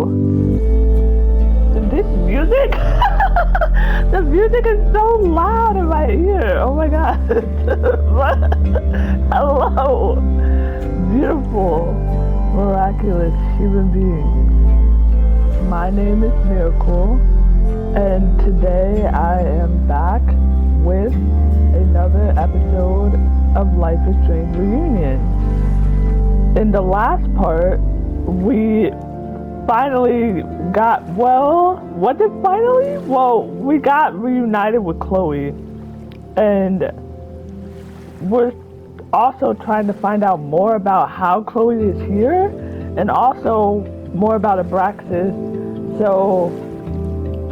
Whoa. This music? The music is so loud in my ear. Oh my god. Hello. Beautiful, miraculous human beings. My name is Miracle, and today I am back with another episode of Life is Strange Reunion. In the last part, we finally got, we got reunited with Chloe, and we're also trying to find out more about how Chloe is here, and also more about Abraxas.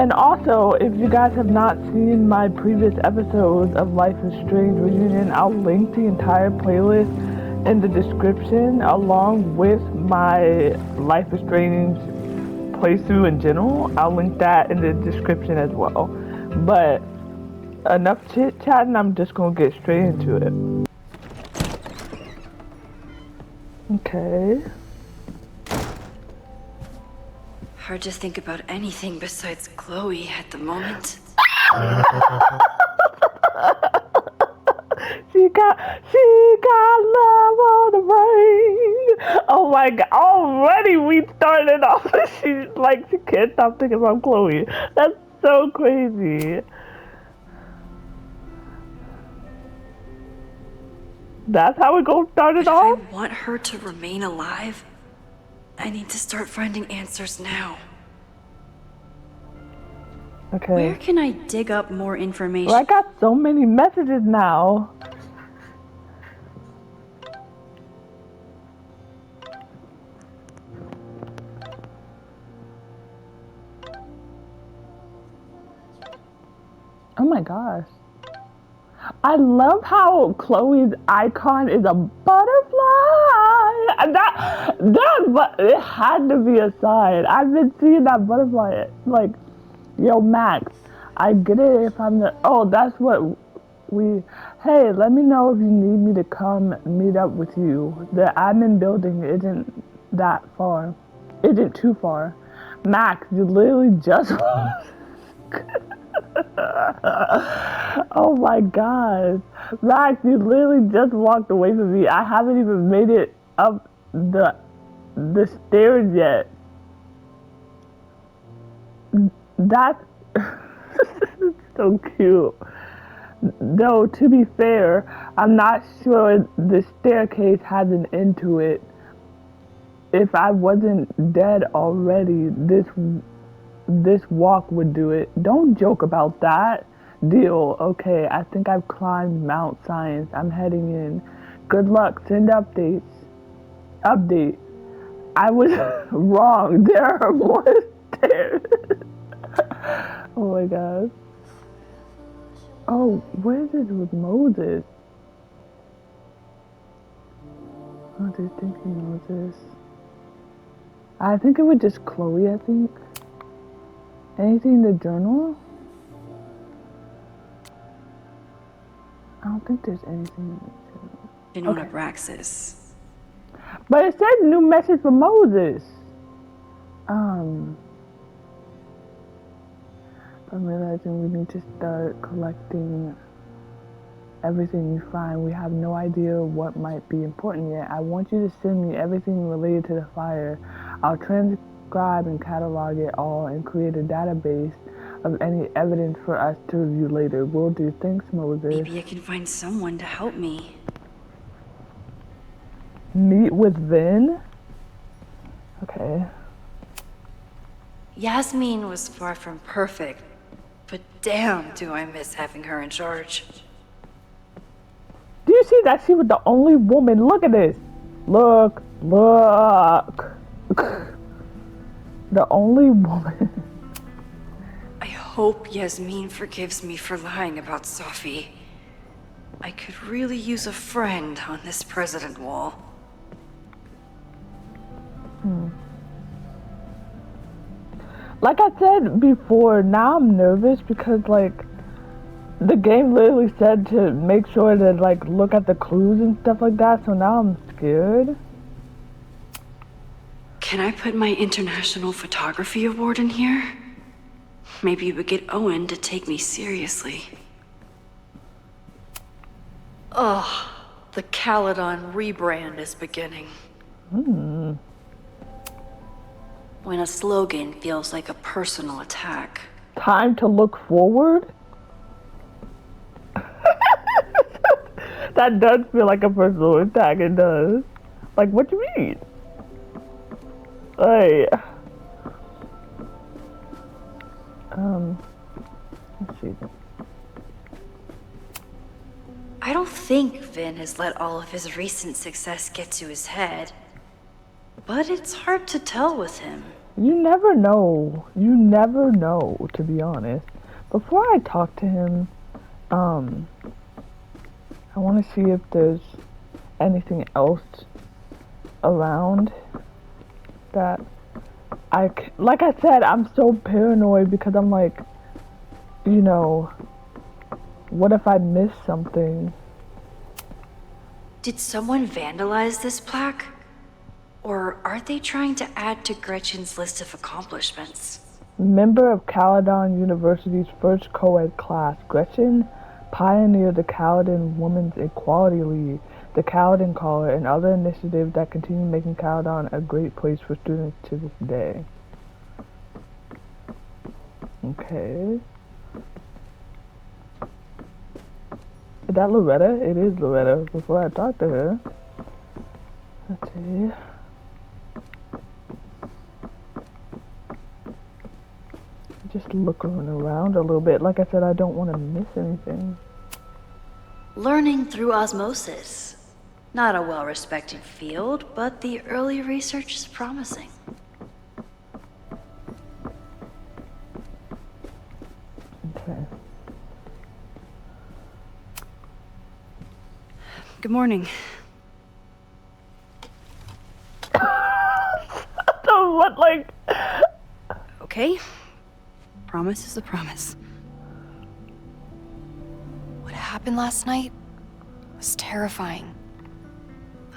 And also, if you guys have not seen my previous episodes of Life is Strange Reunion, I'll link the entire playlist in the description, along with my Life is Strange playthrough in general. I'll link that in the description as well. But enough chit-chatting, I'm just gonna get straight into it. Okay. Hard to think about anything besides Chloe at the moment. She got love on the brain. Oh my god, already we started off. She can't stop thinking about Chloe. That's so crazy. That's how we go started off? If I want her to remain alive, I need to start finding answers now. Okay. Where can I dig up more information? Well, I got so many messages now. Oh my gosh. I love how Chloe's icon is a butterfly. That it had to be a sign. I've been seeing that butterfly. Like, yo, Max, I get it if I'm the... Oh, that's what we... Hey, let me know if you need me to come meet up with you. The admin building isn't that far. Isn't too far. Max, you literally just... Oh my god. Max, you literally just walked away from me. I haven't even made it up the stairs yet. That's so cute. Though, to be fair, I'm not sure the staircase has an end to it. If I wasn't dead already, this walk would do it. Don't joke about that. Deal. Okay, I think I've climbed Mount Science. I'm heading in. Good luck. Send updates. Update. I was wrong. There are more stairs. Oh my god. Oh, where is it with Moses? Oh, they're thinking Moses. I think it was just Chloe, I think. Anything in the journal? I don't think there's anything in the journal. Okay. Abraxas. But it says new message from Moses. I'm realizing we need to start collecting everything we find. We have no idea what might be important yet. I want you to send me everything related to the fire. I'll transcribe and catalog it all and create a database of any evidence for us to review later. Will do. Thanks, Moses. Maybe I can find someone to help me. Meet with Vin? Okay. Yasmin was far from perfect, but damn do I miss having her in charge. Do you see that she was the only woman? Look at this. Look. The only woman. I hope Yasmin forgives me for lying about Sophie. I could really use a friend on this president wall. Like I said before, now I'm nervous because, like, the game literally said to make sure to, like, look at the clues and stuff like that, so now I'm scared. Can I put my International Photography Award in here? Maybe you would get Owen to take me seriously. Ugh, the Caledon rebrand is beginning. When a slogan feels like a personal attack. Time to look forward? That does feel like a personal attack, it does. Like, what do you mean? Hey. Let's see. I don't think Vin has let all of his recent success get to his head. But it's hard to tell with him. You never know. You never know, to be honest. Before I talk to him, I want to see if there's anything else around that like I said, I'm so paranoid because I'm like, you know, what if I miss something? Did someone vandalize this plaque? Or are they trying to add to Gretchen's list of accomplishments? Member of Caledon University's first co-ed class, Gretchen pioneered the Caledon Women's Equality League, the Caledon Caller, and other initiatives that continue making Caledon a great place for students to this day. Okay. Is that Loretta? It is Loretta. Before I talk to her. Let's see. Just looking around a little bit. Like I said, I don't want to miss anything. Learning through osmosis. Not a well-respected field, but the early research is promising. Okay. Good morning. So what, like... Okay. Promise is a promise. What happened last night was terrifying.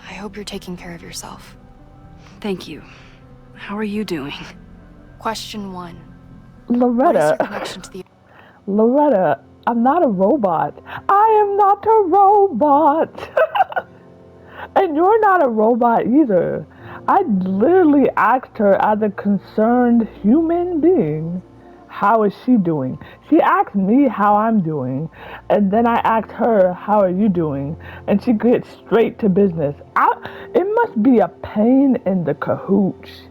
I hope you're taking care of yourself. Thank you. How are you doing? Question 1. Loretta. What is your connection to the... Loretta, I'm not a robot. I am not a robot. And you're not a robot either. I literally asked her as a concerned human being, how is she doing? She asked me how I'm doing, and then I asked her, how are you doing? And she gets straight to business. It must be a pain in the cahoots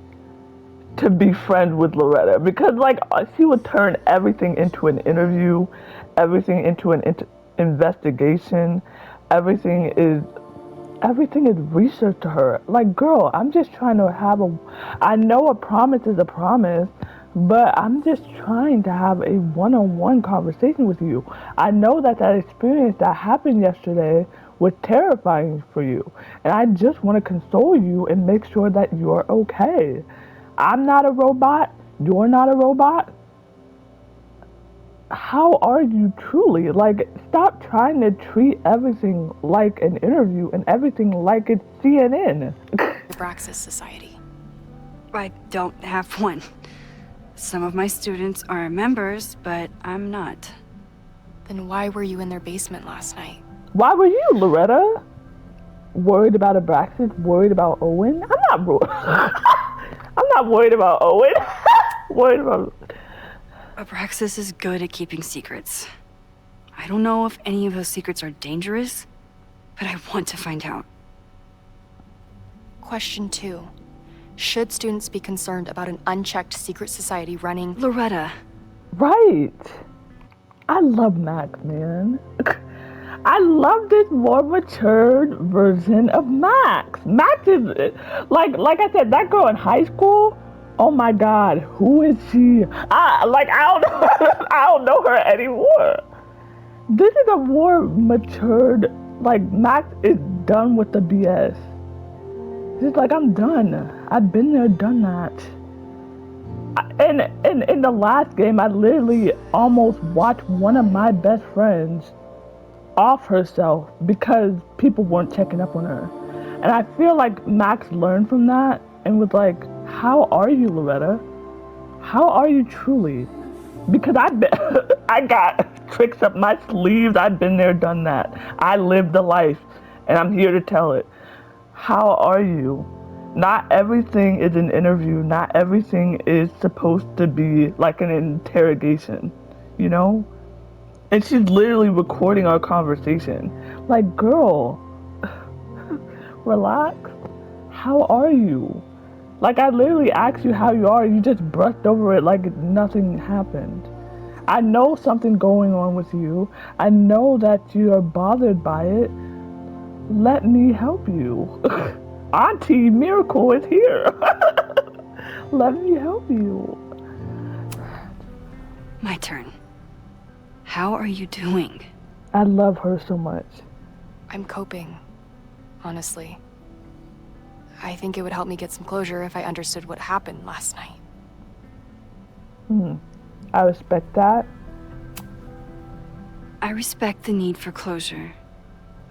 to be friends with Loretta, because like she would turn everything into an interview, everything into an investigation, everything is research to her. Like, girl, I'm just trying to I know a promise is a promise, but I'm just trying to have a one-on-one conversation with you. I know that experience that happened yesterday was terrifying for you, and I just want to console you and make sure that you're okay. I'm not a robot. You're not a robot. How are you truly? Like, stop trying to treat everything like an interview and everything like it's CNN. Abraxas Society? I don't have one. Some of my students are members, but I'm not. Then why were you in their basement last night? Why were you, Loretta? Worried about Abraxas? Worried about Owen? I'm not worried about Owen. Worried about... Abraxas is good at keeping secrets. I don't know if any of those secrets are dangerous, but I want to find out. Question 2. Should students be concerned about an unchecked secret society running... Loretta. Right. I love Max, man. I love this more matured version of Max. Max is, like I said, that girl in high school, oh my God, who is she? I don't know, I don't know her anymore. This is a more matured, like, Max is done with the BS. She's like, I'm done. I've been there, done that. And in the last game, I literally almost watched one of my best friends off herself because people weren't checking up on her. And I feel like Max learned from that and was like, How are you, Loretta? How are you truly? Because I got tricks up my sleeves. I've been there, done that. I lived the life, and I'm here to tell it. How are you? Not everything is an interview. Not everything is supposed to be like an interrogation, you know? And she's literally recording our conversation. Like, girl, relax. How are you? Like, I literally asked you how you are. You just brushed over it like nothing happened. I know something going on with you. I know that you are bothered by it. Let me help you. Auntie Miracle is here. Let me help you. My turn. How are you doing? I love her so much. I'm coping, honestly. I think it would help me get some closure if I understood what happened last night. I respect that. I respect the need for closure.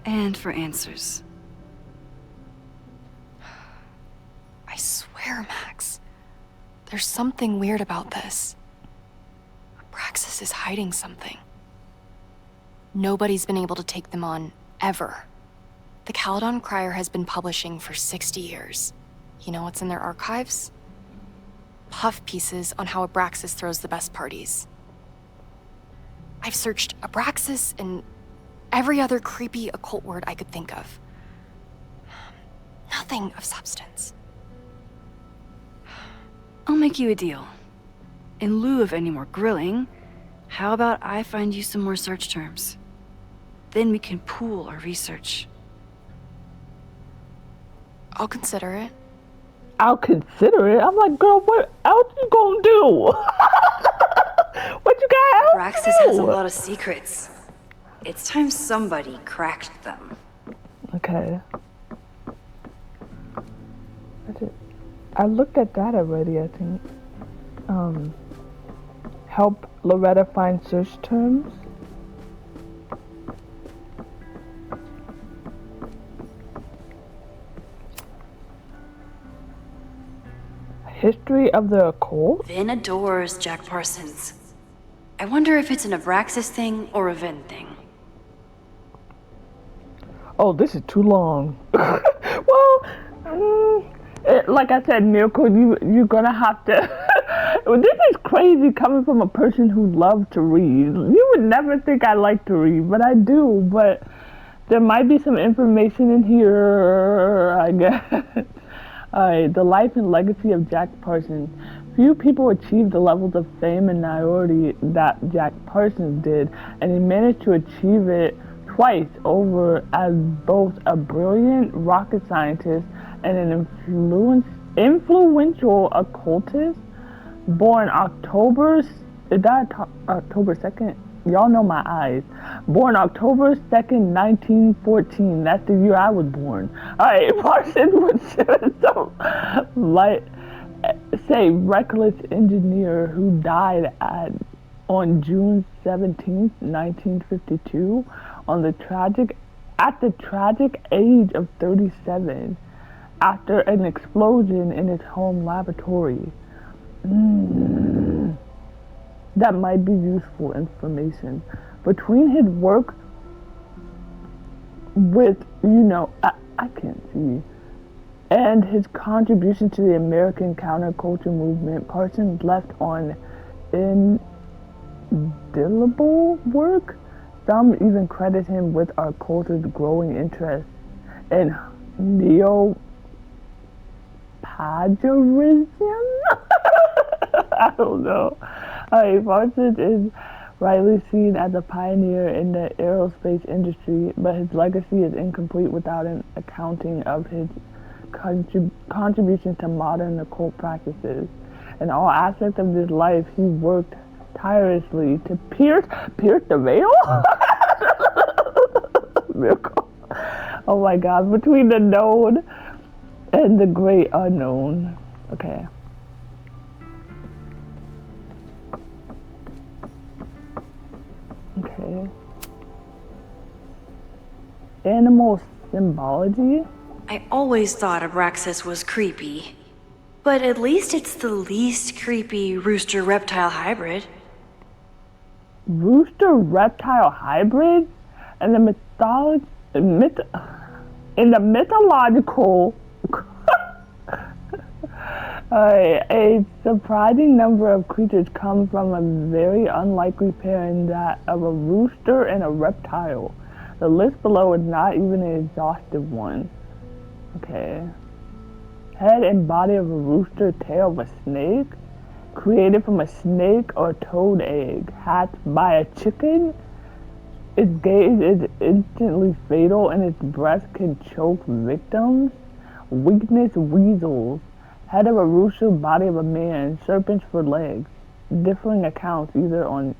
And for answers. I swear, Max, there's something weird about this. Abraxas is hiding something. Nobody's been able to take them on, ever. The Caledon Crier has been publishing for 60 years. You know what's in their archives? Puff pieces on how Abraxas throws the best parties. I've searched Abraxas and every other creepy occult word I could think of. Nothing of substance. I'll make you a deal. In lieu of any more grilling, how about I find you some more search terms? Then we can pool our research. I'll consider it. I'll consider it. I'm like, girl, what else you gonna do? What you got else Abraxas to has a do? lot of secrets. It's time somebody cracked them. Okay. I looked at that already, I think. Help Loretta find search terms. History of the occult? Vin adores Jack Parsons. I wonder if it's an Abraxas thing or a Vin thing. Oh, this is too long. Well, like I said, Miracle, you're gonna have to. This is crazy coming from a person who loves to read. You would never think I like to read, but I do. But there might be some information in here, I guess. Alright, the life and legacy of Jack Parsons. Few people achieved the levels of fame and notoriety that Jack Parsons did, and he managed to achieve it twice over as both a brilliant rocket scientist and an influential occultist. Born October 2nd? Y'all know my eyes. Born October 2nd, 1914. That's the year I was born. Alright, Parsons was some reckless engineer who died on June 17th, 1952 at the tragic age of 37 after an explosion in his home laboratory. That might be useful information. Between his work with, I can't see, and his contribution to the American counterculture movement, Parsons left on indelible work. Some even credit him with our culture's growing interest in neo-paganism. I don't know. Parsons is rightly seen as a pioneer in the aerospace industry, but his legacy is incomplete without an accounting of his contribution to modern occult practices. In all aspects of his life, he worked tirelessly to pierce the veil? Miracle. Oh my God, between the known and the great unknown. Okay. Okay. Animal symbology? I always thought Abraxas was creepy. But at least it's the least creepy rooster-reptile hybrid. Rooster-reptile hybrid? And the in the mythological a surprising number of creatures come from a very unlikely pairing, that of a rooster and a reptile. The list below is not even an exhaustive one. Okay. Head and body of a rooster, tail of a snake, created from a snake or toad egg, hatched by a chicken. Its gaze is instantly fatal and its breath can choke victims. Weakness, weasels. Head of a rooster, body of a man, serpents for legs. Differing accounts either on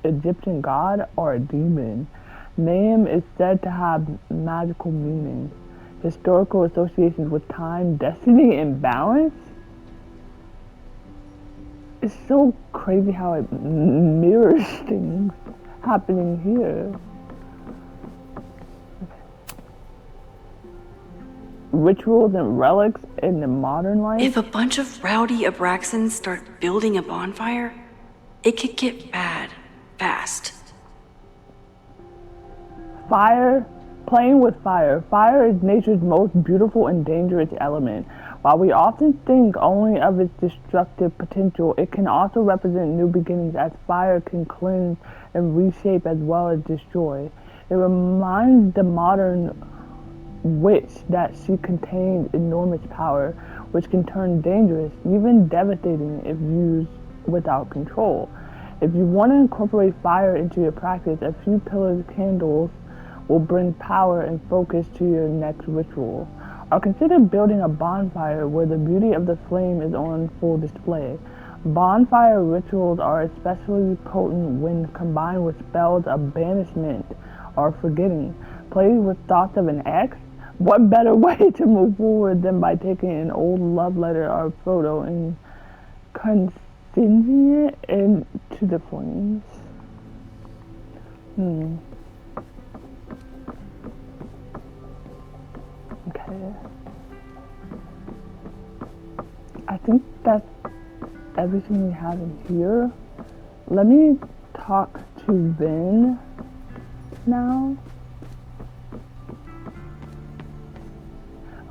Egyptian god or a demon. Name is said to have magical meaning. Historical associations with time, destiny, and balance. It's so crazy how it mirrors things happening here. Rituals and relics in the modern life. If a bunch of rowdy Abraxans start building a bonfire, it could get bad fast. Fire. Playing with fire. Fire is nature's most beautiful and dangerous element. While we often think only of its destructive potential, it can also represent new beginnings, as fire can cleanse and reshape as well as destroy. It reminds the modern witch that she contains enormous power, which can turn dangerous, even devastating if used without control. If you want to incorporate fire into your practice, a few pillars candles will bring power and focus to your next ritual. Or consider building a bonfire where the beauty of the flame is on full display. Bonfire rituals are especially potent when combined with spells of banishment or forgetting. Play with thoughts of an ex. What better way to move forward than by taking an old love letter or photo and consigning it into the flames? Okay. I think that's everything we have in here. Let me talk to Vin now.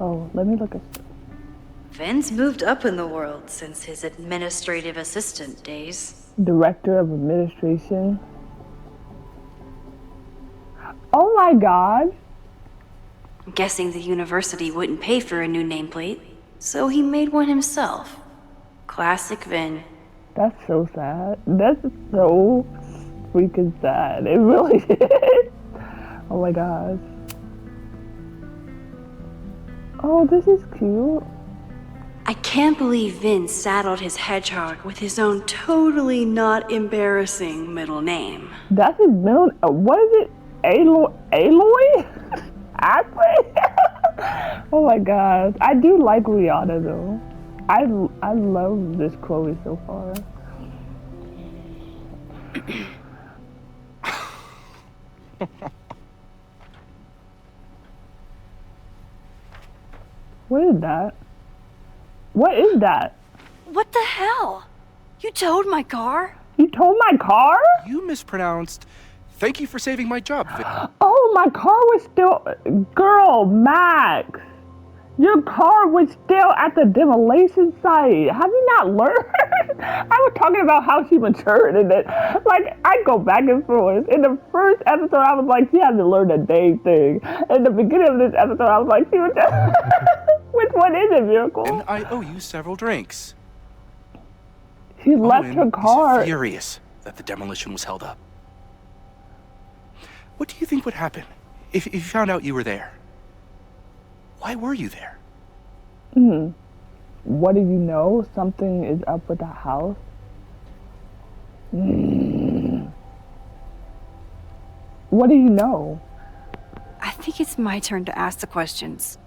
Oh, let me look at... Vin's moved up in the world since his administrative assistant days. Director of Administration. Oh my god! I'm guessing the university wouldn't pay for a new nameplate, so he made one himself. Classic Vin. That's so sad. That's so freaking sad. It really is. Oh my gosh. Oh, this is cute. I can't believe Vin saddled his hedgehog with his own totally not embarrassing middle name. That's his middle... what is it? Aloy? Ashley? Oh my gosh. I do like Rihanna though. I love this Chloe so far. What is that? What is that? What the hell? You towed my car? You towed my car? You mispronounced. Thank you for saving my job, Vin. Oh, my car was still... Girl, Max. Your car was still at the demolition site. Have you not learned? I was talking about how she matured in it. Like, I go back and forth. In the first episode, I was like, she hasn't learned a dang thing. In the beginning of this episode, I was like, she was just... Which one is it, Miracle? And I owe you several drinks. She left Owen her car. is furious that the demolition was held up. What do you think would happen if you found out you were there? Why were you there? What do you know? Something is up with the house. What do you know? I think it's my turn to ask the questions.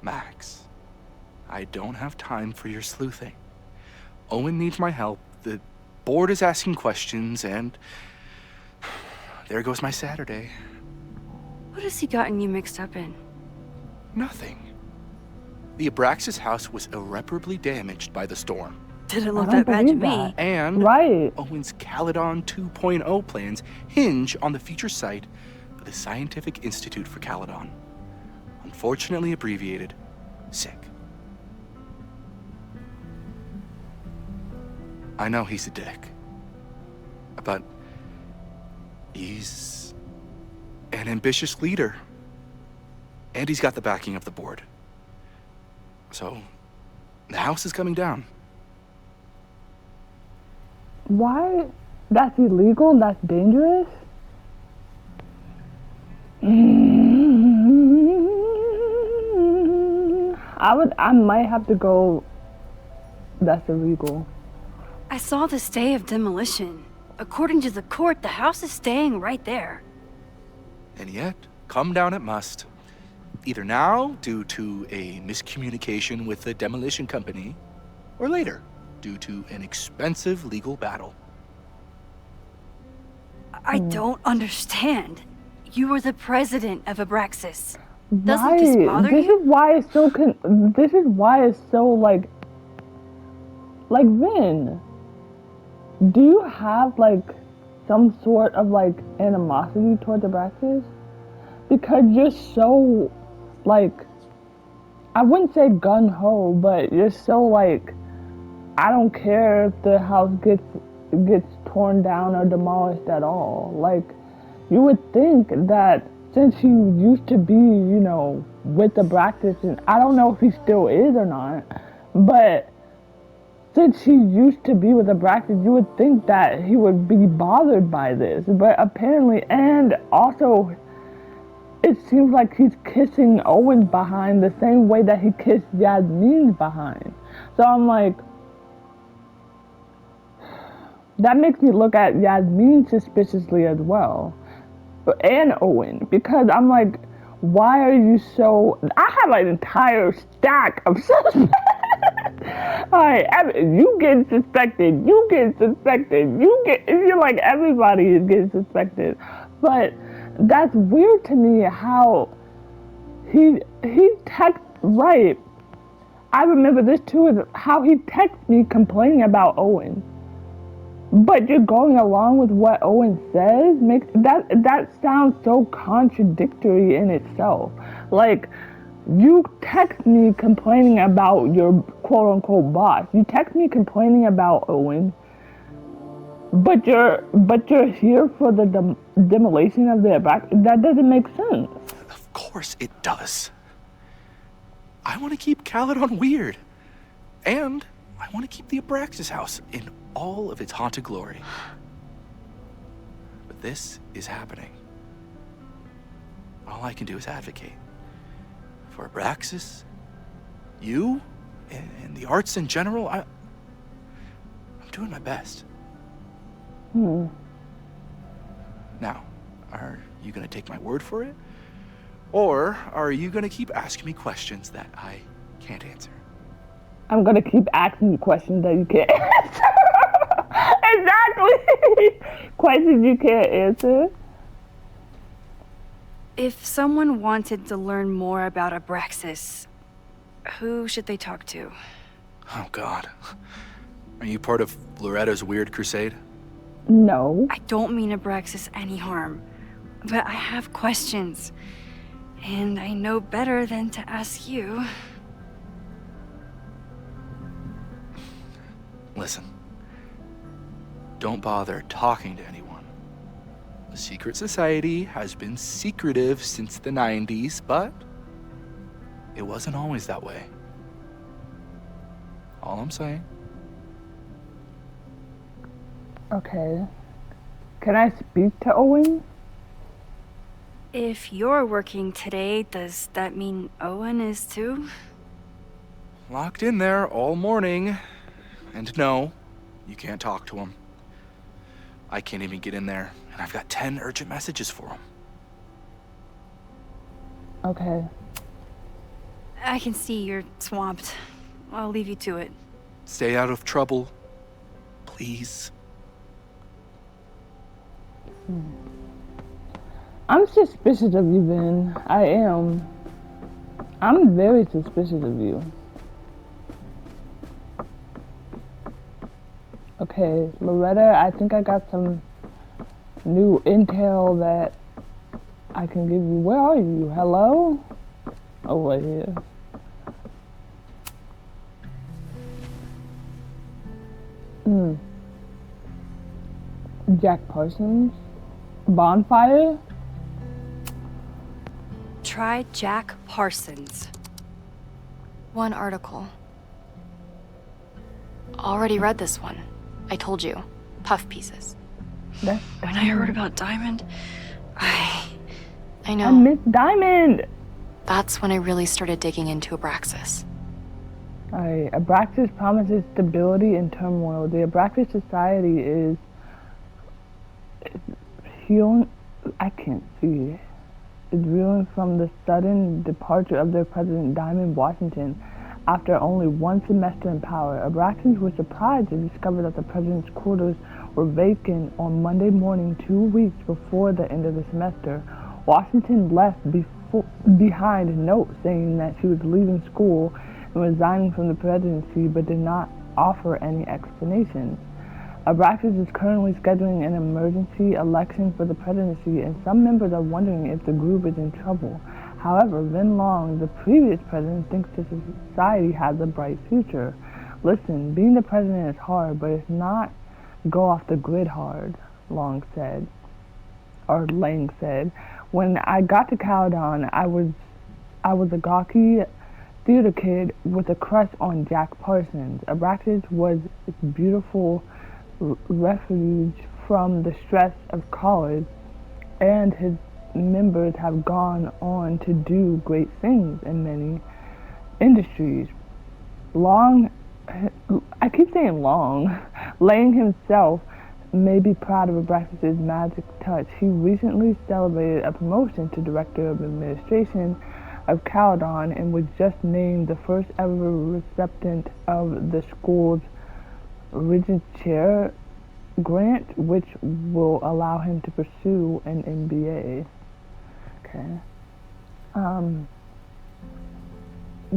Max, I don't have time for your sleuthing. Owen needs my help, the board is asking questions, and there goes my Saturday. What has he gotten you mixed up in? Nothing. The Abraxas house was irreparably damaged by the storm. Didn't I look don't that bad to believe me. that. And Right. Owen's Caledon 2.0 plans hinge on the future site of the Scientific Institute for Caledon. Unfortunately abbreviated, SICK. I know he's a dick, but he's an ambitious leader. And he's got the backing of the board. So, the house is coming down. Why? That's illegal? That's dangerous? I might have to go, that's illegal. I saw the stay of demolition. According to the court, the house is staying right there. And yet, come down it must. Either now, due to a miscommunication with the demolition company, or later, due to an expensive legal battle. I don't understand. You were the president of Abraxas. Doesn't this bother This you? is why it's so this is why it's so like Vin, do you have like some sort of like animosity towards Abraxas? Because you're so like, I wouldn't say gung-ho, but you're so like, I don't care if the house gets torn down or demolished at all. Like, you would think that since he used to be, you know, with Abraxas, and I don't know if he still is or not, but since he used to be with Abraxas, you would think that he would be bothered by this. But apparently, and also, it seems like he's kissing Owen's behind the same way that he kissed Yasmin's behind. So I'm like, that makes me look at Yasmin suspiciously as well. And Owen. Because I'm like, why are you so... I have an entire stack of suspects. Alright, you get suspected. You get suspected. You're like, everybody is getting suspected. But that's weird to me how he text, right. I remember this too, is how he texts me complaining about Owen. But you're going along with what Owen says? That sounds so contradictory in itself. Like, you text me complaining about your quote-unquote boss. You text me complaining about Owen, but you're here for the demolition of the back. That doesn't make sense. Of course it does. I want to keep Caledon weird. And I want to keep the Abraxas house in all of its haunted glory. But this is happening. All I can do is advocate. For Abraxas, you, and the arts in general, I'm doing my best. Now, are you gonna take my word for it? Or are you gonna keep asking me questions that I can't answer? I'm gonna keep asking you questions that you can't answer. Exactly. Questions you can't answer. If someone wanted to learn more about Abraxas, who should they talk to? Oh, God. Are you part of Loretta's weird crusade? No. I don't mean Abraxas any harm, but I have questions, and I know better than to ask you. Listen. Don't bother talking to anyone. The secret society has been secretive since the 90s, but it wasn't always that way. All I'm saying. Okay. Can I speak to Owen? If you're working today, does that mean Owen is too? Locked in there all morning. And no, you can't talk to him. I can't even get in there, and I've got 10 urgent messages for him. Okay. I can see you're swamped. I'll leave you to it. Stay out of trouble, please. I'm suspicious of you, Vin. I am. I'm very suspicious of you. Okay, Loretta, I think I got some new intel that I can give you. Where are you? Hello? Oh, right here. Jack Parsons? Bonfire? Try Jack Parsons. One article. Already read this one. I told you. Puff pieces. That's When I heard about Diamond, I I know. miss Diamond! That's when I really started digging into Abraxas. Abraxas promises stability and turmoil. The Abraxas Society is healing. I can't see it. Is reeling from the sudden departure of their president, Diamond Washington, after only one semester in power. Abraxas were surprised to discover that the president's quarters were vacant on Monday morning, 2 weeks before the end of the semester. Washington left behind a note saying that she was leaving school and resigning from the presidency, but did not offer any explanations. Abraxas is currently scheduling an emergency election for the presidency, and some members are wondering if the group is in trouble. However, Vin Long, the previous president, thinks the society has a bright future. Listen, being the president is hard, but it's not go off the grid hard, Lang said. When I got to Caledon, I was a gawky theater kid with a crush on Jack Parsons. Abraxas was its beautiful refuge from the stress of college, and his members have gone on to do great things in many industries. Lang himself may be proud of Abraxas' magic touch. He recently celebrated a promotion to Director of Administration of Caledon and was just named the first ever recipient of the school's Regent Chair grant, which will allow him to pursue an MBA. Okay.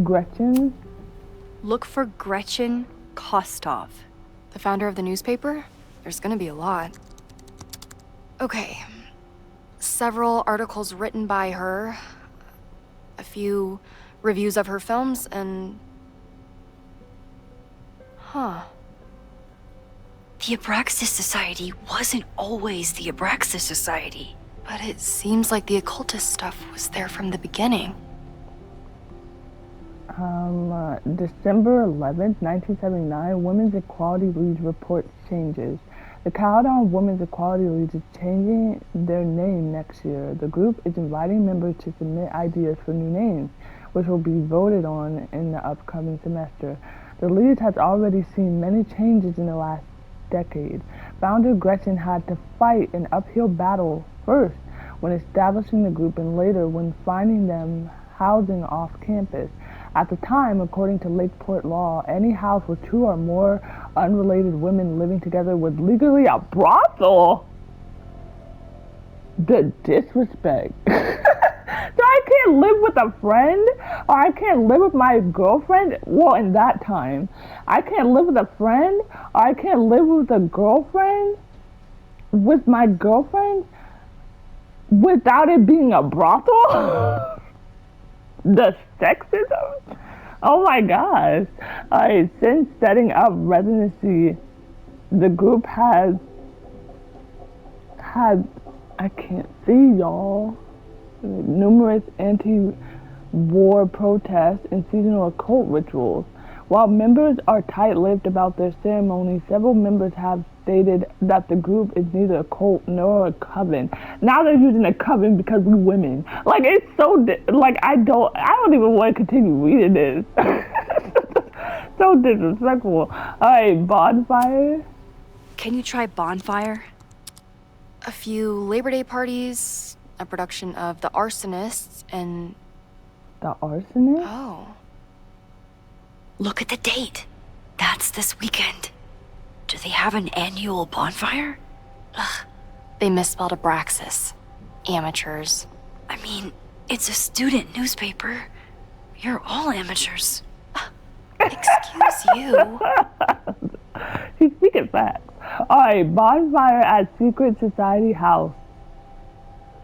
Gretchen? look for Gretchen Kostov. The founder of the newspaper? There's gonna be a lot. Okay. Several articles written by her, a few reviews of her films, and... Huh. The Abraxas Society wasn't always the Abraxas Society. But it seems like the occultist stuff was there from the beginning. December 11th, 1979, Women's Equality League reports changes. The Caledon Women's Equality League is changing their name next year. The group is inviting members to submit ideas for new names, which will be voted on in the upcoming semester. The league has already seen many changes in the last decade. Founder Gretchen had to fight an uphill battle first when establishing the group and later when finding them housing off campus. At the time, according to Lakeport law, any house with 2 or more unrelated women living together was legally a brothel. The disrespect. So I can't live with a friend, or I can't live with my girlfriend. Well, in that time, I can't live with a friend, or I can't live with a girlfriend, with my girlfriend, without it being a brothel. The sexism? Oh my gosh. Since setting up residency, the group has had, I can't see y'all, numerous anti-war protests and seasonal occult rituals. While members are tight-lipped about their ceremony, several members have stated that the group is neither a cult nor a coven. Now they're using a coven because we women. Like, it's so, I don't even want to continue reading this. So disrespectful. Alright, Bonfire? Can you try Bonfire? A few Labor Day parties, a production of The Arsonists, and... The Arsonist? Oh. Look at the date. That's this weekend. Do they have an annual bonfire? Ugh. They misspelled Abraxas. Amateurs. I mean, it's a student newspaper. You're all amateurs. Excuse you. She's speaking fast. Alright, bonfire at Secret Society House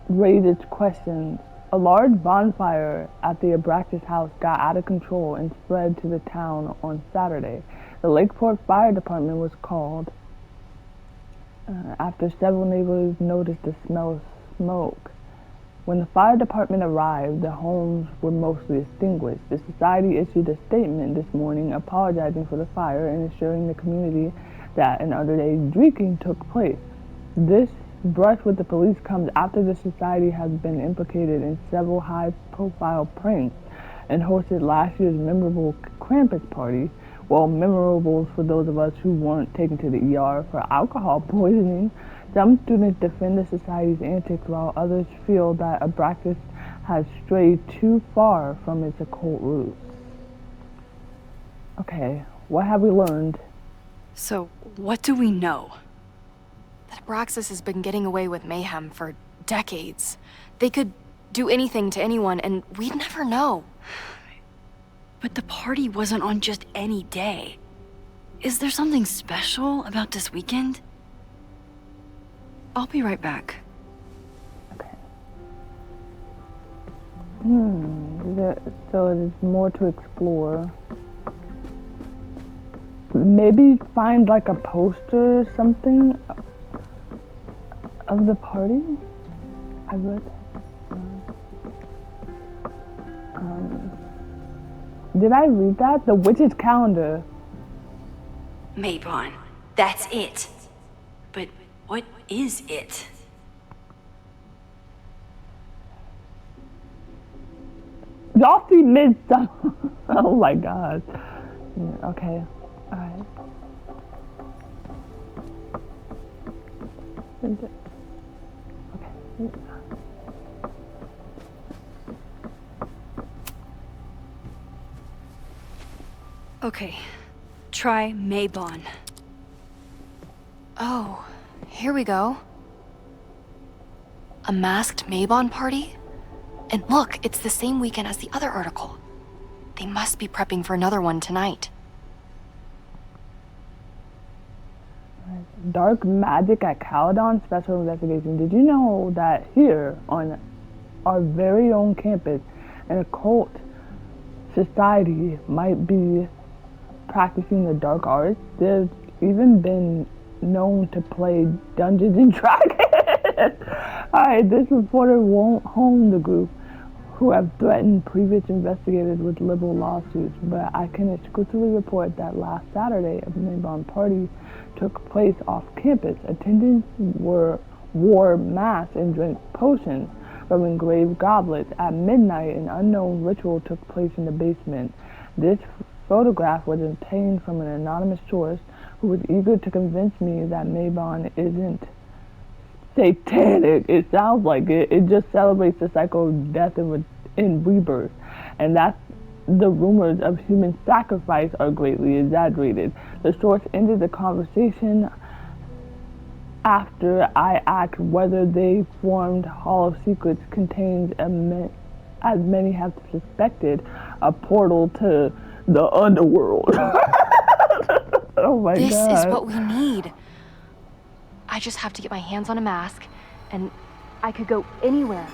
raises questions. A large bonfire at the Abraxas house got out of control and spread to the town on Saturday. The Lakeport Fire Department was called after several neighbors noticed the smell of smoke. When the fire department arrived, the homes were mostly extinguished. The society issued a statement this morning apologizing for the fire and assuring the community that an underage drinking took place. This brush with the police comes after the society has been implicated in several high-profile pranks and hosted last year's memorable Krampus party. Well, memorables for those of us who weren't taken to the ER for alcohol poisoning. Some students defend the society's antics while others feel that Abraxas has strayed too far from its occult roots. Okay, what have we learned? So, what do we know? That Abraxas has been getting away with mayhem for decades. They could do anything to anyone, and we'd never know. But the party wasn't on just any day. Is there something special about this weekend? I'll be right back. Okay. So there's more to explore. Maybe find like a poster or something of the party. I read. Did I read that? The witch's calendar. Mabon, that's it. But what is it? Y'all see Midsummer? Oh my god. Yeah, okay. Alright. Okay. Okay. Try Mabon. Oh, here we go. A masked Mabon party? And look, it's the same weekend as the other article. They must be prepping for another one tonight. Dark magic at Caledon Special Investigation. Did you know that here on our very own campus, an occult society might be practicing the dark arts? They've even been known to play Dungeons and Dragons. Alright, this reporter won't hone the group, who have threatened previous investigators with liberal lawsuits, but I can exclusively report that last Saturday, a Mabon party took place off campus. Attendants wore masks and drank potions from engraved goblets. At midnight, an unknown ritual took place in the basement. This photograph was obtained from an anonymous source who was eager to convince me that Mabon isn't satanic. It sounds like it. It just celebrates the cycle of death and rebirth. And that's the rumors of human sacrifice are greatly exaggerated. The source ended the conversation after I asked whether they formed Hall of Secrets contains, as many have suspected, a portal to the underworld. Oh my god. This is what we need. I just have to get my hands on a mask, and I could go anywhere,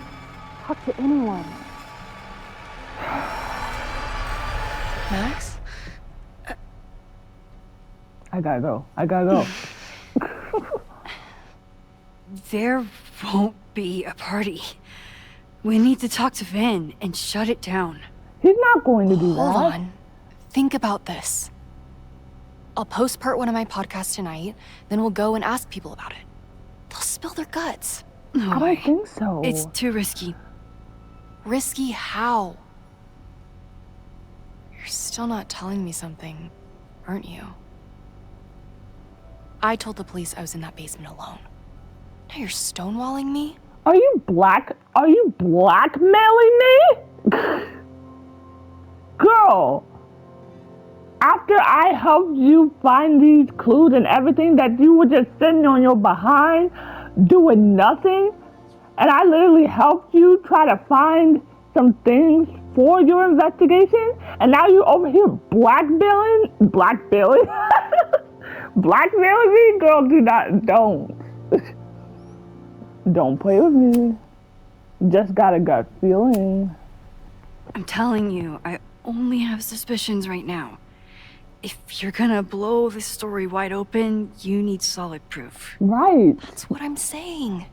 talk to anyone. Max? I gotta go. There won't be a party. We need to talk to Vin and shut it down. He's not going to do that. Hold on. Think about this. I'll post part 1 of my podcast tonight, then we'll go and ask people about it. They'll spill their guts. No I way. don't think so. It's too risky. Risky how? You're still not telling me something, aren't you? I told the police I was in that basement alone. Now you're stonewalling me? Are you blackmailing me? Girl, after I helped you find these clues and everything, that you were just sitting on your behind doing nothing, and I literally helped you try to find some things for your investigation, and now you're over here blackmailing me? Girl, don't play with me. Just got a gut feeling. I'm telling you, I only have suspicions right now. If you're gonna blow this story wide open, you need solid proof. Right. That's what I'm saying.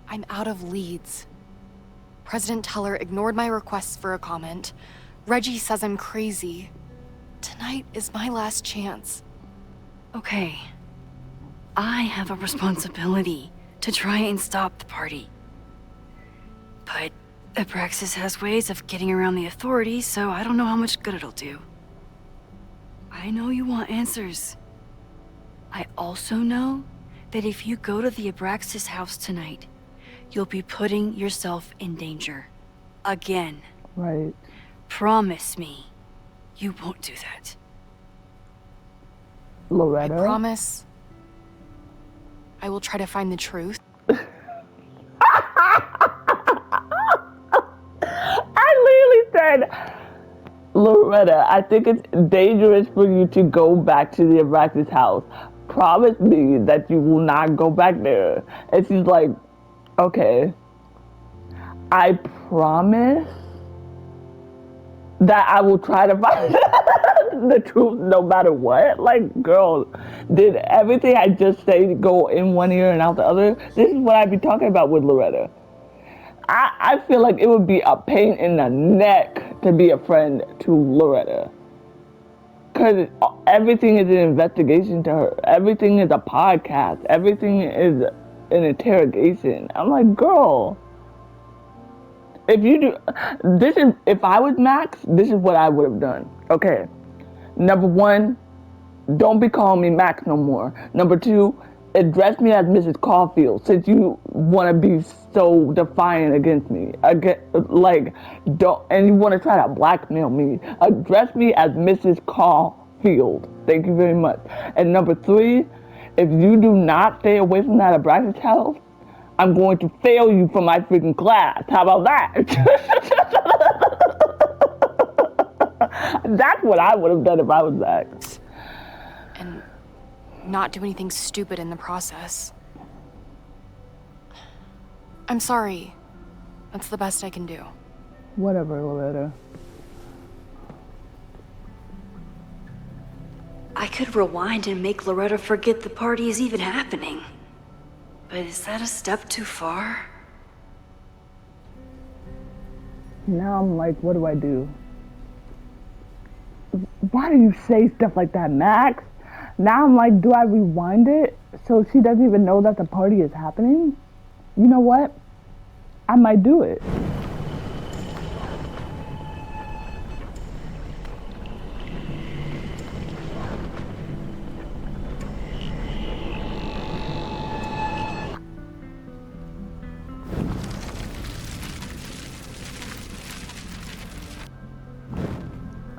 I'm out of leads. President Teller ignored my requests for a comment. Reggie says I'm crazy. Tonight is my last chance. Okay. I have a responsibility to try and stop the party. But Abraxas has ways of getting around the authorities, so I don't know how much good it'll do. I know you want answers. I also know that if you go to the Abraxas house tonight, you'll be putting yourself in danger. Again. Right. Promise me you won't do that. Loretta? I promise. I will try to find the truth. I literally said, Loretta, I think it's dangerous for you to go back to the Abraxas house. Promise me that you will not go back there. And she's like, okay. I promise that I will try to find the truth no matter what. Like, girl, did everything I just say go in one ear and out the other? This is what I be talking about with Loretta. I feel like it would be a pain in the neck to be a friend to Loretta. Because everything is an investigation to her. Everything is a podcast. Everything is an interrogation. I'm like, girl, if I was Max, this is what I would have done. Okay. Number one, don't be calling me Max no more. Number two, address me as Mrs. Caulfield, since you want to be so defiant against me. And you want to try to blackmail me. Address me as Mrs. Caulfield. Thank you very much. And number three, if you do not stay away from that Abraxas house, I'm going to fail you from my freaking class. How about that? That's what I would have done if I was Max. And not do anything stupid in the process. I'm sorry. That's the best I can do. Whatever, Loretta. I could rewind and make Loretta forget the party is even happening. But is that a step too far? Now I'm like, what do I do? Why do you say stuff like that, Max? Now I'm like, do I rewind it so she doesn't even know that the party is happening? You know what? I might do it.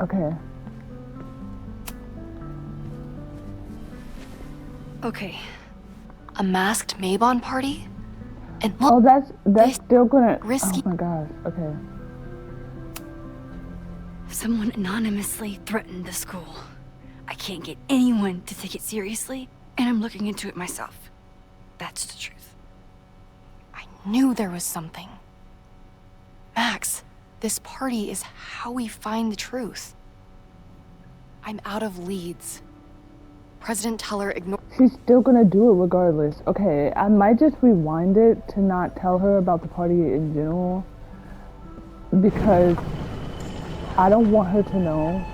Okay. Okay. A masked Mabon party? And look, Oh, that's this still gonna. risky- Oh my gosh. Okay. Someone anonymously threatened the school. I can't get anyone to take it seriously, and I'm looking into it myself. That's the truth. I knew there was something. Max, this party is how we find the truth. I'm out of leads. President Teller ignored. She's still gonna do it regardless. Okay, I might just rewind it to not tell her about the party in general. Because I don't want her to know.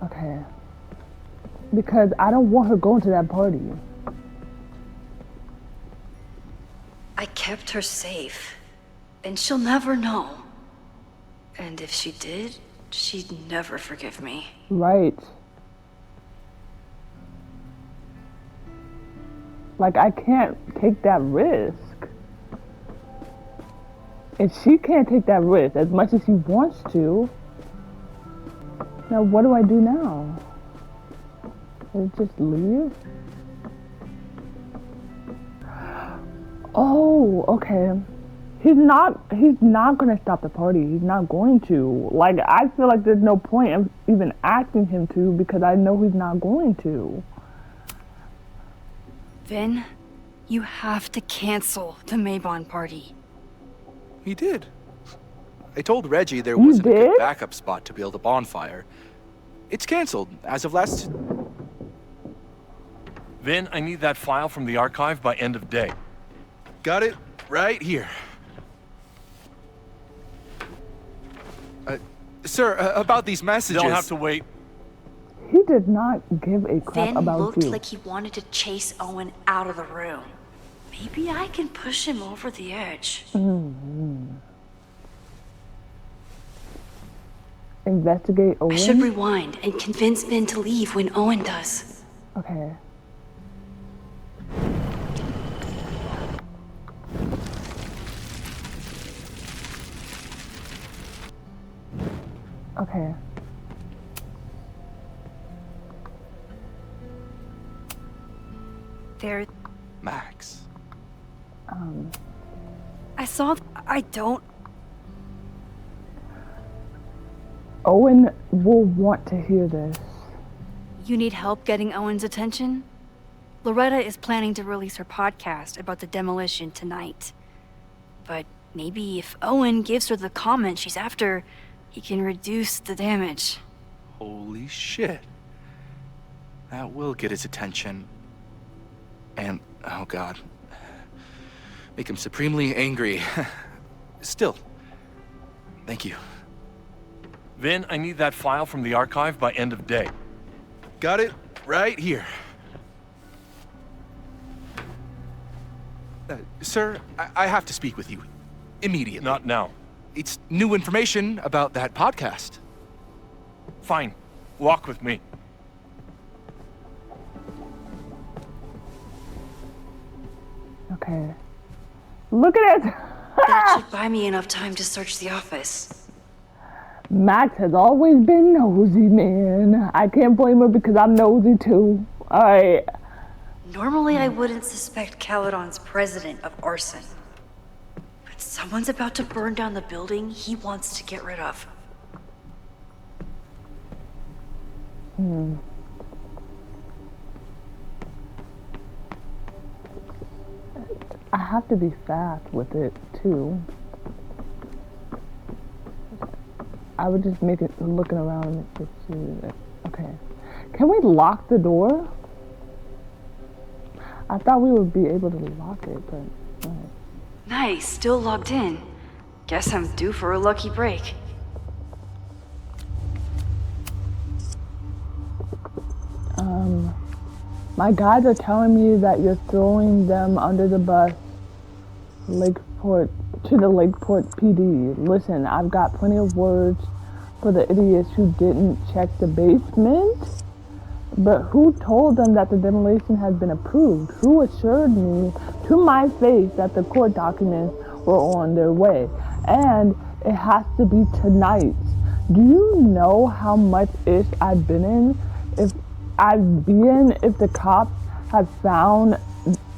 Okay. Because I don't want her going to that party. I kept her safe, and she'll never know. And if she did, she'd never forgive me. Right. Like, I can't take that risk. If she can't take that risk as much as she wants to, now what do I do now? Did it just leave? Oh, okay. He's not gonna stop the party. He's not going to. Like, I feel like there's no point of even asking him to because I know he's not going to. Vin, you have to cancel the Maybon party. He did. I told Reggie there wasn't a good did? backup spot to build a bonfire. It's canceled as of last... Vin, I need that file from the archive by end of day. Got it right here. Sir, about these messages... They'll have to wait. He did not give a crap Vin about looked you. like he wanted to chase Owen out of the room. Maybe I can push him over the edge. Investigate Owen. I should rewind and convince Vin to leave when Owen does. Okay. Okay. There, Max. I saw. I don't. Owen will want to hear this. You need help getting Owen's attention? Loretta is planning to release her podcast about the demolition tonight. But maybe if Owen gives her the comment she's after, he can reduce the damage. Holy shit. That will get his attention. And, oh god. Make him supremely angry. Still, thank you. Vin, I need that file from the archive by end of day. Got it right here. Sir, I have to speak with you. Immediately. Not now. It's new information about that podcast. Fine. Walk with me. Okay. Look at it! That should buy me enough time to search the office. Max has always been nosy, man. I can't blame her because I'm nosy too. Alright. Normally, I wouldn't suspect Caledon's president of arson. But someone's about to burn down the building he wants to get rid of. I have to be fast with it too. I would just make it looking around to see it. Okay. Can we lock the door? I thought we would be able to lock it, but alright. Nice, still logged in. Guess I'm due for a lucky break. My guides are telling me that you're throwing them under the bus to the Lakeport PD. Listen, I've got plenty of words for the idiots who didn't check the basement. But who told them that the demolition has been approved? Who assured me to my face that the court documents were on their way? And it has to be tonight. Do you know how much ish I've been in? If the cops had found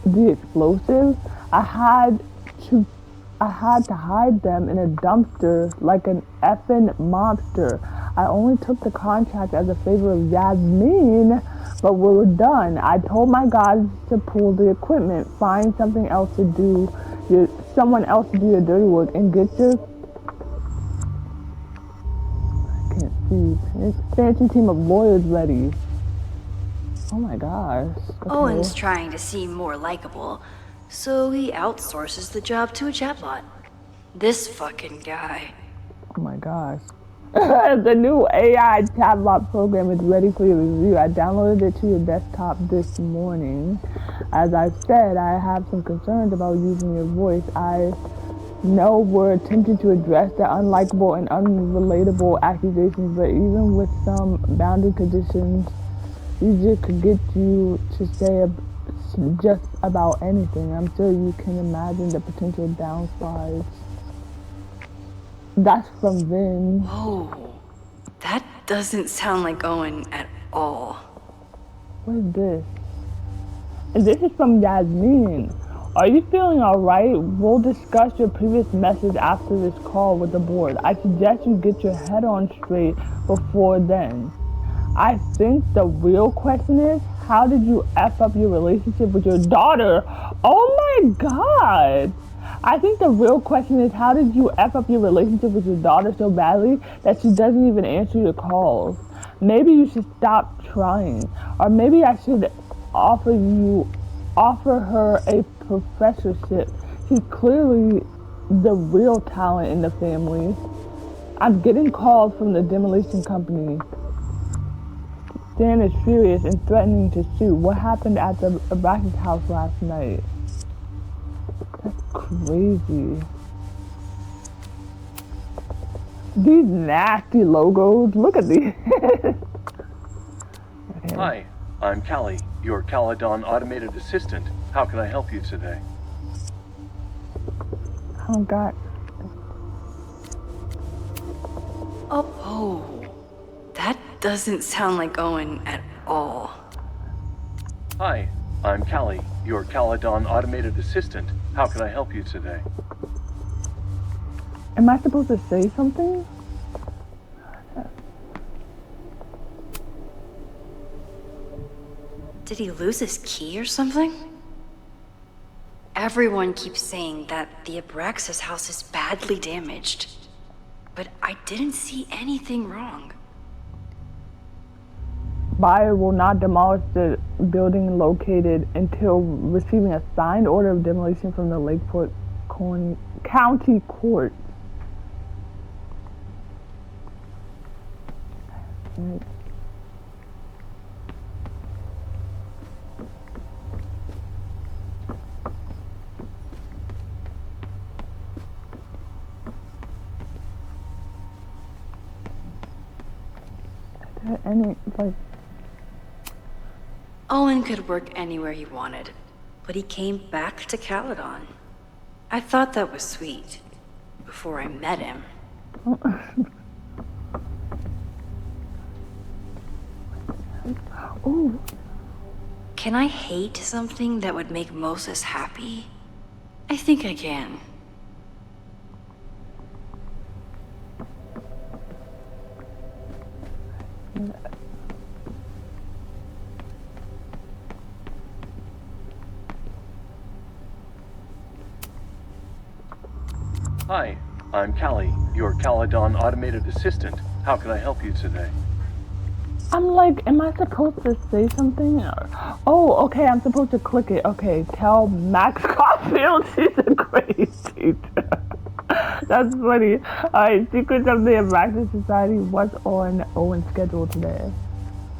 the explosives, I had to hide them in a dumpster like an effing monster. I only took the contract as a favor of Yasmin, but we were done. I told my guys to pull the equipment, find someone else to do your dirty work, and get your... I can't see. It's a fancy team of lawyers ready. Oh my gosh. Okay. Owen's trying to seem more likable, so he outsources the job to a chatbot. This fucking guy. Oh my gosh. The new AI chatbot program is ready for your review. I downloaded it to your desktop this morning. As I said, I have some concerns about using your voice. I know we're attempting to address the unlikable and unrelatable accusations, but even with some boundary conditions, Egypt could get you to say just about anything. I'm sure you can imagine the potential downsides. That's from Vin. Whoa, that doesn't sound like Owen at all. What is this? And this is from Yasmin. Are you feeling alright? We'll discuss your previous message after this call with the board. I suggest you get your head on straight before then. I think the real question is, how did you F up your relationship with your daughter? Oh my god! I think the real question is, how did you F up your relationship with your daughter so badly that she doesn't even answer your calls? Maybe you should stop trying. Or maybe I should offer her a professorship. She's clearly the real talent in the family. I'm getting calls from the demolition company. Stan is furious and threatening to sue. What happened at the Abraxas house last night? That's crazy. These nasty logos. Look at these. Okay. Hi, I'm Callie, your Caledon automated assistant. How can I help you today? Oh god. Oh, that doesn't sound like Owen at all. Hi, I'm Callie, your Caledon automated assistant. How can I help you today? Am I supposed to say something? Did he lose his key or something? Everyone keeps saying that the Abraxas house is badly damaged, but I didn't see anything wrong. Buyer will not demolish the building located until receiving a signed order of demolition from the Lakeport County Court. Right. Any, like, Owen could work anywhere he wanted, but he came back to Caledon. I thought that was sweet, before I met him. oh, Can I hate something that would make Moses happy? I think I can. Hi, I'm Callie, your Caledon automated assistant. How can I help you today? I'm like, am I supposed to say something? Oh, okay, I'm supposed to click it. Okay, tell Max Caulfield she's a great teacher. That's funny. Alright, Secrets of the Abraxas Society. What's on Owen's schedule today?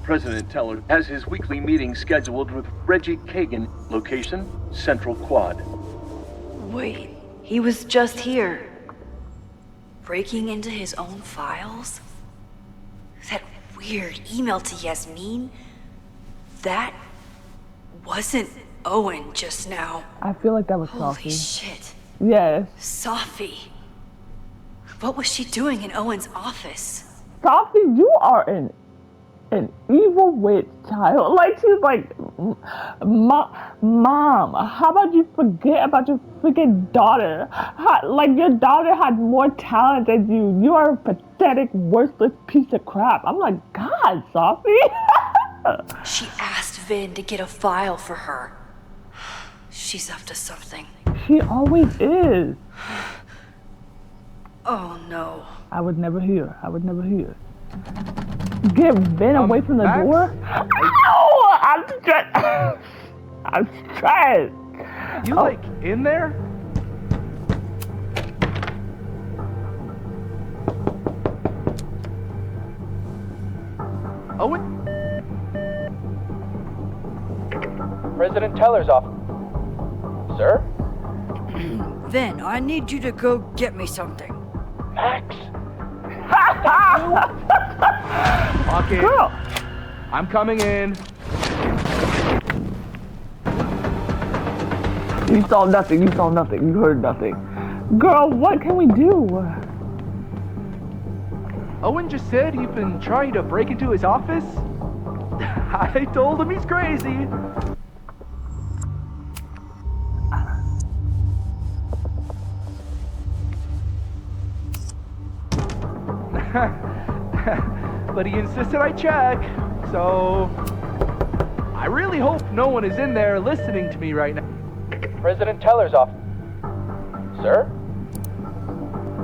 President Teller has his weekly meeting scheduled with Reggie Kagan. Location, Central Quad. Wait, he was just here. Breaking into his own files? That weird email to Yasmin? That wasn't Owen just now. I feel like that was Holy Sophie. shit. Yes. Sophie. What was she doing in Owen's office? Sophie, you are an evil witch, child. Like, she's like, Mom, how about you forget about your freaking daughter? Like, your daughter had more talent than you. You are a pathetic, worthless piece of crap. I'm like, God, Sophie. She asked Vin to get a file for her. She's up to something. She always is. Oh no. I would never hear. I would never hear. Get Vin away from the Max? door? Ow! I'm stressed. I'm stressed. You like in there? Owen? President Teller's office. Sir? Vin, I need you to go get me something. Max? Walk in. Girl. I'm coming in. You saw nothing. You saw nothing. You heard nothing. Girl, what can we do? Owen just said you've been trying to break into his office? I told him he's crazy. But he insisted I check, so I really hope no one is in there listening to me right now. President Teller's office. Sir?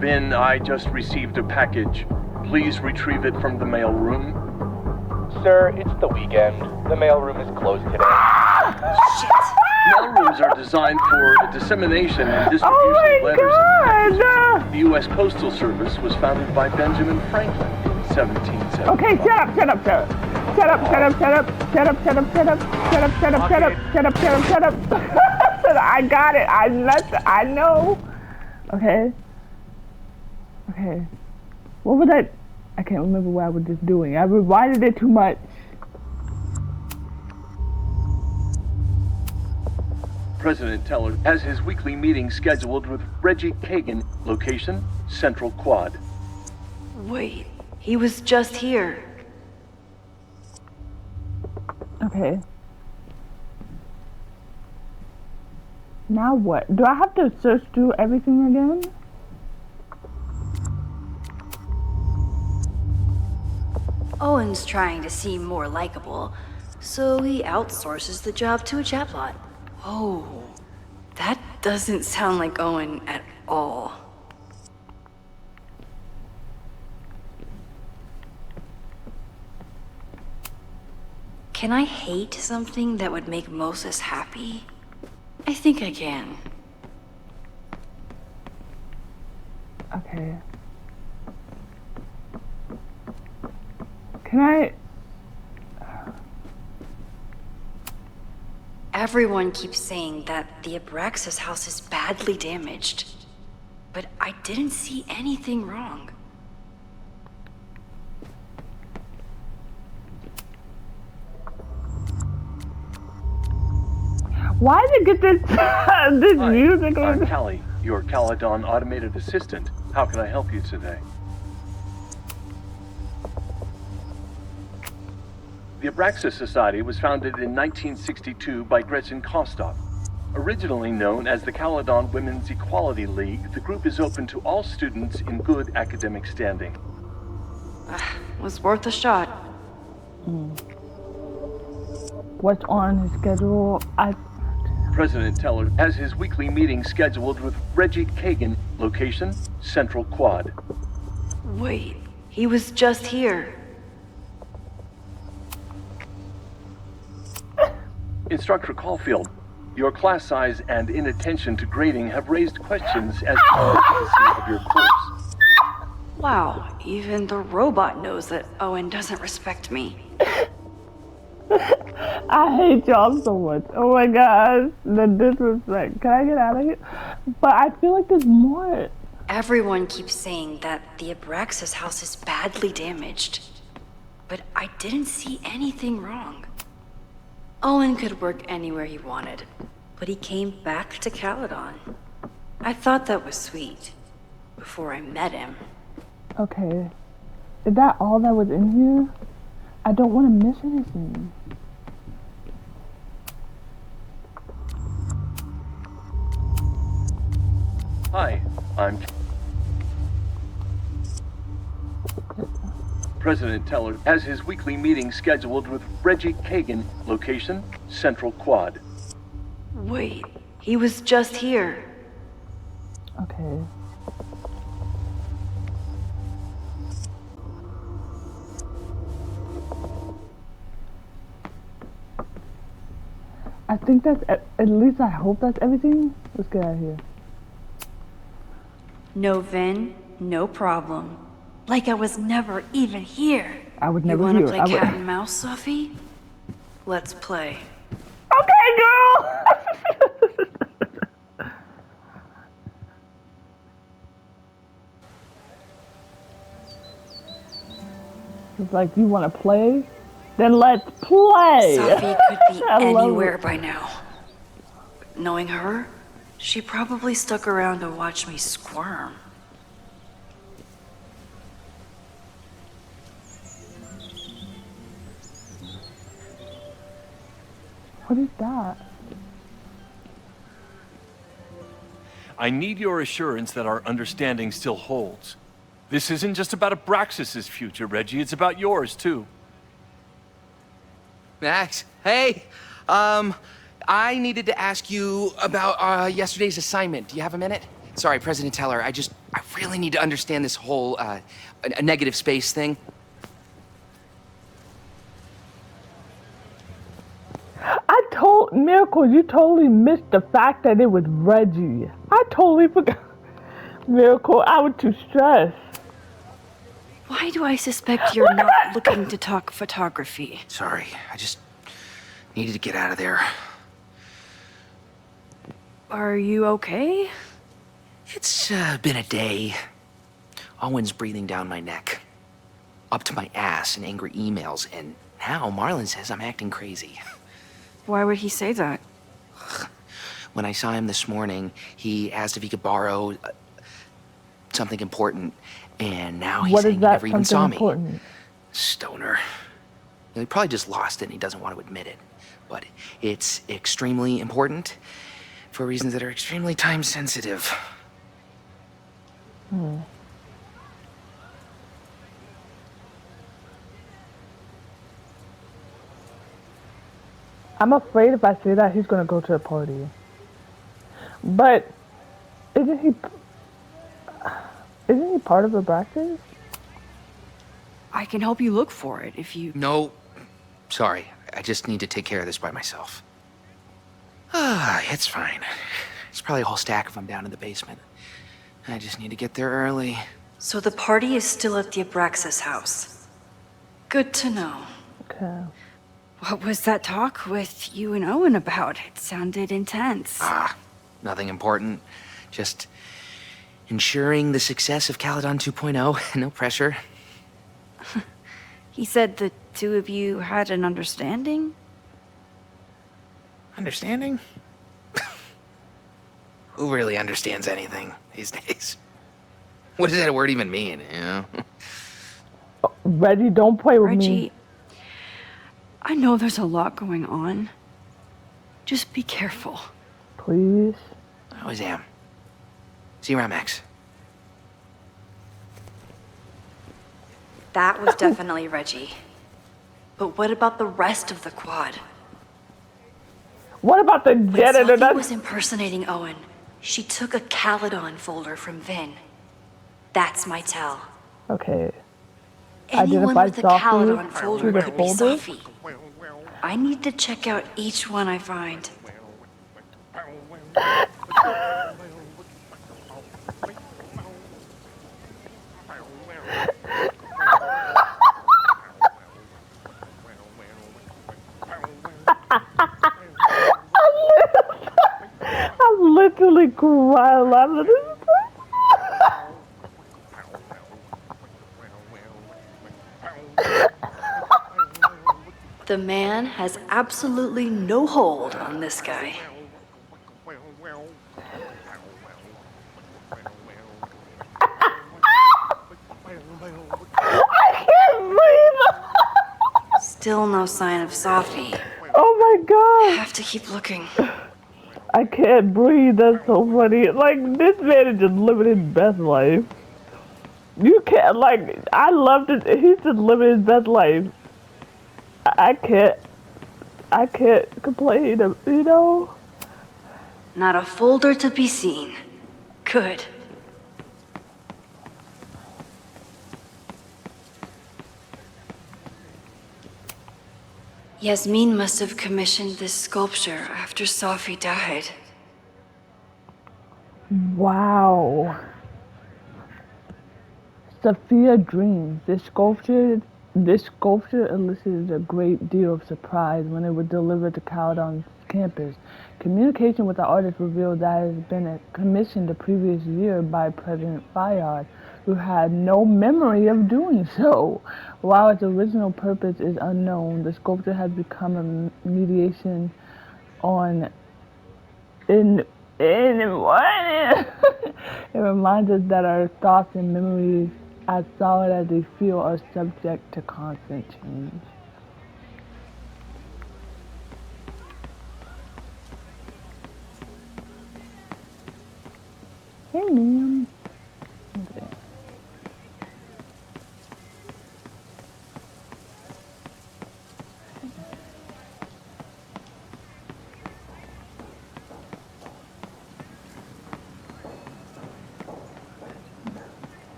Vin, I just received a package. Please retrieve it from the mail room. Sir, it's the weekend. The mailroom is closed today. Mail rooms are designed for the dissemination and distribution Oh of my letters and God! packages. The U.S. Postal Service was founded by Benjamin Franklin in 1775. Okay, shut up, shut up, shut up. Shut up, shut up, shut up, shut up, shut up, shut up, shut up, shut up, shut up, shut up, shut up, shut up. I got it. I know. Okay. Okay. What was that? I can't remember what I was just doing. I rewinded it too much. President Teller has his weekly meeting scheduled with Reggie Kagan. Location, Central Quad. Wait, he was just here. Okay. Now what? Do I have to search through everything again? Owen's trying to seem more likable, so he outsources the job to a chaplot. Oh, that doesn't sound like Owen at all. Can I hate something that would make Moses happy? I think I can. Okay. Can I? Everyone keeps saying that the Abraxas house is badly damaged, but I didn't see anything wrong. Why did it get this this Hi, music I'm on? Callie, your Caledon automated assistant. How can I help you today? The Abraxas Society was founded in 1962 by Gretchen Kostoff. Originally known as the Caledon Women's Equality League, the group is open to all students in good academic standing. Was worth a shot. What's on his schedule? President Teller has his weekly meeting scheduled with Reggie Kagan. Location, Central Quad. Wait, he was just here. Instructor Caulfield, your class size and inattention to grading have raised questions as to the efficacy of your course. Wow, even the robot knows that Owen doesn't respect me. I hate y'all so much. Oh my gosh, the disrespect. Can I get out of here? But I feel like there's more. Everyone keeps saying that the Abraxas house is badly damaged, but I didn't see anything wrong. Owen could work anywhere he wanted, but he came back to Caledon. I thought that was sweet, before I met him. Okay. Is that all that was in here? I don't want to miss anything. Hi, I'm President Teller has his weekly meeting scheduled with Reggie Kagan. Location, Central Quad. Wait, he was just here. Okay. I think that's, at least I hope that's everything. Let's get out of here. No Vin, no problem. Like I was never even here. I would never You wanna hear. play cat and mouse, Sophie? Let's play. Okay, girl! It's like, you want to play? Then let's play! Sophie could be I love anywhere it. by now. Knowing her, she probably stuck around to watch me squirm. What is that? I need your assurance that our understanding still holds. This isn't just about Abraxas's future, Reggie. It's about yours, too. Max, hey. I needed to ask you about yesterday's assignment. Do you have a minute? Sorry, President Teller, I really need to understand this whole, a negative space thing. I told Miracle, you totally missed the fact that it was Reggie. I totally forgot. Miracle, I was too stressed. Why do I suspect you're not looking to talk photography? Sorry, I just needed to get out of there. Are you okay? It's been a day. Owen's breathing down my neck, up to my ass in angry emails, and now Marlon says I'm acting crazy. Why would he say that? When I saw him this morning, he asked if he could borrow something important, and now he's What saying is he that never even saw something me. important? Stoner. He probably just lost it and he doesn't want to admit it. But it's extremely important for reasons that are extremely time sensitive. I'm afraid if I say that, he's gonna go to a party. But isn't he part of Abraxas? I can help you look for it if you... No, sorry. I just need to take care of this by myself. It's fine. It's probably a whole stack of them down in the basement. I just need to get there early. So the party is still at the Abraxas house. Good to know. Okay. What was that talk with you and Owen about? It sounded intense. Nothing important. Just ensuring the success of Caledon 2.0. No pressure. He said the two of you had an understanding? Understanding? Who really understands anything these days? What does that word even mean, you know? Reggie, don't play with Reggie, me. I know there's a lot going on. Just be careful. Please. I always am. See you around, Max. That was definitely Reggie. But what about the rest of the quad? What about the When janitor? Sophie was impersonating Owen, she took a Caledon folder from Vin. That's my tell. Okay. Anyone Identify with a Sophie Caledon through folder the could be folder? Sophie. I need to check out each one I find. I'm literally crying laughing. The man has absolutely no hold on this guy. I can't breathe. Still no sign of Sophie. Oh my god. Have to keep looking. I can't breathe. That's so funny. Like, this man is just living his best life. You can't, like, I love this. He's just living his best life. I can't complain, you know? Not a folder to be seen. Good. Yasmin must have commissioned this sculpture after Sophie died. Wow. Sophia Dreams. This sculpture elicited a great deal of surprise when it was delivered to Caledon's campus. Communication with the artist revealed that it had been commissioned the previous year by President Fayard, who had no memory of doing so. While its original purpose is unknown, the sculpture has become a mediation on it reminds us that our thoughts and memories, as solid as they feel, are subject to constant change. Hey, ma'am. Okay.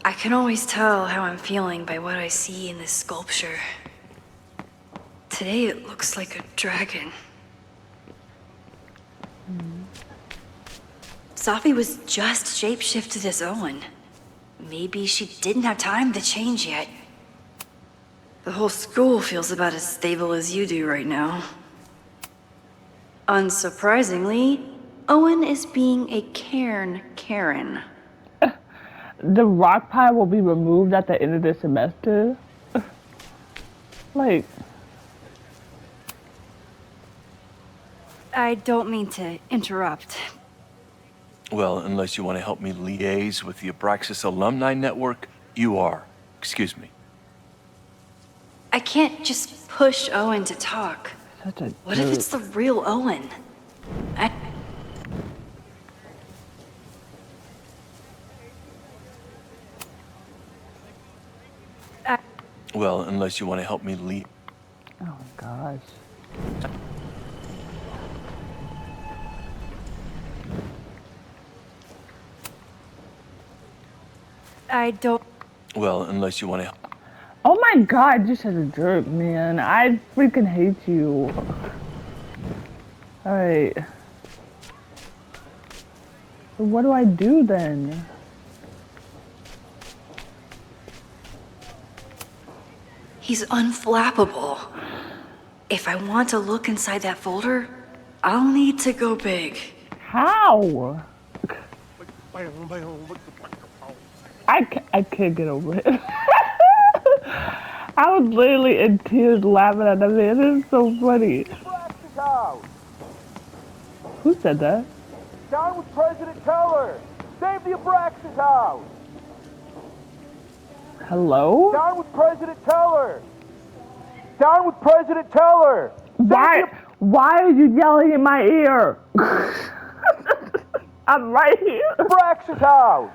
I can always tell how I'm feeling by what I see in this sculpture. Today it looks like a dragon. Safi was just shapeshifted as Owen. Maybe she didn't have time to change yet. The whole school feels about as stable as you do right now. Unsurprisingly, Owen is being a Cairn Karen. The rock pile will be removed at the end of the semester. Like, I don't mean to interrupt. Well, unless you want to help me liaise with the Abraxas Alumni Network, you are. Excuse me. I can't just push Owen to talk. such a What if it's the real Owen? Well, unless you want to help me lead. Oh my gosh. I don't. Well, unless you want to. Oh my god, you're such a jerk, man. I freaking hate you. Alright. What do I do then? He's unflappable. If I want to look inside that folder, I'll need to go big. How? I can't get over it. I was literally in tears laughing at that man. This is so funny. Who said that? Down with President Teller! Save the Abraxas house! Hello? Down with President Teller! Down with President Teller! Why are you yelling in my ear? I'm right here. Abraxas house!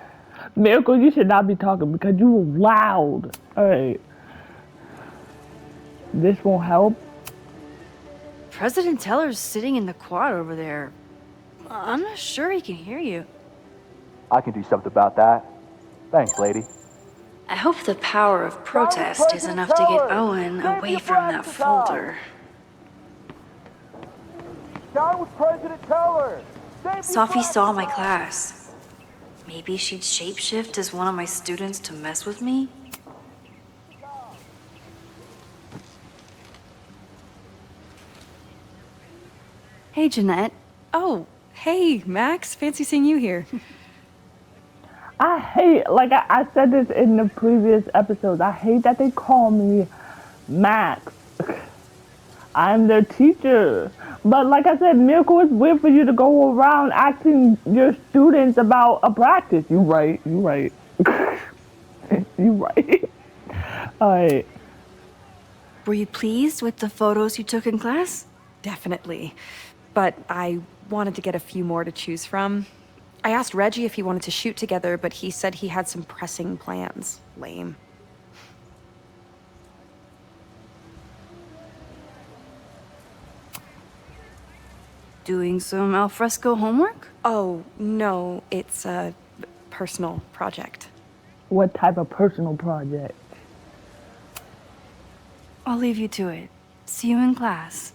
Miracle, you should not be talking because you were loud. Alright. This won't help. President Teller's sitting in the quad over there. I'm not sure he can hear you. I can do something about that. Thanks, lady. I hope the power of protest is enough to get Owen away from that folder. Down with President Teller! Safi saw my class. Maybe she'd shapeshift as one of my students to mess with me? Hey, Jeanette. Oh, hey, Max. Fancy seeing you here. I hate, like I said this in the previous episodes, I hate that they call me Max. I'm their teacher. But like I said, Miracle, it's weird for you to go around asking your students about a practice. You right. You right. Alright. Were you pleased with the photos you took in class? Definitely. But I wanted to get a few more to choose from. I asked Reggie if he wanted to shoot together, but he said he had some pressing plans. Lame. Doing some alfresco homework? Oh, no, it's a personal project. What type of personal project? I'll leave you to it. See you in class.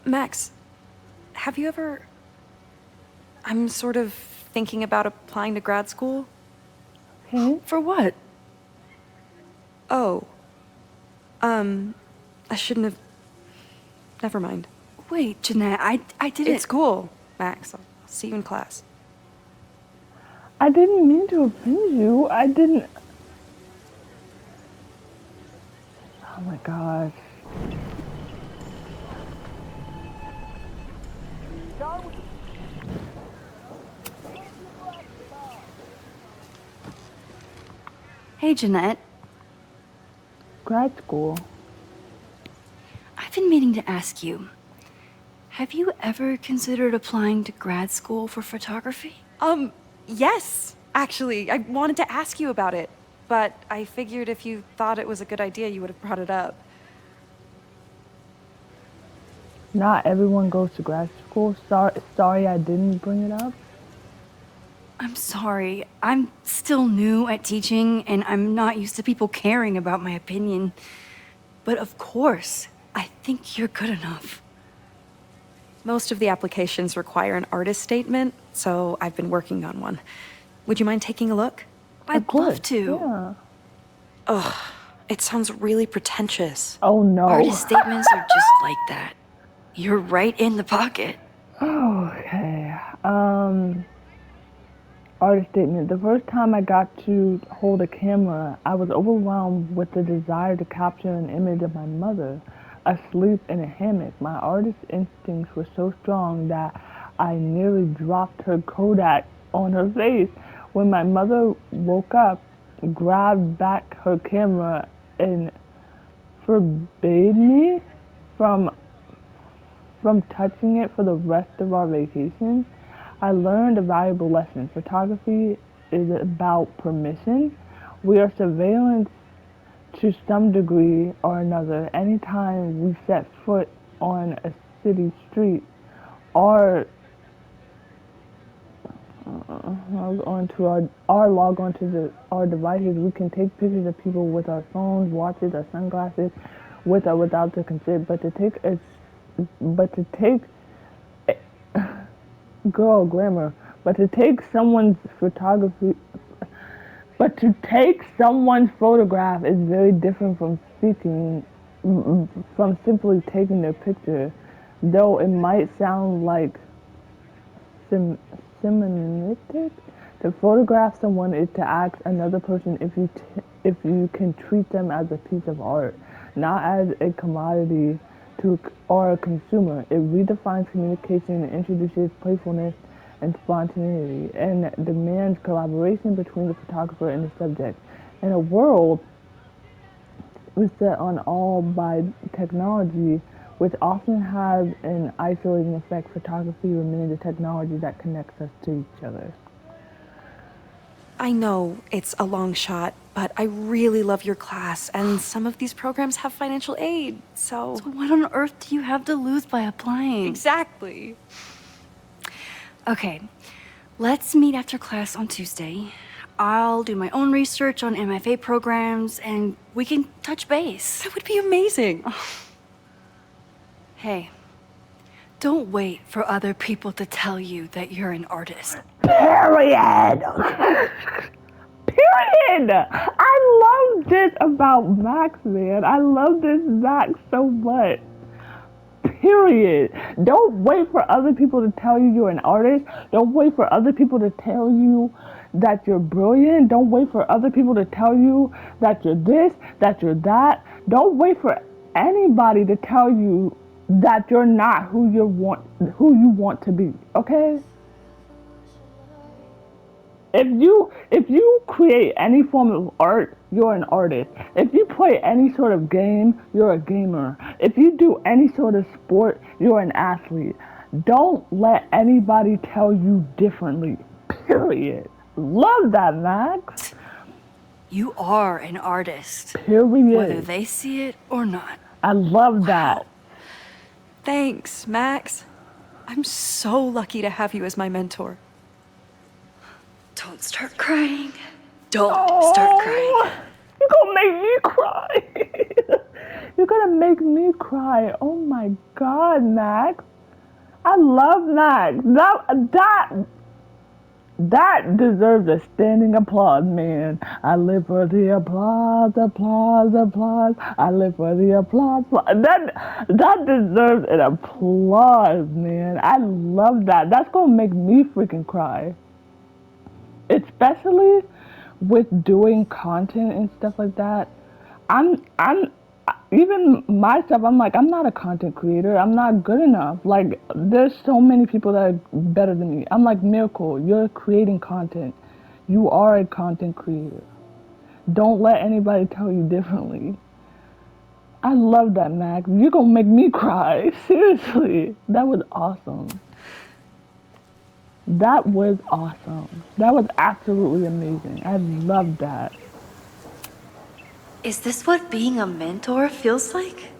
Max, have you ever... I'm sort of thinking about applying to grad school. For what? Oh. I shouldn't have... Never mind. Wait, Jeanette, I didn't... It's cool, Max. I'll see you in class. I didn't mean to offend you. I didn't... Oh my gosh. Hey, Jeanette. Grad school. I've been meaning to ask you. Have you ever considered applying to grad school for photography? Yes. Actually, I wanted to ask you about it, but I figured if you thought it was a good idea, you would have brought it up. Not everyone goes to grad school. Sorry I didn't bring it up. I'm sorry. I'm still new at teaching, and I'm not used to people caring about my opinion. But of course, I think you're good enough. Most of the applications require an artist statement, so I've been working on one. Would you mind taking a look? I'd love to. Yeah. Ugh, it sounds really pretentious. Oh no. Artist statements are just like that. You're right in the pocket. Okay. Artist statement. The first time I got to hold a camera, I was overwhelmed with the desire to capture an image of my mother asleep in a hammock. My artist instincts were so strong that I nearly dropped her Kodak on her face. When my mother woke up, grabbed back her camera and forbade me from touching it for the rest of our vacation, I learned a valuable lesson. Photography is about permission. We are surveillance to some degree or another. Anytime we set foot on a city street or log onto our devices, we can take pictures of people with our phones, watches, or sunglasses, with or without their consent. But to take someone's photograph is very different from simply taking their picture. Though it might sound like semantic, to photograph someone is to ask another person if you can treat them as a piece of art, not as a commodity or a consumer. It redefines communication and introduces playfulness and spontaneity, and demands collaboration between the photographer and the subject. In a world set on all by technology, which often has an isolating effect, photography remains a technology that connects us to each other. I know it's a long shot, but I really love your class, and some of these programs have financial aid, so... So what on earth do you have to lose by applying? Exactly. Okay, let's meet after class on Tuesday. I'll do my own research on MFA programs, and we can touch base. That would be amazing. Hey, don't wait for other people to tell you that you're an artist. Period! Period! I love this about Max, man. I love this Max so much. Period. Don't wait for other people to tell you you're an artist. Don't wait for other people to tell you that you're brilliant. Don't wait for other people to tell you that you're this, that you're that. Don't wait for anybody to tell you that you're not who you want to be. Okay? If you create any form of art, you're an artist. If you play any sort of game, you're a gamer. If you do any sort of sport, you're an athlete. Don't let anybody tell you differently. Period. Love that, Max. You are an artist. Period. Whether they see it or not. I love that. Thanks, Max. I'm so lucky to have you as my mentor. Don't start crying. Don't start crying. You're gonna make me cry. You're gonna make me cry. Oh my God, Max. I love Max. That deserves a standing applause, man. I live for the applause, applause, applause. I live for the applause. That deserves an applause, man. I love that. That's gonna make me freaking cry. Especially with doing content and stuff like that. I'm even myself, I'm like, I'm not a content creator. I'm not good enough. Like, there's so many people that are better than me. I'm like, Miracle, you're creating content. You are a content creator. Don't let anybody tell you differently. I love that, Max. You're gonna make me cry. Seriously. That was awesome. That was awesome. That was absolutely amazing. I loved that. Is this what being a mentor feels like?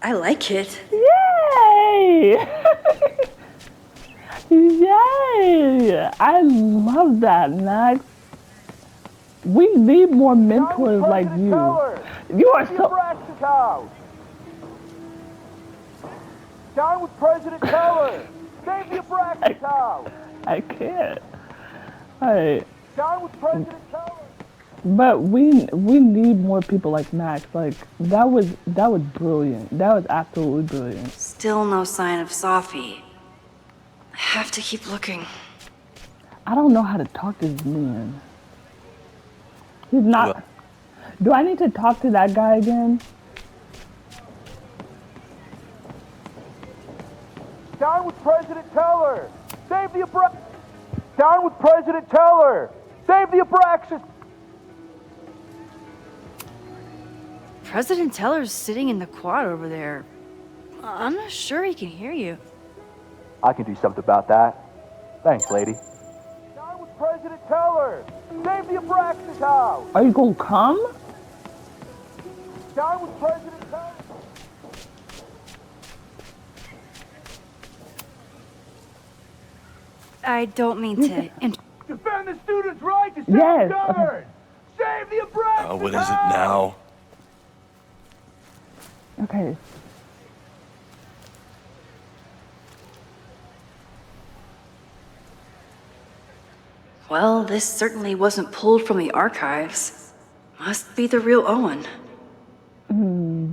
I like it. Yay! Yay! I love that, Max. We need more mentors like you. You are so. Down with President Teller! Save the Abraxas House! I can't. Alright. Down with President Teller! But we need more people like Max. Like that was brilliant. That was absolutely brilliant. Still no sign of Sophie. I have to keep looking. I don't know how to talk to this man. He's not. Do I need to talk to that guy again? Down with President Teller! Save the Abraxas! Down with President Teller! Save the Abraxas! President Teller's sitting in the quad over there. I'm not sure he can hear you. I can do something about that. Thanks, lady. Down with President Teller! Save the Abraxas House! Are you gonna come? Down with President Teller! I don't mean to. Defend the students' right to Yes. self-govern! Save the Abraxas What is it now? Okay. Well, this certainly wasn't pulled from the archives. Must be the real Owen.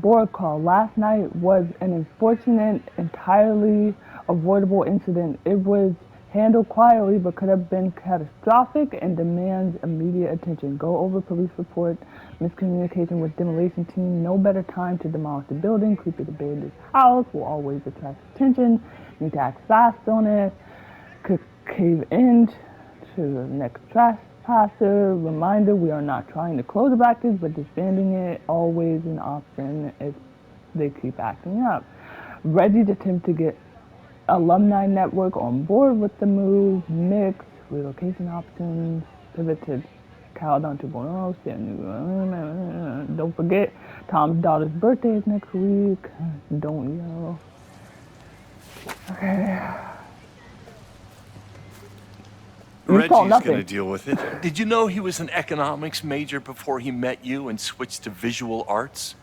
Board call. Last night was an unfortunate, entirely avoidable incident. It was handled quietly but could have been catastrophic and demands immediate attention. Go over police report. Miscommunication with demolition team. No better time to demolish the building. Creepy abandoned house will always attract attention. Need to act fast on it. Could cave in to the next trespasser. Reminder, we are not trying to close the practice, but disbanding it always an option if they keep acting up. Reggie's attempt to get alumni network on board with the move. Mix, relocation options, pivot to Caledon 2.0. Don't forget, Tom's daughter's birthday is next week. Don't yell. Okay. Reggie's gonna deal with it. Did you know he was an economics major before he met you and switched to visual arts?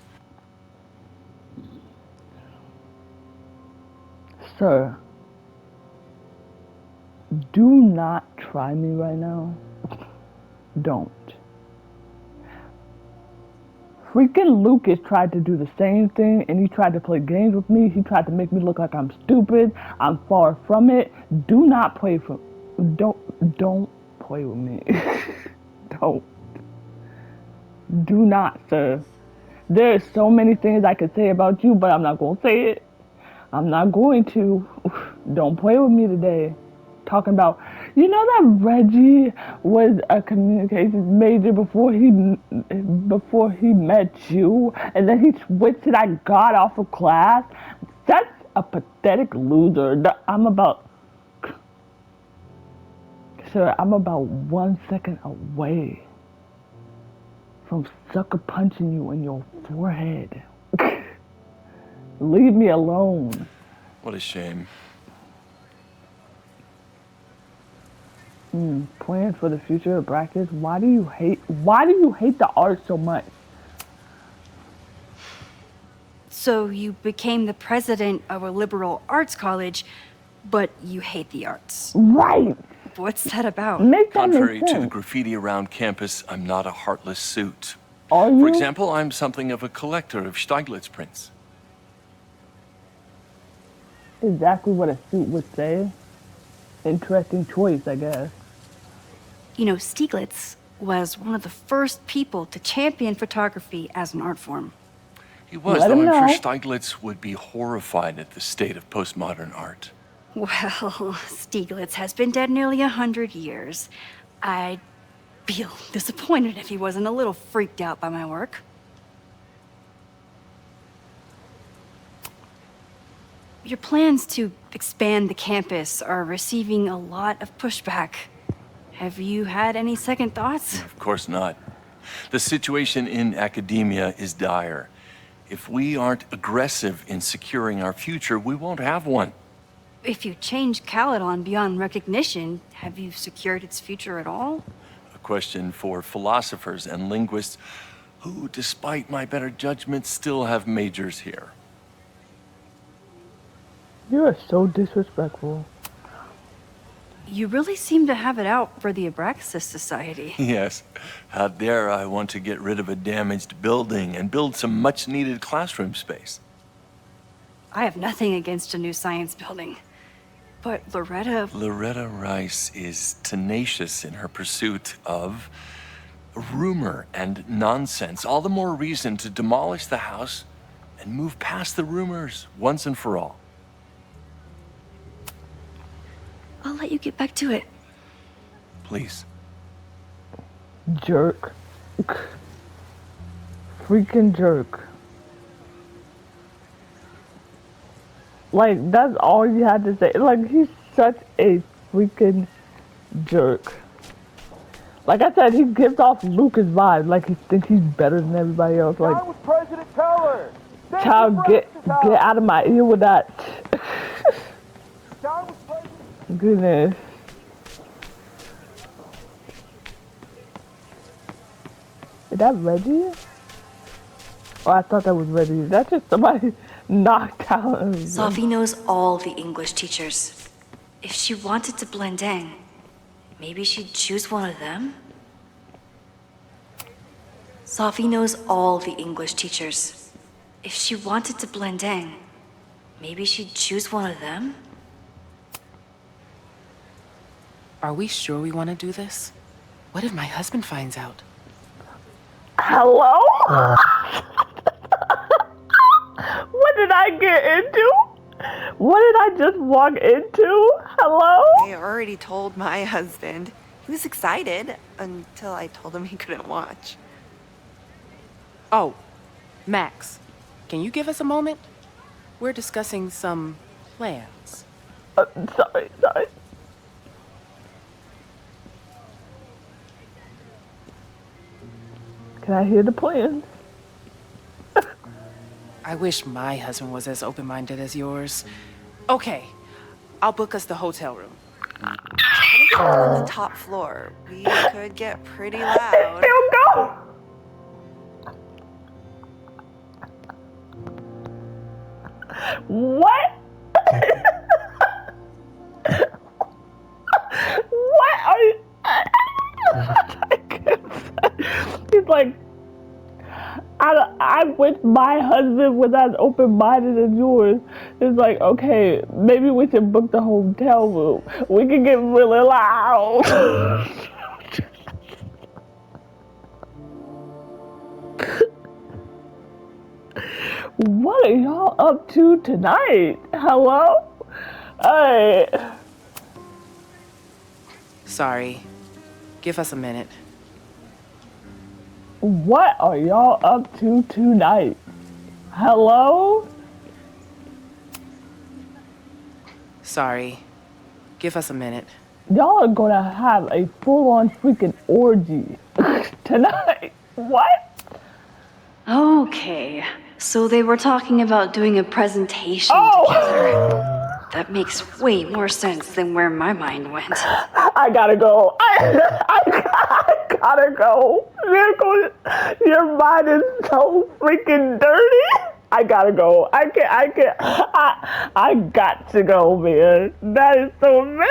Sir, do not try me right now. Don't. Freaking Lucas tried to do the same thing and he tried to play games with me. He tried to make me look like I'm stupid. I'm far from it. Do not play from. Don't play with me. Don't. Do not, sir. There's so many things I could say about you, but I'm not going to say it. I'm not going to. Don't play with me today. Talking about, you know that Reggie was a communications major before he met you, and then he switched and I got off of class. That's a pathetic loser. I'm about 1 second away from sucker punching you in your forehead. Leave me alone. What a shame. Plans for the future of Brackets. Why do you hate the art so much? So you became the president of a liberal arts college, but you hate the arts. Right. What's that about? Contrary to the graffiti around campus, I'm not a heartless suit. Are you? For example, I'm something of a collector of Stieglitz prints. Exactly what a suit would say. Interesting choice, I guess. You know, Stieglitz was one of the first people to champion photography as an art form. He was, Let though him I'm know. sure Stieglitz would be horrified at the state of postmodern art. Well, Stieglitz has been dead nearly 100 years. I'd feel disappointed if he wasn't a little freaked out by my work. your plans to expand the campus are receiving a lot of pushback. Have you had any second thoughts? Of course not. The situation in academia is dire. If we aren't aggressive in securing our future, we won't have one. If you change Caledon beyond recognition, have you secured its future at all? A question for philosophers and linguists who, despite my better judgment, still have majors here. You are so disrespectful. You really seem to have it out for the Abraxas Society. Yes, out there I want to get rid of a damaged building and build some much-needed classroom space. I have nothing against a new science building. But Loretta Rice is tenacious in her pursuit of rumor and nonsense. All the more reason to demolish the house and move past the rumors once and for all. I'll let you get back to it. Please. Jerk. Freaking jerk. Like, that's all you had to say. Like, he's such a freaking jerk. Like I said, he gives off Lucas vibes. Like, he thinks he's better than everybody else. Like, I'm with President Teller. child, get out of my ear with that. Goodness. Is that Reggie? Oh, I thought that was Reggie. That's just somebody knocked out. Sophie knows all the English teachers. If she wanted to blend in, maybe she'd choose one of them? Sophie knows all the English teachers. If she wanted to blend in, maybe she'd choose one of them? Are we sure we want to do this? What if my husband finds out? Hello? What did I get into? What did I just walk into? Hello? I already told my husband. He was excited until I told him he couldn't watch. Oh, Max, can you give us a moment? We're discussing some plans. Sorry. Can I hear the plans? I wish my husband was as open-minded as yours. Okay, I'll book us the hotel room. On the top floor, we could get pretty loud. Still go. What? What are you? He's like, I wish my husband was as open-minded as yours. It's like, okay, maybe we should book the hotel room. We can get really loud. What are y'all up to tonight? Hello? Hey. Sorry. Give us a minute. What are y'all up to tonight? Hello? Sorry. Give us a minute. Y'all are gonna have a full-on freaking orgy tonight. What? Okay, so they were talking about doing a presentation together. That makes way more sense than where my mind went. I gotta go. I gotta go. Your mind is so freaking dirty. I gotta go. I got to go, man. That is so mess.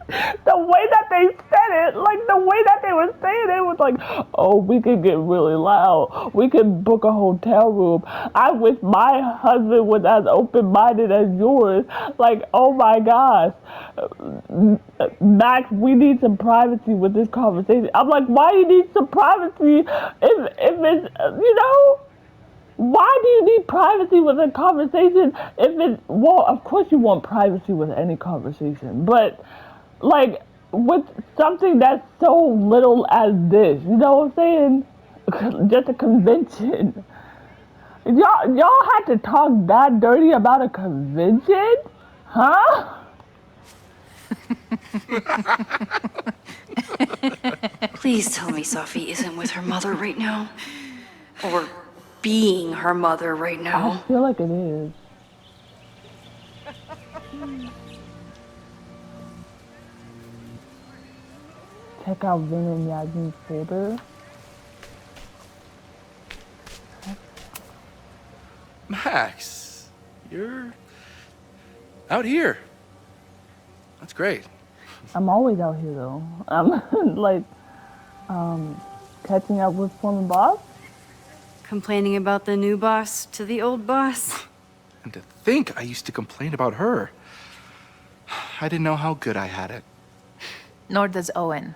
The way that they said it, like the way that they were saying it was like, oh, we could get really loud. We could book a hotel room. I wish my husband was as open-minded as yours. Like, oh my gosh. Max, we need some privacy with this conversation. I'm like, why do you need some privacy if it's, you know? Why do you need privacy with a conversation if it's, well, of course you want privacy with any conversation, but like with something that's so little as this, you know what I'm saying? Just a convention. Y'all had to talk that dirty about a convention? Huh? Please tell me Safi isn't with her mother right now. Or being her mother right I now. feel like it is. Check out Vin and Yasmin's folder. Max, you're out here. That's great. I'm always out here though. I'm like, catching up with former boss. Complaining about the new boss to the old boss. And to think I used to complain about her. I didn't know how good I had it. Nor does Owen.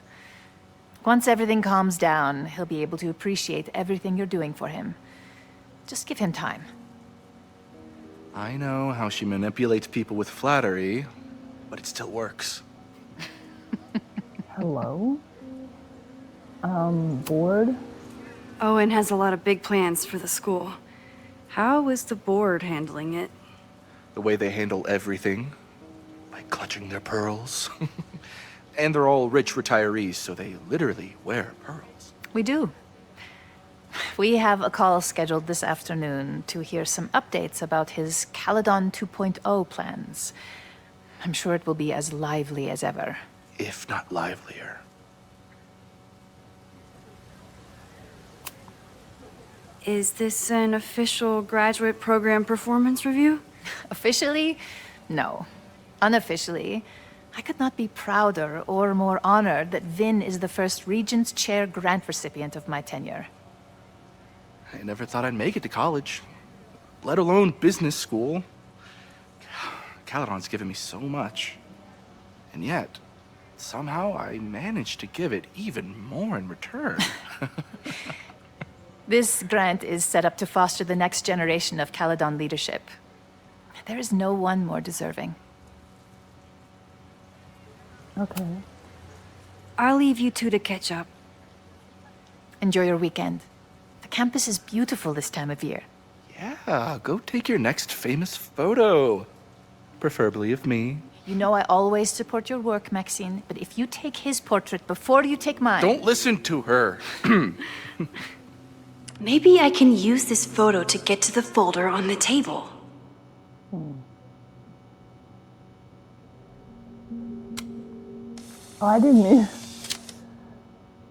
Once everything calms down, he'll be able to appreciate everything you're doing for him. Just give him time. I know how she manipulates people with flattery, but it still works. Hello? Board? Owen has a lot of big plans for the school. How is the board handling it? The way they handle everything, by clutching their pearls. And they're all rich retirees, so they literally wear pearls. We do. We have a call scheduled this afternoon to hear some updates about his Caledon 2.0 plans. I'm sure it will be as lively as ever. If not livelier. Is this an official graduate program performance review? Officially? No. Unofficially, I could not be prouder or more honored that Vin is the first Regents Chair grant recipient of my tenure. I never thought I'd make it to college, let alone business school. Caledon's given me so much. And yet, somehow I managed to give it even more in return. This grant is set up to foster the next generation of Caledon leadership. There is no one more deserving. Okay. I'll leave you two to catch up. Enjoy your weekend. The campus is beautiful this time of year. Yeah, go take your next famous photo. Preferably of me. You know I always support your work, Maxine, but if you take his portrait before you take mine... Don't listen to her. Maybe I can use this photo to get to the folder on the table. Oh, I didn't mean...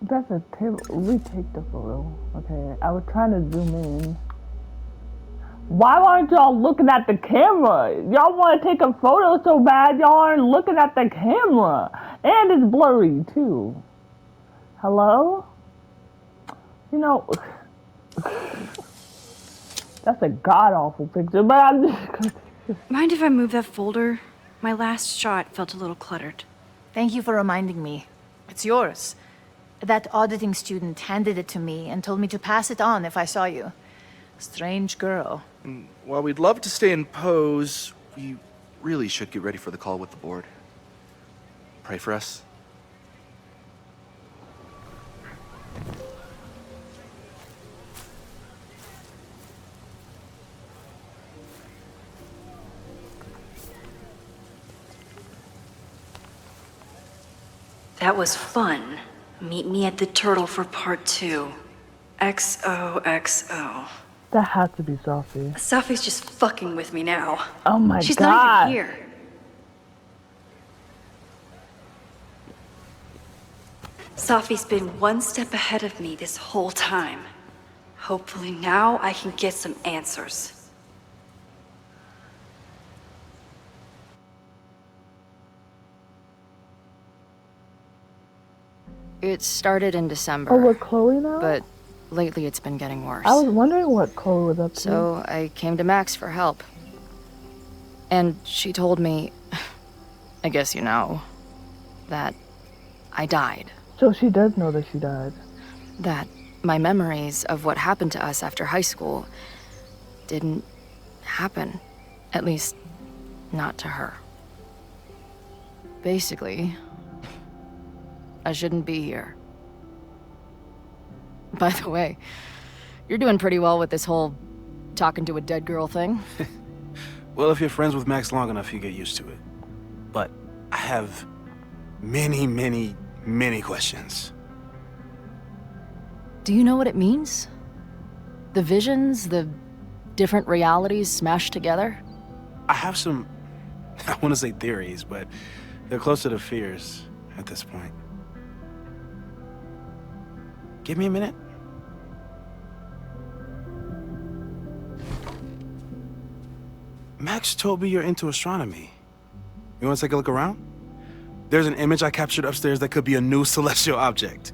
That's a table. Retake the photo. Okay, I was trying to zoom in. Why aren't y'all looking at the camera? Y'all want to take a photo so bad, y'all aren't looking at the camera. And it's blurry, too. Hello? You know... That's a god-awful picture, but I'm just... Mind if I move that folder? My last shot felt a little cluttered. Thank you for reminding me. It's yours. That auditing student handed it to me and told me to pass it on if I saw you. Strange girl. While we'd love to stay in pose, we really should get ready for the call with the board. Pray for us. That was fun. Meet me at the Turtle for part 2. XOXO. That has to be Safi. Safi's just fucking with me now. Oh my She's god. not even here. Safi's been one step ahead of me this whole time. Hopefully now I can get some answers. It started in December. Oh, with Chloe now? But lately it's been getting worse. I was wondering what Chloe was up to. So I came to Max for help. And she told me, I guess you know, that I died. So she does know that she died. That my memories of what happened to us after high school didn't happen. At least, not to her. Basically, I shouldn't be here. By the way, you're doing pretty well with this whole talking to a dead girl thing? Well, if you're friends with Max long enough, you get used to it. But I have many, many, many questions. Do you know what it means? The visions, the different realities smashed together? I have some, I want to say theories, but they're closer to fears at this point. Give me a minute. Max told me you're into astronomy. You want to take a look around? There's an image I captured upstairs that could be a new celestial object.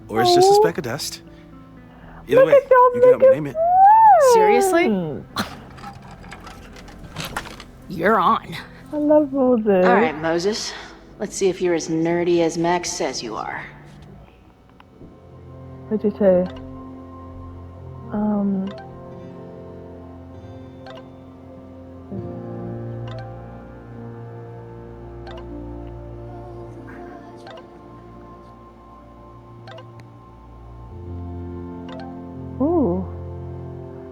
Or it's just a speck of dust. Either way, you can help me name it. Seriously? You're on. I love Moses. All right, Moses. Let's see if you're as nerdy as Max says you are. What'd you say? Ooh.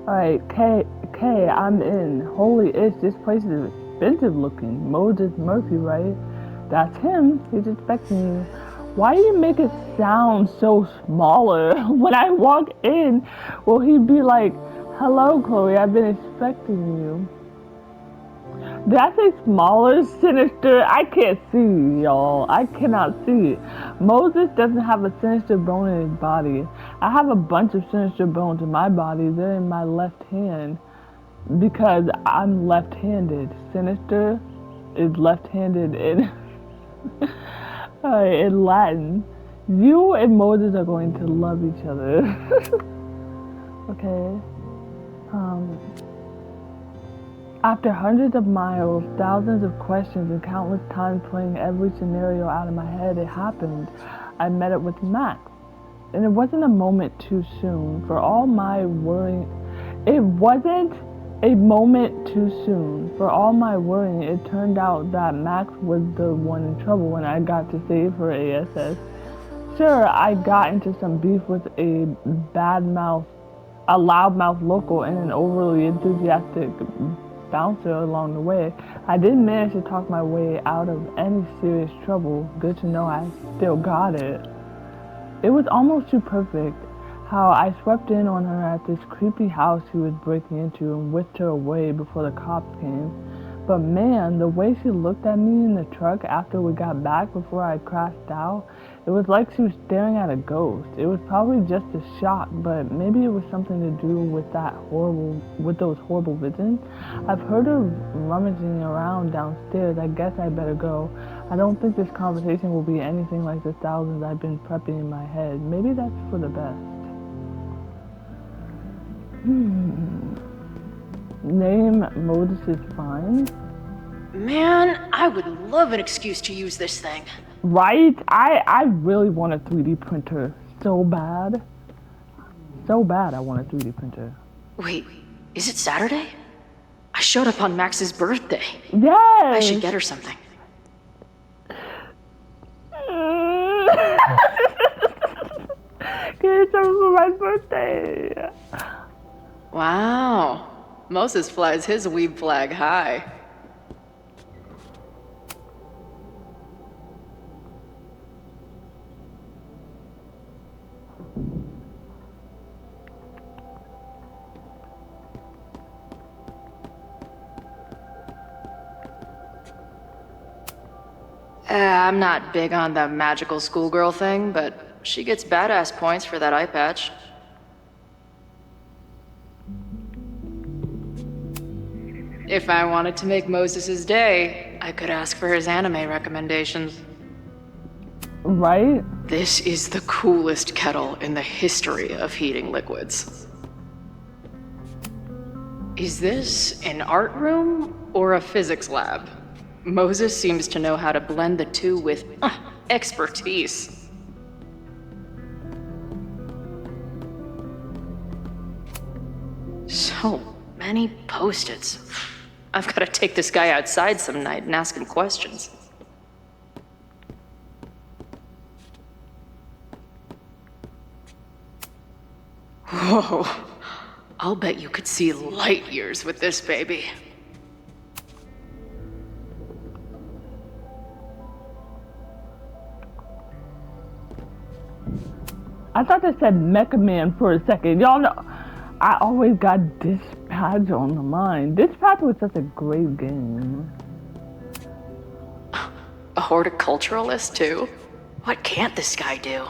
Alright, K, I'm in. Holy ish, this place is expensive looking. Moses Murphy, right? That's him. He's expecting you. Why do you make it sound so smaller? When I walk in, will he be like, hello, Chloe, I've been expecting you. Did I say smaller, Sinister? I can't see, y'all. I cannot see. Moses doesn't have a Sinister bone in his body. I have a bunch of Sinister bones in my body. They're in my left hand because I'm left-handed. Sinister is left-handed in, in Latin. You and Moses are going to love each other. Okay. After hundreds of miles, thousands of questions, and countless times playing every scenario out of my head, it happened. I met up with Max. And it wasn't a moment too soon. For all my worrying, it wasn't a moment too soon. For all my worrying, it turned out that Max was the one in trouble when I got to save her ASS. Sure, I got into some beef with a loudmouth local and an overly enthusiastic bouncer along the way. I didn't manage to talk my way out of any serious trouble. Good to know I still got it. It was almost too perfect how I swept in on her at this creepy house she was breaking into and whisked her away before the cops came. But man, the way she looked at me in the truck after we got back before I crashed out, it was like she was staring at a ghost. It was probably just a shock, but maybe it was something to do with those horrible visions. I've heard her rummaging around downstairs. I guess I better go. I don't think this conversation will be anything like the thousands I've been prepping in my head. Maybe that's for the best. Name Moses is fine. Man, I would love an excuse to use this thing. Right? I really want a 3D printer so bad. So bad I want a 3D printer. Wait, is it Saturday? I showed up on Max's birthday. Yes! I should get her something. Get her something for my birthday. Wow. Moses flies his weeb flag high. I'm not big on the magical schoolgirl thing, but she gets badass points for that eye patch. If I wanted to make Moses' day, I could ask for his anime recommendations. Right? This is the coolest kettle in the history of heating liquids. Is this an art room or a physics lab? Moses seems to know how to blend the two with expertise. So many Post-its. I've got to take this guy outside some night and ask him questions. Whoa. I'll bet you could see light years with this baby. I thought they said Mecha Man for a second. Y'all know, I always got Dispatch on the mind. Dispatch was such a great game. A horticulturalist, too? What can't this guy do?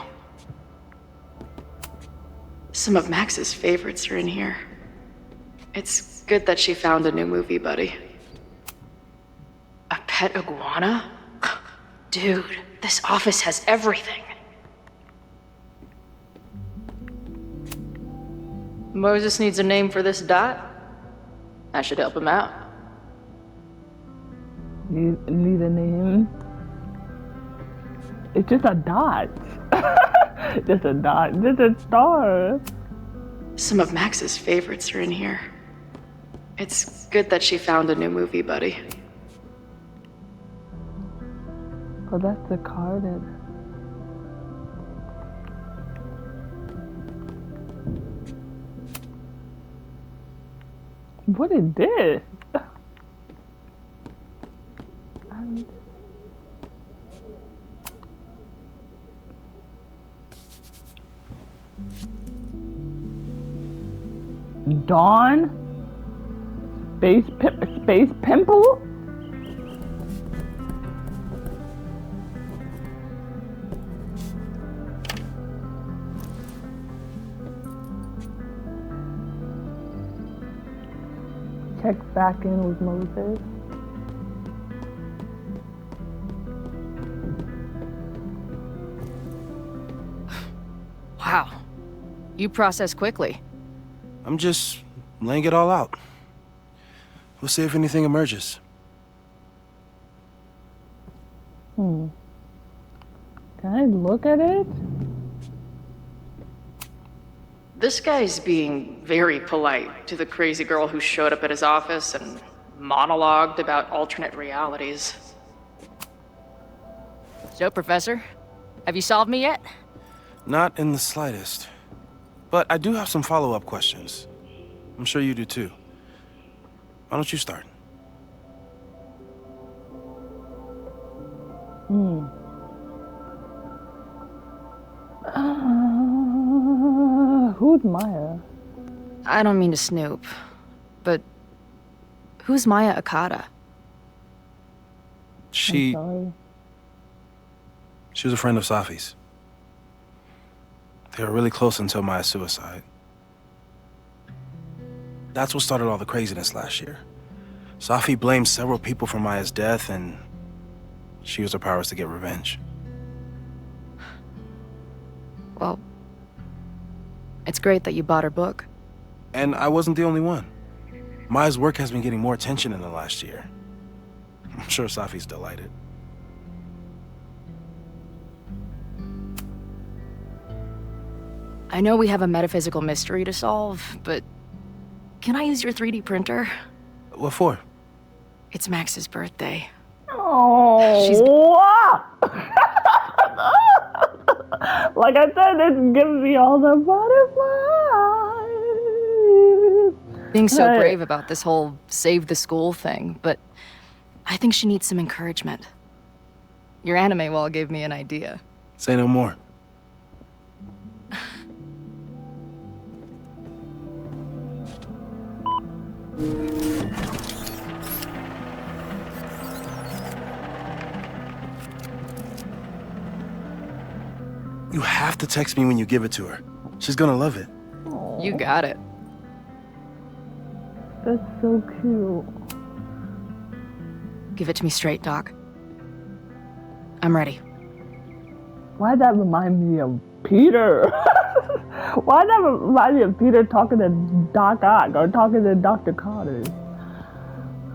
Some of Max's favorites are in here. It's good that she found a new movie buddy. A pet iguana? Dude, this office has everything. Moses needs a name for this dot. I should help him out. Need a name? It's just a dot. Just a dot. Just a star. Some of Max's favorites are in here. It's good that she found a new movie buddy. Oh, that's the card. What is this? Dawn? Space Pimple? Check back in with Moses. Wow. You process quickly. I'm just laying it all out. We'll see if anything emerges. Can I look at it? This guy's being very polite to the crazy girl who showed up at his office and monologued about alternate realities. So, Professor, have you solved me yet? Not in the slightest. But I do have some follow-up questions. I'm sure you do too. Why don't you start? Who's Maya? I don't mean to snoop, but who's Maya Akata? She I'm sorry. was a friend of Safi's. They were really close until Maya's suicide. That's what started all the craziness last year. Safi blamed several people for Maya's death, and she used her powers to get revenge. Well, it's great that you bought her book. And I wasn't the only one. Maya's work has been getting more attention in the last year. I'm sure Safi's delighted. I know we have a metaphysical mystery to solve, but can I use your 3D printer? What for? It's Max's birthday. Oh, like I said, it's giving me all the butterflies. Being so brave about this whole save the school thing, but I think she needs some encouragement. Your anime wall gave me an idea. Say no more. You have to text me when you give it to her. She's gonna love it. You got it. That's so cute. Give it to me straight, Doc. I'm ready. Why'd that remind me of Peter? Why'd that remind me of Peter talking to Doc Ock or talking to Dr. Connors?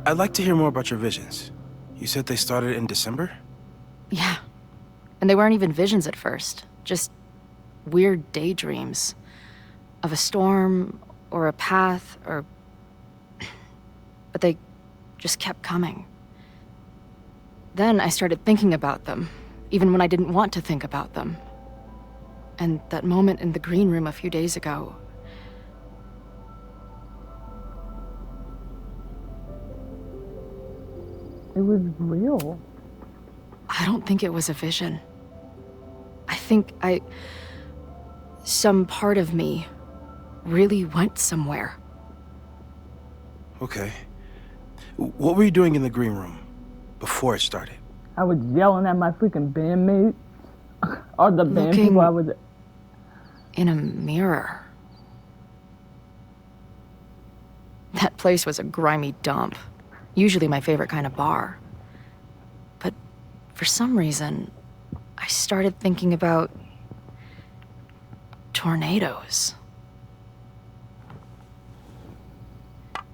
I'd like to hear more about your visions. You said they started in December? Yeah. And they weren't even visions at first. Just weird daydreams. Of a storm, or a path, or... But they just kept coming. Then I started thinking about them, even when I didn't want to think about them. And that moment in the green room a few days ago... It was real. I don't think it was a vision. I think some part of me really went somewhere. Okay. What were you doing in the green room before it started? I was yelling at my freaking bandmates. Or the band people I was... In a mirror. That place was a grimy dump. Usually my favorite kind of bar. But for some reason, I started thinking about tornadoes.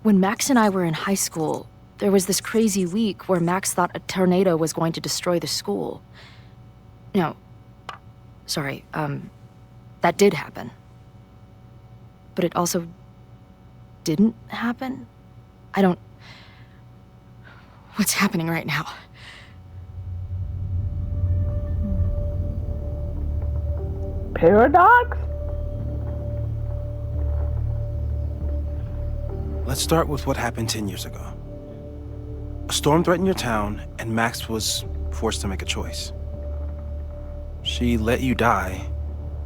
When Max and I were in high school, there was this crazy week where Max thought a tornado was going to destroy the school. No, sorry, that did happen. But it also didn't happen? What's happening right now? Paradox? Let's start with what happened 10 years ago. A storm threatened your town, and Max was forced to make a choice. She let you die,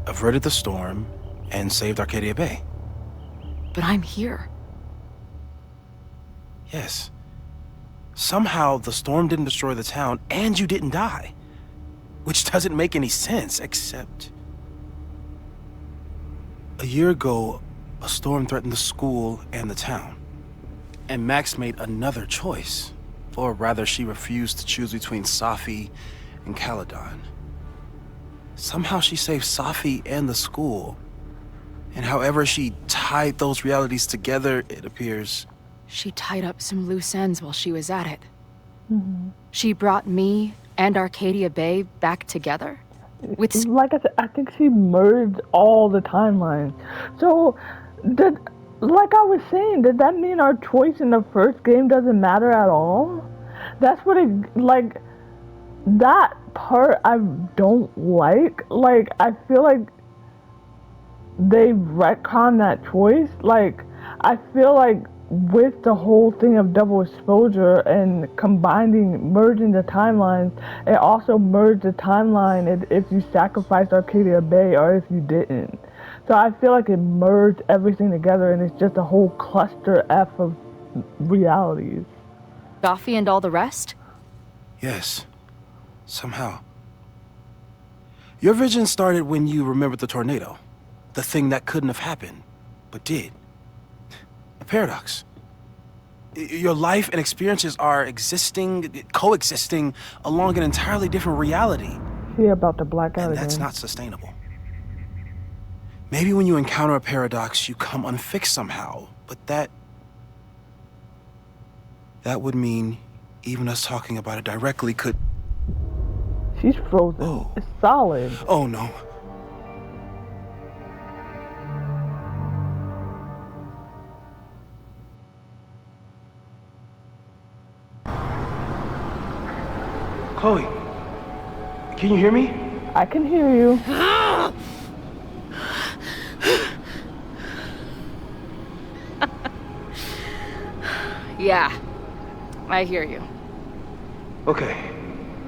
averted the storm, and saved Arcadia Bay. But I'm here. Yes. Somehow, the storm didn't destroy the town, and you didn't die. Which doesn't make any sense, except... A year ago, a storm threatened the school and the town. And Max made another choice. Or rather, she refused to choose between Safi and Caledon. Somehow she saved Safi and the school. And however she tied those realities together, it appears... She tied up some loose ends while she was at it. Mm-hmm. She brought me and Arcadia Bay back together. Like I said, I think she merged all the timelines. So, like I was saying, did that mean our choice in the first game doesn't matter at all? That's what that part I don't like. Like, I feel like they retcon that choice. Like, I feel like with the whole thing of double exposure and merging the timelines, it also merged the timeline if you sacrificed Arcadia Bay or if you didn't. So I feel like it merged everything together and it's just a whole cluster F of realities. Safi and all the rest? Yes. Somehow. Your vision started when you remembered the tornado. The thing that couldn't have happened, but did. A paradox. Your life and experiences are coexisting along an entirely different reality. Yeah, about the blackout. And that's not sustainable. Maybe when you encounter a paradox, you come unfixed somehow, but that would mean even us talking about it directly could... She's frozen. Oh. It's solid. Oh, no. Chloe, can you hear me? I can hear you. Yeah, I hear you. Okay,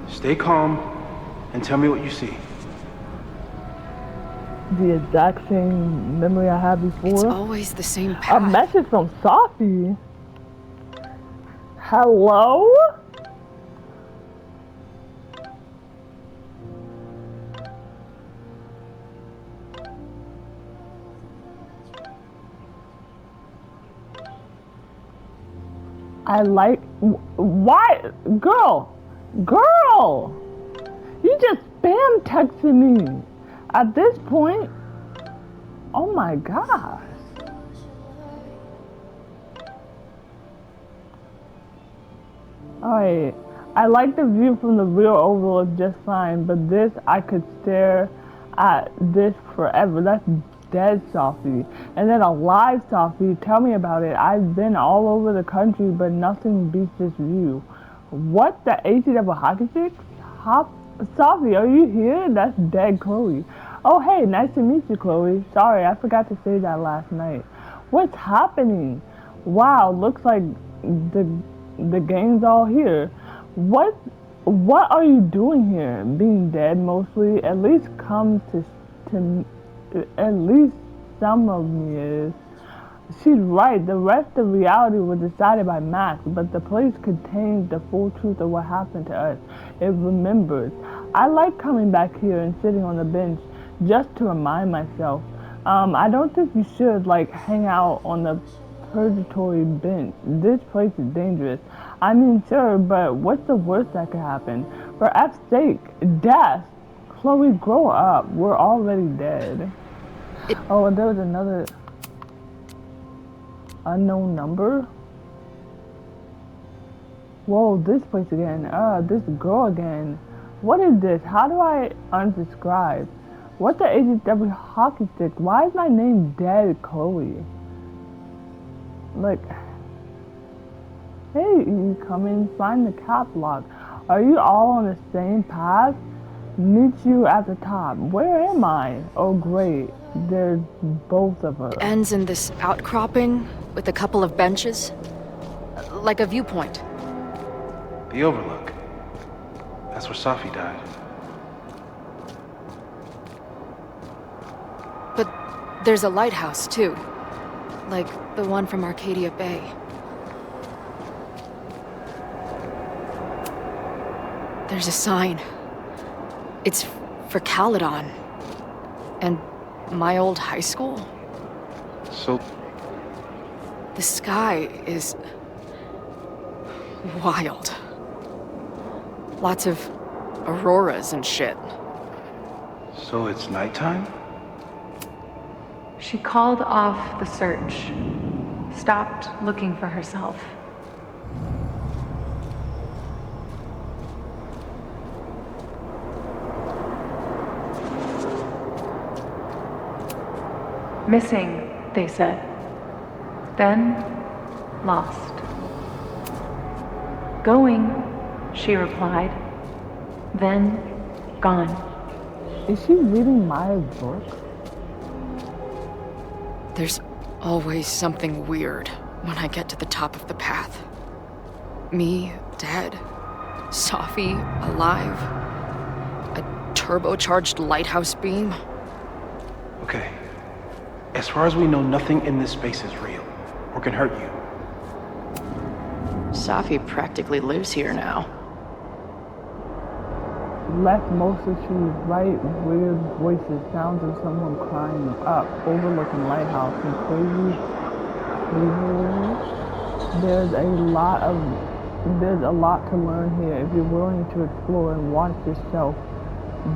stay calm and tell me what you see. The exact same memory I had before. It's always the same path. A message from Safi. Hello? Why? Girl! You just spam texted me. At this point, oh my gosh. Alright, I like the view from the rear overlook just fine, but this, I could stare at this forever. That's dead Safi. And then a live Safi, tell me about it. I've been all over the country, but nothing beats this view. What, the ACW hockey sticks? Safi, are you here? That's dead Chloe. Oh hey, nice to meet you, Chloe. Sorry, I forgot to say that last night. What's happening? Wow, looks like the gang's all here. What are you doing here? Being dead mostly, at least comes to at least some of me is. She's right, the rest of reality was decided by Max, but the place contains the full truth of what happened to us. It remembers. I like coming back here and sitting on the bench just to remind myself. I don't think you should, like, hang out on the purgatory bench. This place is dangerous. I mean, sure, but what's the worst that could happen? For F's sake, death. Chloe, grow up. We're already dead. Oh, and there was another unknown number. Whoa, this place again. This girl again. What is this? How do I unsubscribe? What the HW hockey stick? Why is my name Dead Chloe? Like, hey, you come in, find the cap lock. Are you all on the same path? Meet you at the top. Where am I? Oh, great. There's both of us. It ends in this outcropping with a couple of benches. Like a viewpoint. The Overlook. That's where Safi died. But there's a lighthouse, too. Like the one from Arcadia Bay. There's a sign. It's for Caledon. And my old high school. So... The sky is... wild. Lots of auroras and shit. So it's nighttime? She called off the search. Stopped looking for herself. Missing, they said. Then, lost. Going, she replied. Then, gone. Is she reading my book? There's always something weird when I get to the top of the path. Me, dead. Safi, alive. A turbocharged lighthouse beam. Okay. As far as we know, nothing in this space is real, or can hurt you. Safi practically lives here now. Left mostly trees, right, weird voices, sounds of someone crying up, overlooking lighthouse, and crazy. There's a lot to learn here if you're willing to explore and watch yourself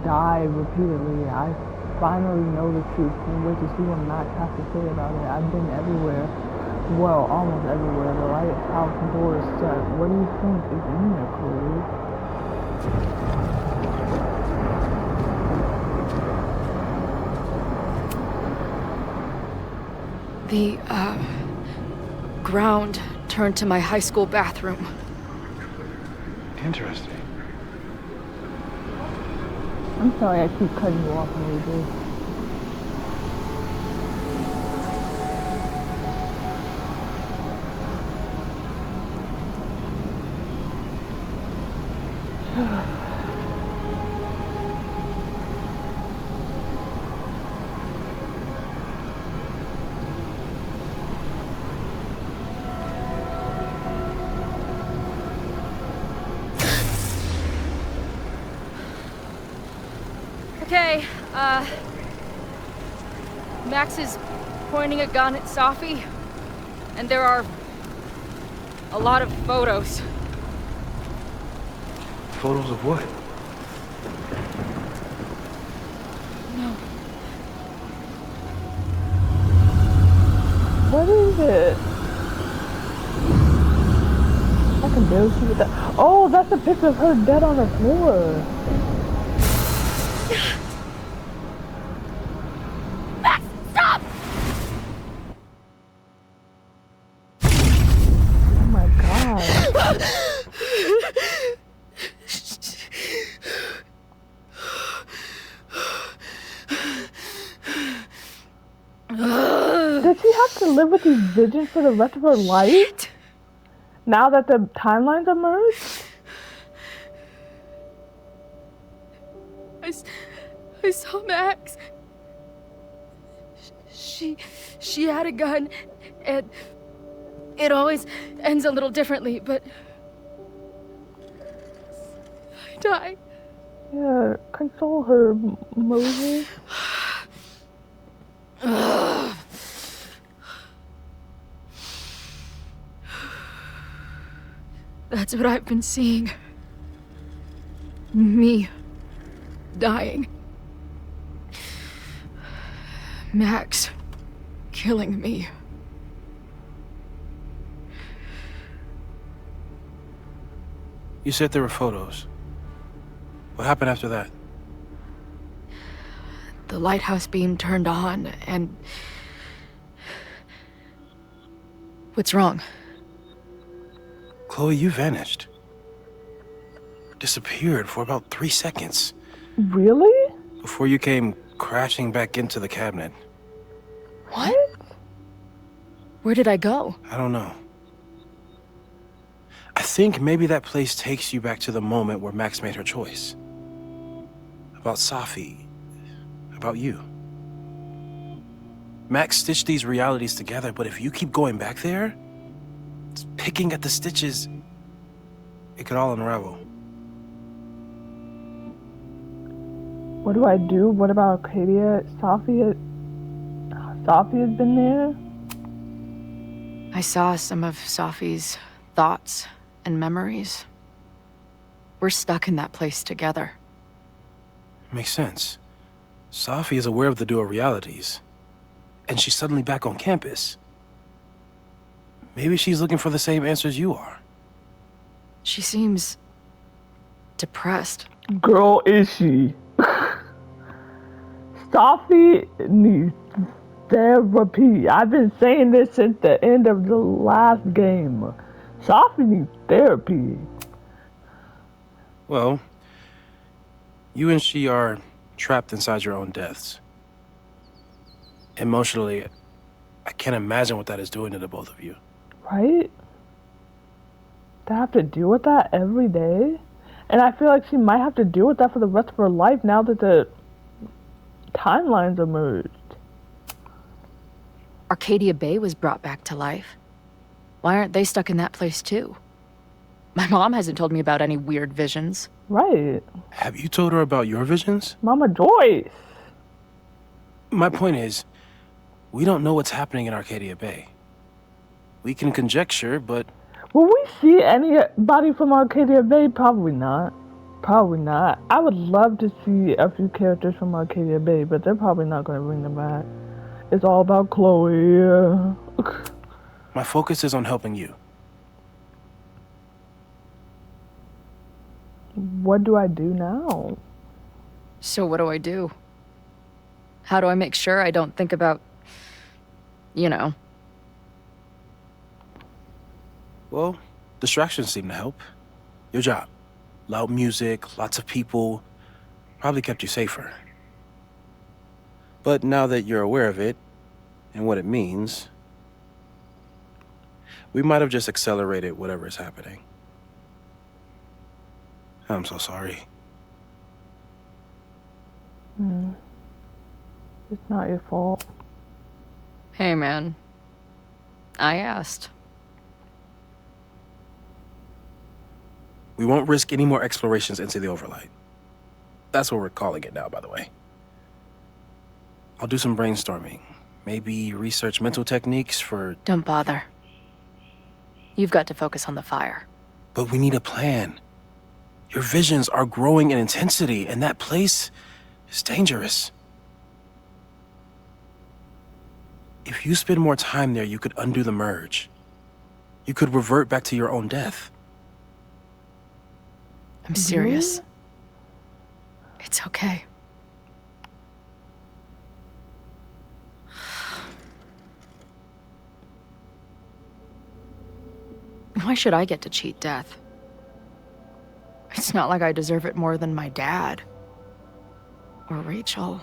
die repeatedly. I finally know the truth. Can't wait to see what Max has to say about it. I've been everywhere. Well, almost everywhere. The lighthouse door is shut. What do you think is in there, Chloe? The, ground turned to my high school bathroom. Interesting. I'm sorry I keep cutting you off when we do. Okay, Max is pointing a gun at Safi, and there are a lot of photos. Photos of what? No. What is it? I can barely see what that. Oh, that's a picture of her dead on the floor. Max, stop! Oh my god. Does she have to live with these visions for the rest of her life? Now that the timelines are merged? Max. She had a gun, and it always ends a little differently, but I died. Yeah, console her, Moses. That's what I've been seeing. Me dying. Max killing me. You said there were photos. What happened after that? The lighthouse beam turned on, and... What's wrong? Chloe, you vanished. Disappeared for about 3 seconds. Really? Before you came crashing back into the cabinet. What? Where did I go? I don't know. I think maybe that place takes you back to the moment where Max made her choice. About Safi. About you. Max stitched these realities together, but if you keep going back there, picking at the stitches, it could all unravel. What do I do? What about Arcadia? Safi has been there? I saw some of Safi's thoughts and memories. We're stuck in that place together. Makes sense. Safi is aware of the dual realities, and she's suddenly back on campus. Maybe she's looking for the same answers you are. She seems depressed. Girl, is she? Safi needs therapy. I've been saying this since the end of the last game. Safi needs therapy. Well, you and she are trapped inside your own deaths. Emotionally, I can't imagine what that is doing to the both of you. Right? To have to deal with that every day? And I feel like she might have to deal with that for the rest of her life now that the timelines are merged. Arcadia Bay was brought back to life. Why aren't they stuck in that place too? My mom hasn't told me about any weird visions. Right. Have you told her about your visions? Mama Joyce. My point is, we don't know what's happening in Arcadia Bay. We can conjecture, but... Will we see anybody from Arcadia Bay? Probably not. Probably not. I would love to see a few characters from Arcadia Bay, but they're probably not going to bring them back. It's all about Chloe. My focus is on helping you. What do I do now? So what do I do? How do I make sure I don't think about, you know? Well, distractions seem to help. Your job. Loud music, lots of people, probably kept you safer. But now that you're aware of it, and what it means, we might have just accelerated whatever is happening. I'm so sorry. It's not your fault. Hey, man. I asked. We won't risk any more explorations into the Overlight. That's what we're calling it now, by the way. I'll do some brainstorming. Maybe research mental techniques for... Don't bother. You've got to focus on the fire. But we need a plan. Your visions are growing in intensity, and that place is dangerous. If you spend more time there, you could undo the merge. You could revert back to your own death. I'm serious. It's okay. Why should I get to cheat death? It's not like I deserve it more than my dad. Or Rachel.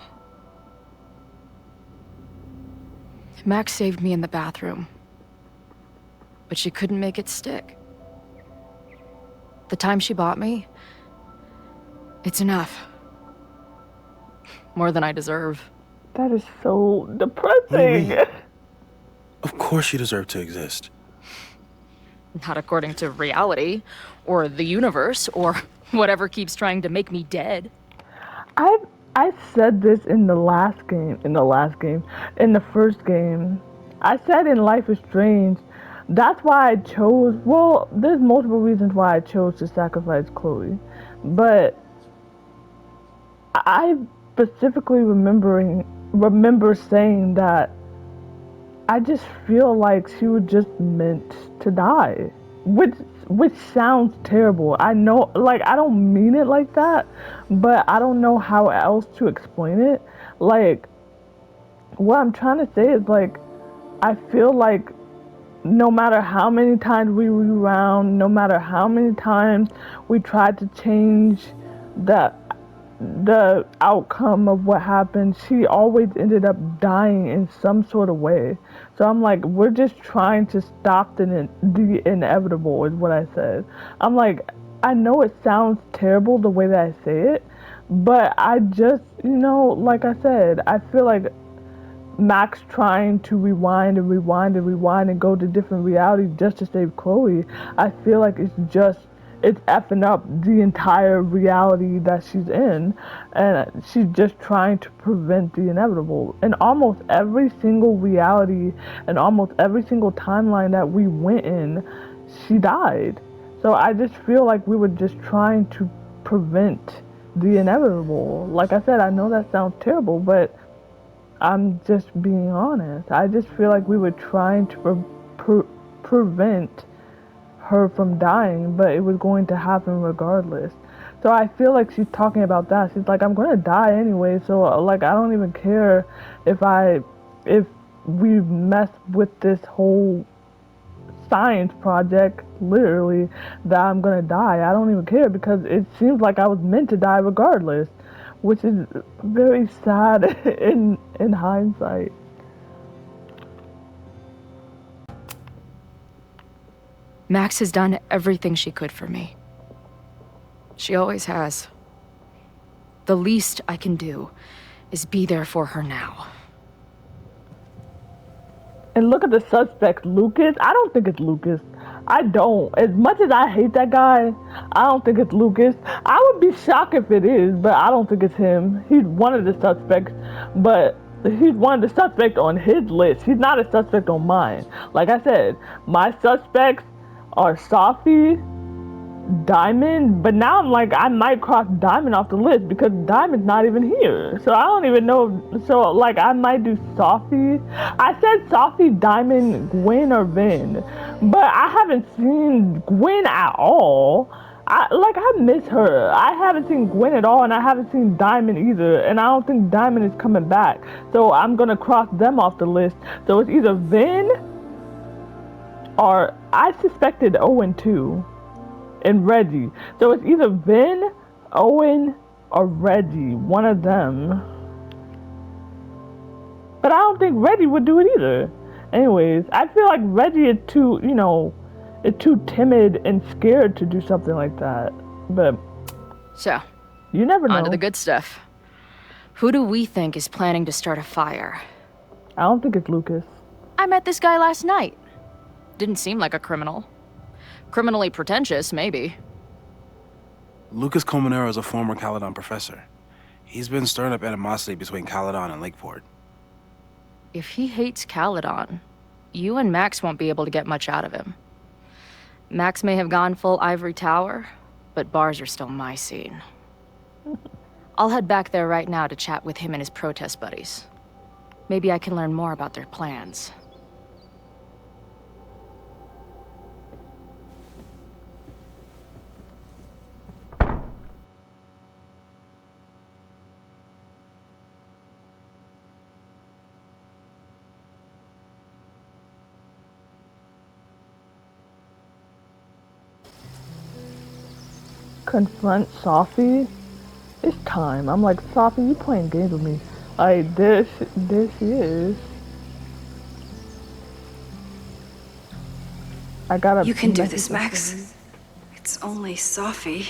Max saved me in the bathroom. But she couldn't make it stick. The time she bought me, it's enough. More than I deserve. That is so depressing. Of course you deserve to exist. Not according to reality, or the universe, or whatever keeps trying to make me dead. I said this in the first game. I said in Life is Strange, that's why I chose, well, there's multiple reasons why I chose to sacrifice Chloe, but I specifically remember saying that I just feel like she was just meant to die, which sounds terrible. I know, like, I don't mean it like that, but I don't know how else to explain it. Like, what I'm trying to say is, like, I feel like no matter how many times we rewound, no matter how many times we tried to change the outcome of what happened, she always ended up dying in some sort of way. So I'm like, we're just trying to stop the inevitable, is what I said. I'm like, I know it sounds terrible the way that I say it, but I just, like I said, I feel like Max trying to rewind and go to different realities just to save Chloe, I feel like it's effing up the entire reality that she's in, and she's just trying to prevent the inevitable. In almost every single reality and almost every single timeline that we went in, she died. So I just feel like we were just trying to prevent the inevitable. Like I said, I know that sounds terrible, but I'm just being honest. I just feel like we were trying to prevent her from dying, but it was going to happen regardless. So I feel like she's talking about that. She's like, I'm gonna die anyway, so like I don't even care if we mess with this whole science project, literally, that I'm gonna die. I don't even care because it seems like I was meant to die regardless, which is very sad in hindsight. Max has done everything she could for me. She always has. The least I can do is be there for her now. And look at the suspect, Lucas. I don't think it's Lucas. I don't. As much as I hate that guy, I don't think it's Lucas. I would be shocked if it is, but I don't think it's him. He's one of the suspects, but he's one of the suspects on his list. He's not a suspect on mine. Like I said, my suspects are Sophie, Diamond, but now I'm like, I might cross Diamond off the list because Diamond's not even here. So I don't even know. So like, I might do Sophie. I said Sophie, Diamond, Gwen, or Vin, but I haven't seen Gwen at all. I miss her. I haven't seen Gwen at all, and I haven't seen Diamond either, and I don't think Diamond is coming back. So I'm gonna cross them off the list. So it's either Vin or I suspected Owen too. And Reggie. So it's either Vin, Owen, or Reggie. One of them. But I don't think Reggie would do it either. Anyways, I feel like Reggie is too, is too timid and scared to do something like that. But so, you never know. On to the good stuff. Who do we think is planning to start a fire? I don't think it's Lucas. I met this guy last night. Didn't seem like a criminal. Criminally pretentious, maybe. Lucas Colmenero is a former Caledon professor. He's been stirring up animosity between Caledon and Lakeport. If he hates Caledon, you and Max won't be able to get much out of him. Max may have gone full Ivory Tower, but bars are still my scene. I'll head back there right now to chat with him and his protest buddies. Maybe I can learn more about their plans. Confront Sophie? It's time. I'm like, Sophie, you playing games with me. Like, there she is. I gotta... You can do this, Max. It's only Sophie.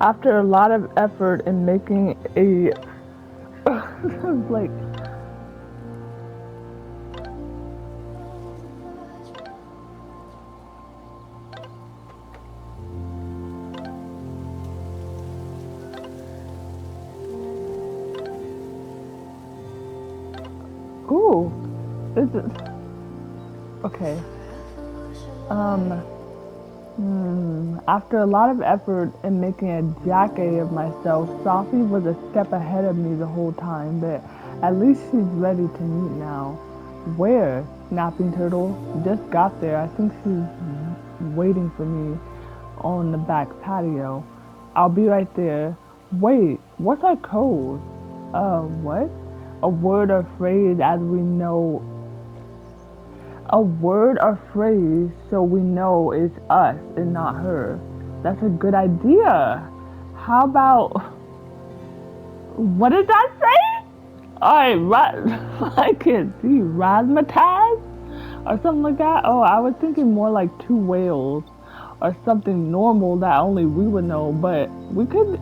After a lot of effort in making a like ooh, this is okay. After a lot of effort in making a jackie of myself, Sophie was a step ahead of me the whole time, but at least she's ready to meet now. Where? Snapping Turtle just got there. I think she's waiting for me on the back patio. I'll be right there. Wait, what's our code? What? A word or phrase as we know. A word or phrase so we know it's us and not her. That's a good idea. How about, what did that say? Alright, I can't see, razzmatazz? Or something like that? Oh, I was thinking more like two whales or something normal that only we would know, but we could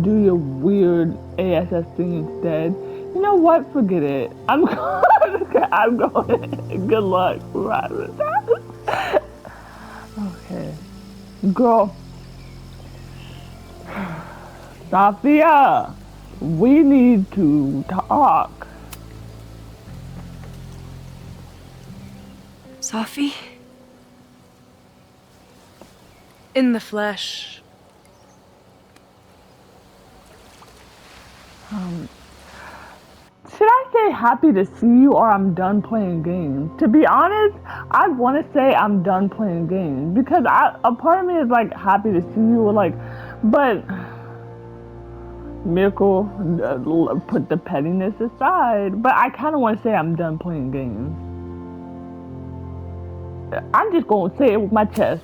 do your weird ASS thing instead. You know what? Forget it. I'm going. Good luck. Okay. Girl. Sophia, we need to talk. Sophie? In the flesh. Should I say happy to see you or I'm done playing games? To be honest, I want to say I'm done playing games because a part of me is like happy to see you, like, but Miracle, put the pettiness aside. But I kind of want to say I'm done playing games. I'm just going to say it with my chest.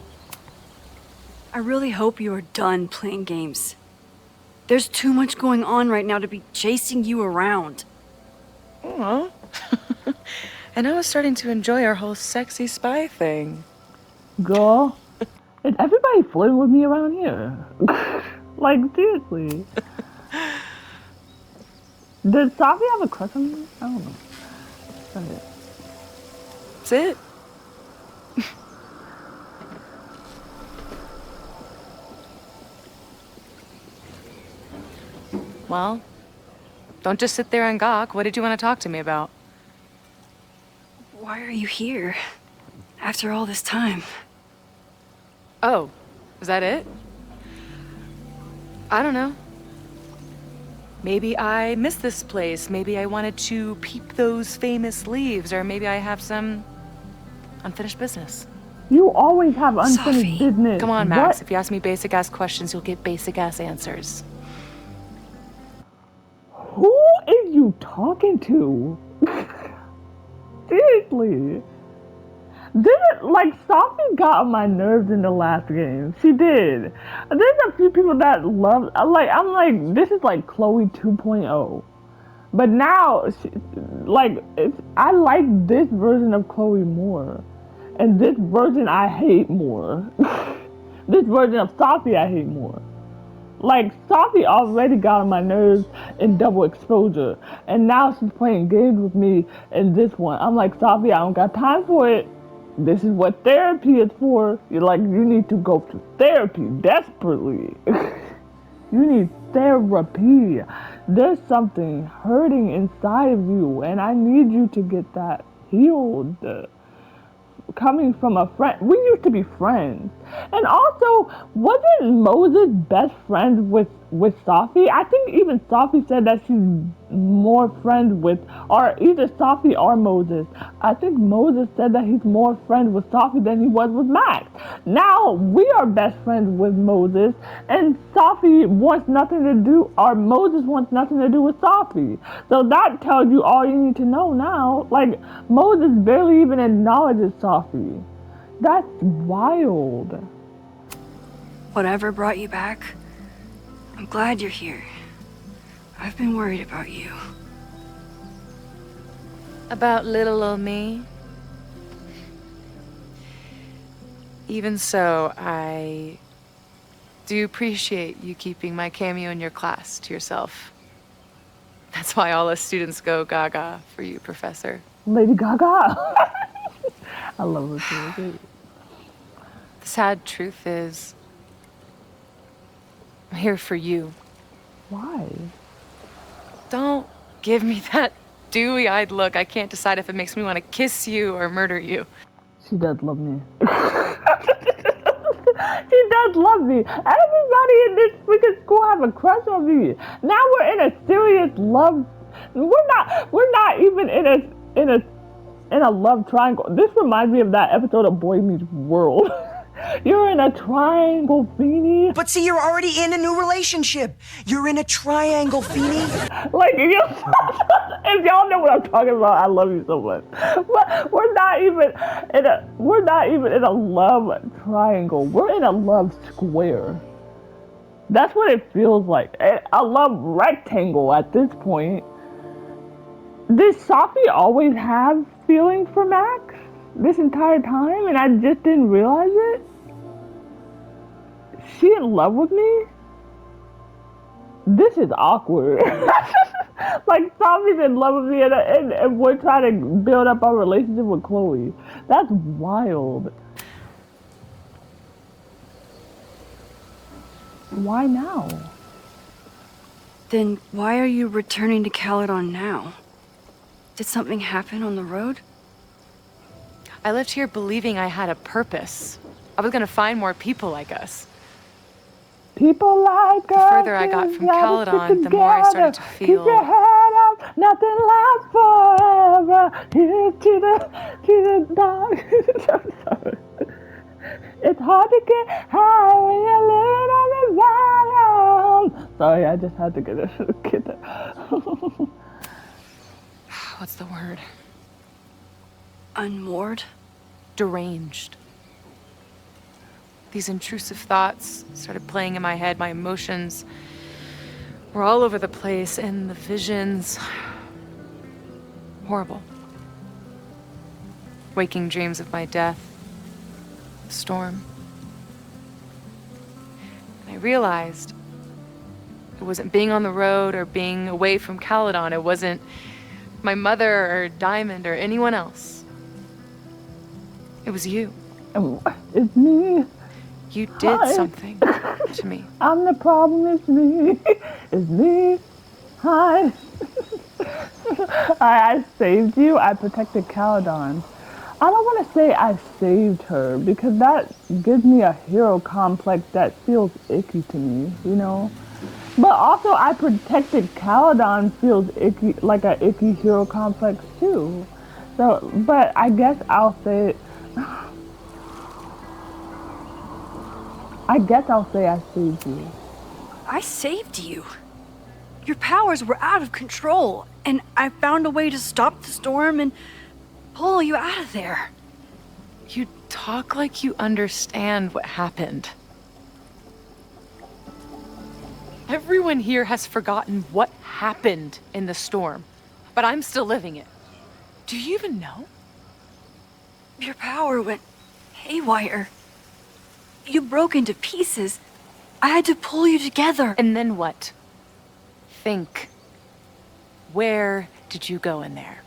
I really hope you are done playing games. There's too much going on right now to be chasing you around. Aw. And I was starting to enjoy our whole sexy spy thing. Girl, is everybody flirting with me around here? Like, seriously. Does Sophie have a crush on me? I don't know. Okay. That's it. Well, don't just sit there and gawk. What did you want to talk to me about? Why are you here? After all this time? Oh, is that it? I don't know. Maybe I missed this place. Maybe I wanted to peep those famous leaves, or maybe I have some unfinished business. You always have unfinished business. Come on, Max. What? If you ask me basic-ass questions, you'll get basic-ass answers. Who is you talking to? Seriously. Like, Sophie got on my nerves in the last game. She did. There's a few people that love, like, I'm like, this is like Chloe 2.0. But now, I like this version of Chloe more. And this version I hate more. This version of Sophie I hate more. Like, Sophie already got on my nerves in Double Exposure. And now she's playing games with me in this one. I'm like, Sophie, I don't got time for it. This is what therapy is for. You're like, you need to go to therapy desperately. You need therapy. There's something hurting inside of you, and I need you to get that healed. Coming from a friend, we used to be friends. And also, wasn't Moses best friends with Sophie? I think even Sophie said that she's more friends with, or either Sophie or Moses. I think Moses said that he's more friends with Sophie than he was with Max. Now, we are best friends with Moses, and Sophie wants nothing to do, or Moses wants nothing to do with Sophie. So that tells you all you need to know now. Like, Moses barely even acknowledges Sophie. That's wild. Whatever brought you back, I'm glad you're here. I've been worried about you. About little old me? Even so, I do appreciate you keeping my cameo in your class to yourself. That's why all us students go gaga for you, Professor. Lady Gaga. I love her too. The sad truth is, I'm here for you. Why? Don't give me that dewy-eyed look. I can't decide if it makes me want to kiss you or murder you. She does love me. She does love me. Everybody in this freaking school have a crush on me. Now we're in a serious love. We're not even in a love triangle. This reminds me of that episode of Boy Meets World. You're in a triangle, Feeny. But see, you're already in a new relationship. You're in a triangle, Feeny. Like, if y'all know what I'm talking about, I love you so much. But we're not even in a love triangle. We're in a love square. That's what it feels like. A love rectangle at this point. Did Sophie always have feelings for Max this entire time and I just didn't realize it? She in love with me? This is awkward. Like, Sophie's in love with me and we're trying to build up our relationship with Chloe. That's wild. Why now? Then why are you returning to Caledon now? Did something happen on the road? I left here believing I had a purpose. I was gonna find more people like us. People like us. The further I got from Caledon, the more I started to feel. Keep your head up, nothing lasts forever. Here's to the dark. I'm sorry. It's hard to get high when you're living on the bottom. Sorry, I just had to get that. What's the word? Unmoored? Deranged. These intrusive thoughts started playing in my head. My emotions were all over the place, and the visions... horrible. Waking dreams of my death. The storm. And I realized it wasn't being on the road or being away from Caledon. It wasn't my mother or Diamond or anyone else. It was you. It's me. You did something to me. I'm the problem, it's me. It's me. Hi. I saved you. I protected Caledon. I don't want to say I saved her because that gives me a hero complex that feels icky to me, you know? But also I protected Caledon feels icky, like an icky hero complex too. So, but I guess I'll say I saved you. I saved you. Your powers were out of control, and I found a way to stop the storm and pull you out of there. You talk like you understand what happened. Everyone here has forgotten what happened in the storm, but I'm still living it. Do you even know? Your power went haywire. You broke into pieces. I had to pull you together. And then what? Think. Where did you go in there?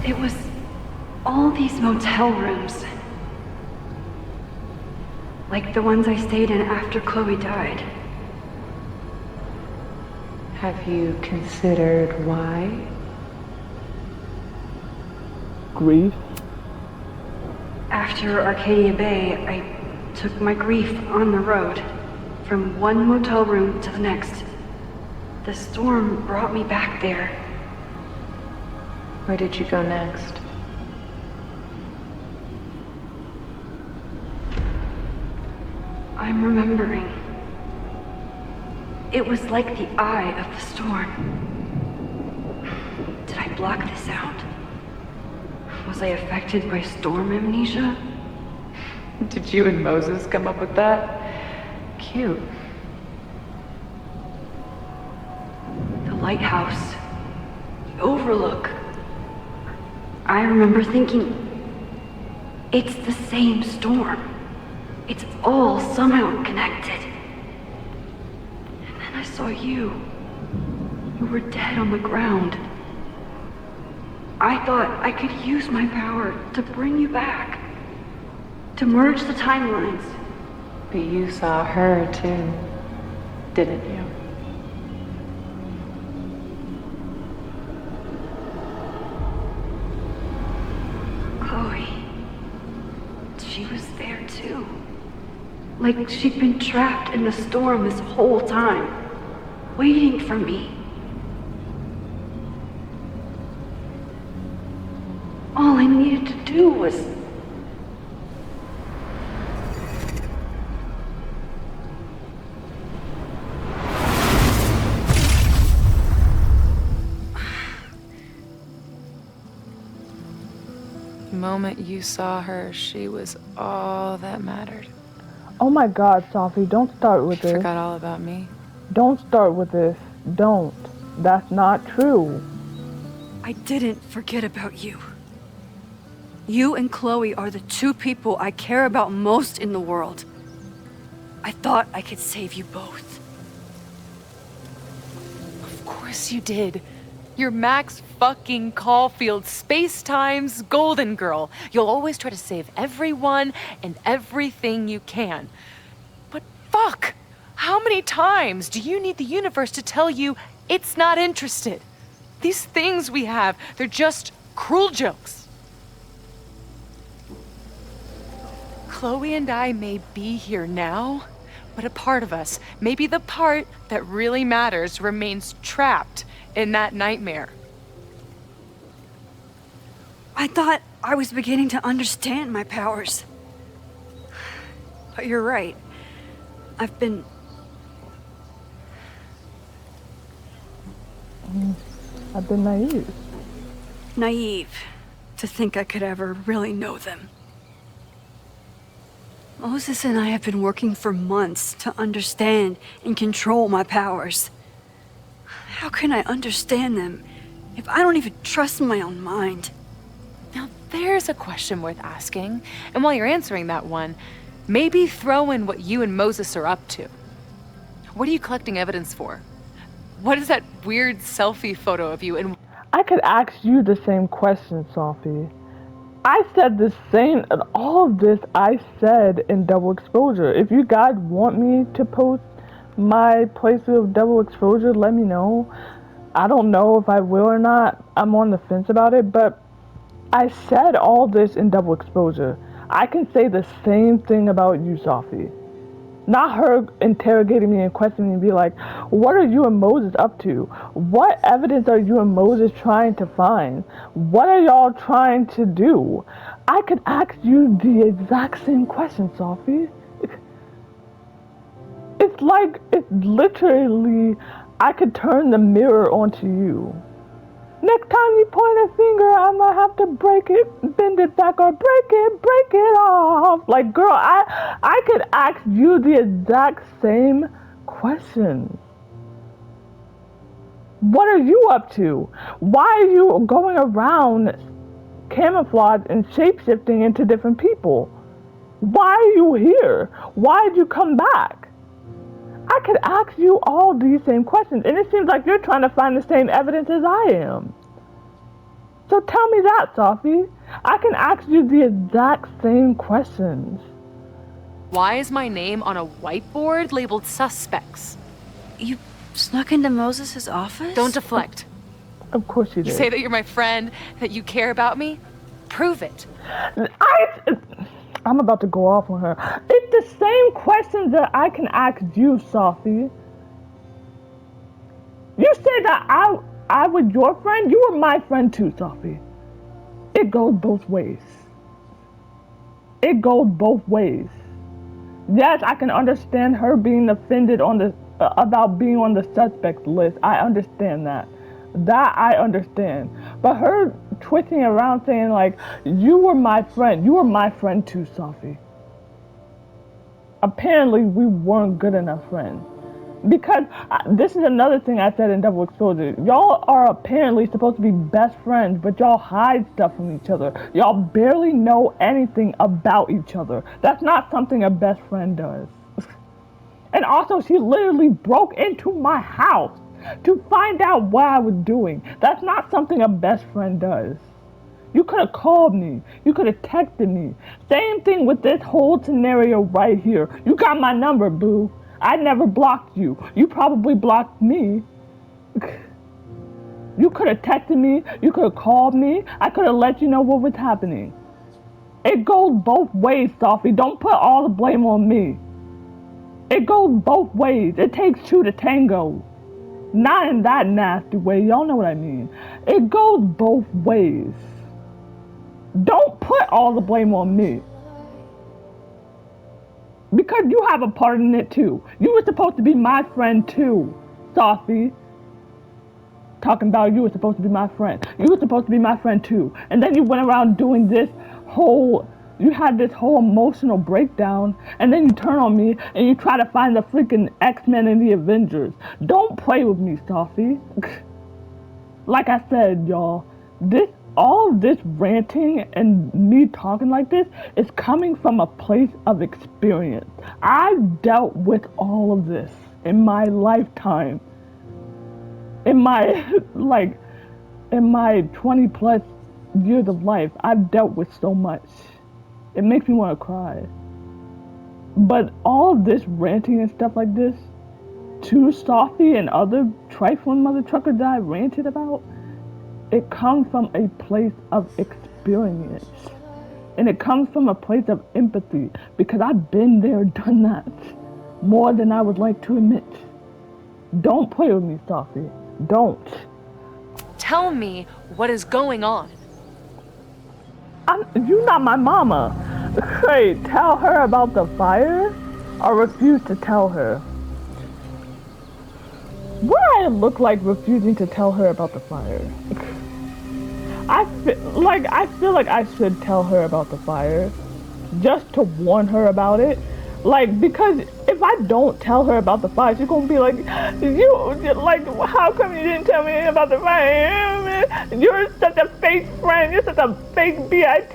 It was all these motel rooms. Like the ones I stayed in after Chloe died. Have you considered why? Grief. After Arcadia Bay, I took my grief on the road, from one motel room to the next. The storm brought me back there. Where did you go next? I'm remembering. It was like the eye of the storm. Did I block this out? Was I affected by storm amnesia? Did you and Moses come up with that? Cute. The lighthouse. the Overlook. I remember thinking, it's the same storm. It's all somehow connected. And then I saw you. You were dead on the ground. I thought I could use my power to bring you back. To merge the timelines. But you saw her too, didn't you? Chloe. She was there too. Like she'd been trapped in the storm this whole time, waiting for me. All I needed to do was... The moment you saw her, she was all that mattered. Oh my God, Sophie, don't start with this. Forgot all about me. Don't start with this. Don't. That's not true. I didn't forget about you. You and Chloe are the two people I care about most in the world. I thought I could save you both. Of course you did. You're Max fucking Caulfield, Space-Time's golden girl. You'll always try to save everyone and everything you can. But fuck! How many times do you need the universe to tell you it's not interested? These things we have, they're just cruel jokes. Chloe and I may be here now, but a part of us, maybe the part that really matters, remains trapped in that nightmare. I thought I was beginning to understand my powers. But you're right. I've been... I've been naive. Naive to think I could ever really know them. Moses and I have been working for months to understand and control my powers. How can I understand them if I don't even trust my own mind? Now there's a question worth asking, and while you're answering that one, maybe throw in what you and Moses are up to. What are you collecting evidence for? What is that weird selfie photo of you and... I could ask you the same question, Sophie. I said the same, all of this I said in Double Exposure. If you guys want me to post my playthrough of Double Exposure, let me know. I don't know if I will or not. I'm on the fence about it, but I said all this in Double Exposure. I can say the same thing about you, Sophie. Not her interrogating me and questioning me and be like, what are you and Moses up to? What evidence are you and Moses trying to find? What are y'all trying to do? I could ask you the exact same question, Sophie. It's like, it's literally, I could turn the mirror onto you. Next time you point a finger, I'm gonna have to break it, bend it back, or break it off. Like, girl, I could ask you the exact same question. What are you up to? Why are you going around camouflage and shape-shifting into different people? Why are you here? Why did you come back? I could ask you all these same questions, and it seems like you're trying to find the same evidence as I am. So tell me that, Sophie. I can ask you the exact same questions. Why is my name on a whiteboard labeled suspects? You snuck into Moses' office? Don't deflect. Of course you did. You say that you're my friend, that you care about me? Prove it. I'm about to go off on her. It's the same questions that I can ask you, Sophie. You said that I was your friend. You were my friend too, Sophie. It goes both ways. It goes both ways. Yes, I can understand her being offended on the about being on the suspect list. I understand that. That I understand. But her twisting around saying like, you were my friend. You were my friend too, Sophie. Apparently we weren't good enough friends. Because this is another thing I said in Double Exposure. Y'all are apparently supposed to be best friends, but y'all hide stuff from each other. Y'all barely know anything about each other. That's not something a best friend does. And also, she literally broke into my house to find out what I was doing. That's not something a best friend does. You could have called me. You could have texted me. Same thing with this whole scenario right here. You got my number, boo. I never blocked you. You probably blocked me. You could have texted me. You could have called me. I could have let you know what was happening. It goes both ways, Sophie. Don't put all the blame on me. It goes both ways. It takes two to tango. Not in that nasty way. Y'all know what I mean. It goes both ways. Don't put all the blame on me. Because you have a part in it too. You were supposed to be my friend too, Sophie. Talking about you were supposed to be my friend. You were supposed to be my friend too. And then you went around doing this whole, you had this whole emotional breakdown. And then you turn on me and you try to find the freaking X-Men and the Avengers. Don't play with me, Sophie. Like I said, y'all, all of this ranting and me talking like this is coming from a place of experience. I've dealt with all of this in my lifetime. In my 20 plus years of life, I've dealt with so much. It makes me want to cry. But all of this ranting and stuff like this, to Sophie and other trifling mother truckers that I ranted about, it comes from a place of experience. And it comes from a place of empathy, because I've been there, done that, more than I would like to admit. Don't play with me, Sophie. Don't. Tell me what is going on. You're not my mama. Hey, tell her about the fire, or refuse to tell her. What do I look like refusing to tell her about the fire? I feel like I should tell her about the fire, just to warn her about it. Because if I don't tell her about the fire, she's gonna be like, how come you didn't tell me about the fire? You're such a fake friend. You're such a fake bitch.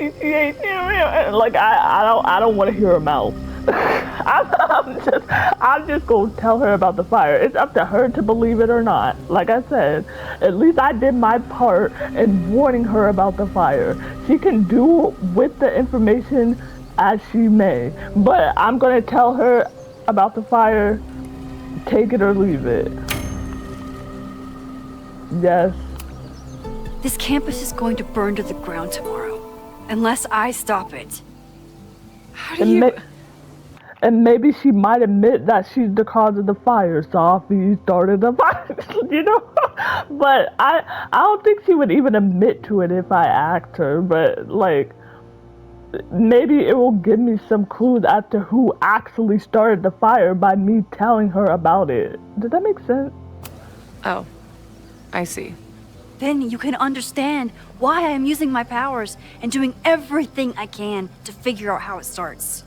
I don't want to hear her mouth. I'm just gonna tell her about the fire. It's up to her to believe it or not. Like I said, at least I did my part in warning her about the fire. She can do with the information as she may, but I'm gonna tell her about the fire. Take it or leave it. Yes. This campus is going to burn to the ground tomorrow, unless I stop it. How do you... And maybe she might admit that she's the cause of the fire. Sophie started the fire, you know? But I don't think she would even admit to it if I asked her. But, maybe it will give me some clues as to who actually started the fire by me telling her about it. Does that make sense? Oh, I see. Then you can understand why I am using my powers and doing everything I can to figure out how it starts.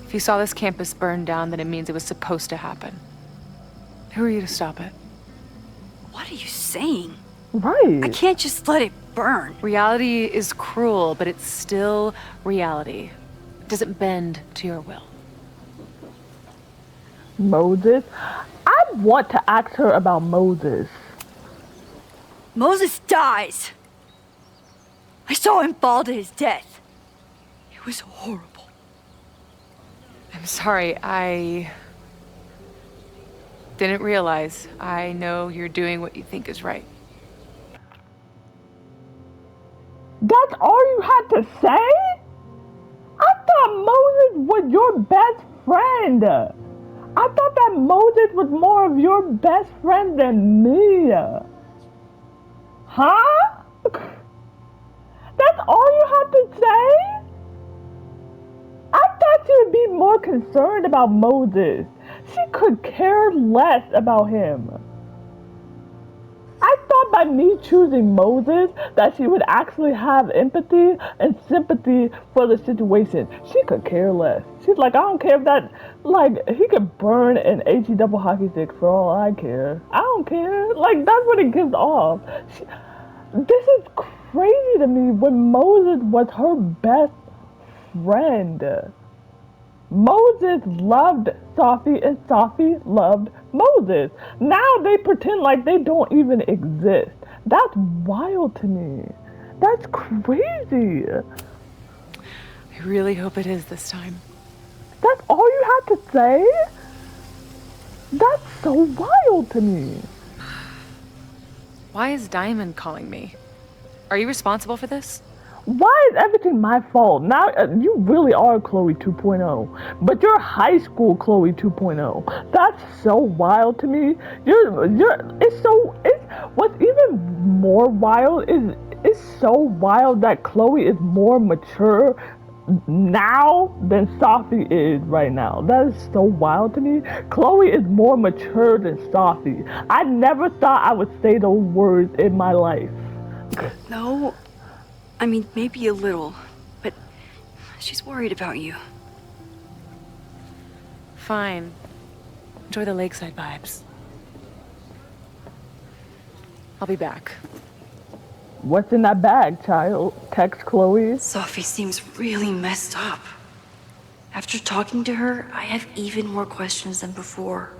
If you saw this campus burn down, then it means it was supposed to happen. Who are you to stop it? What are you saying? Right. I can't just let it burn. Reality is cruel, but it's still reality. It doesn't bend to your will. Moses? I want to ask her about Moses. Moses dies. I saw him fall to his death. It was horrible. I'm sorry, I didn't realize. I know you're doing what you think is right. That's all you had to say? I thought Moses was your best friend. I thought that Moses was more of your best friend than me. Huh? That's all you had to say? I thought you would be more concerned about Moses. She could care less about him. I thought by by me choosing Moses that she would actually have empathy and sympathy for the situation. She could care less. She's like, I don't care if that, like, he could burn an HE double hockey stick for all I care. I don't care. Like, that's what it gives off. This is crazy to me when Moses was her best friend. Moses loved Safi and Safi loved Moses. Now they pretend like they don't even exist. That's wild to me. That's crazy. I really hope it is this time. That's all you have to say? That's so wild to me. Why is Diamond calling me? Are you responsible for this? Why is everything my fault? Now you really are Chloe 2.0, but you're high school Chloe 2.0. That's so wild to me. What's even more wild is it's so wild that Chloe is more mature now than Safi is right now. That is so wild to me. Chloe is more mature than Safi. I never thought I would say those words in my life. No. I mean, maybe a little, but she's worried about you. Fine. Enjoy the lakeside vibes. I'll be back. What's in that bag, child? Text Chloe. Sophie seems really messed up. After talking to her, I have even more questions than before.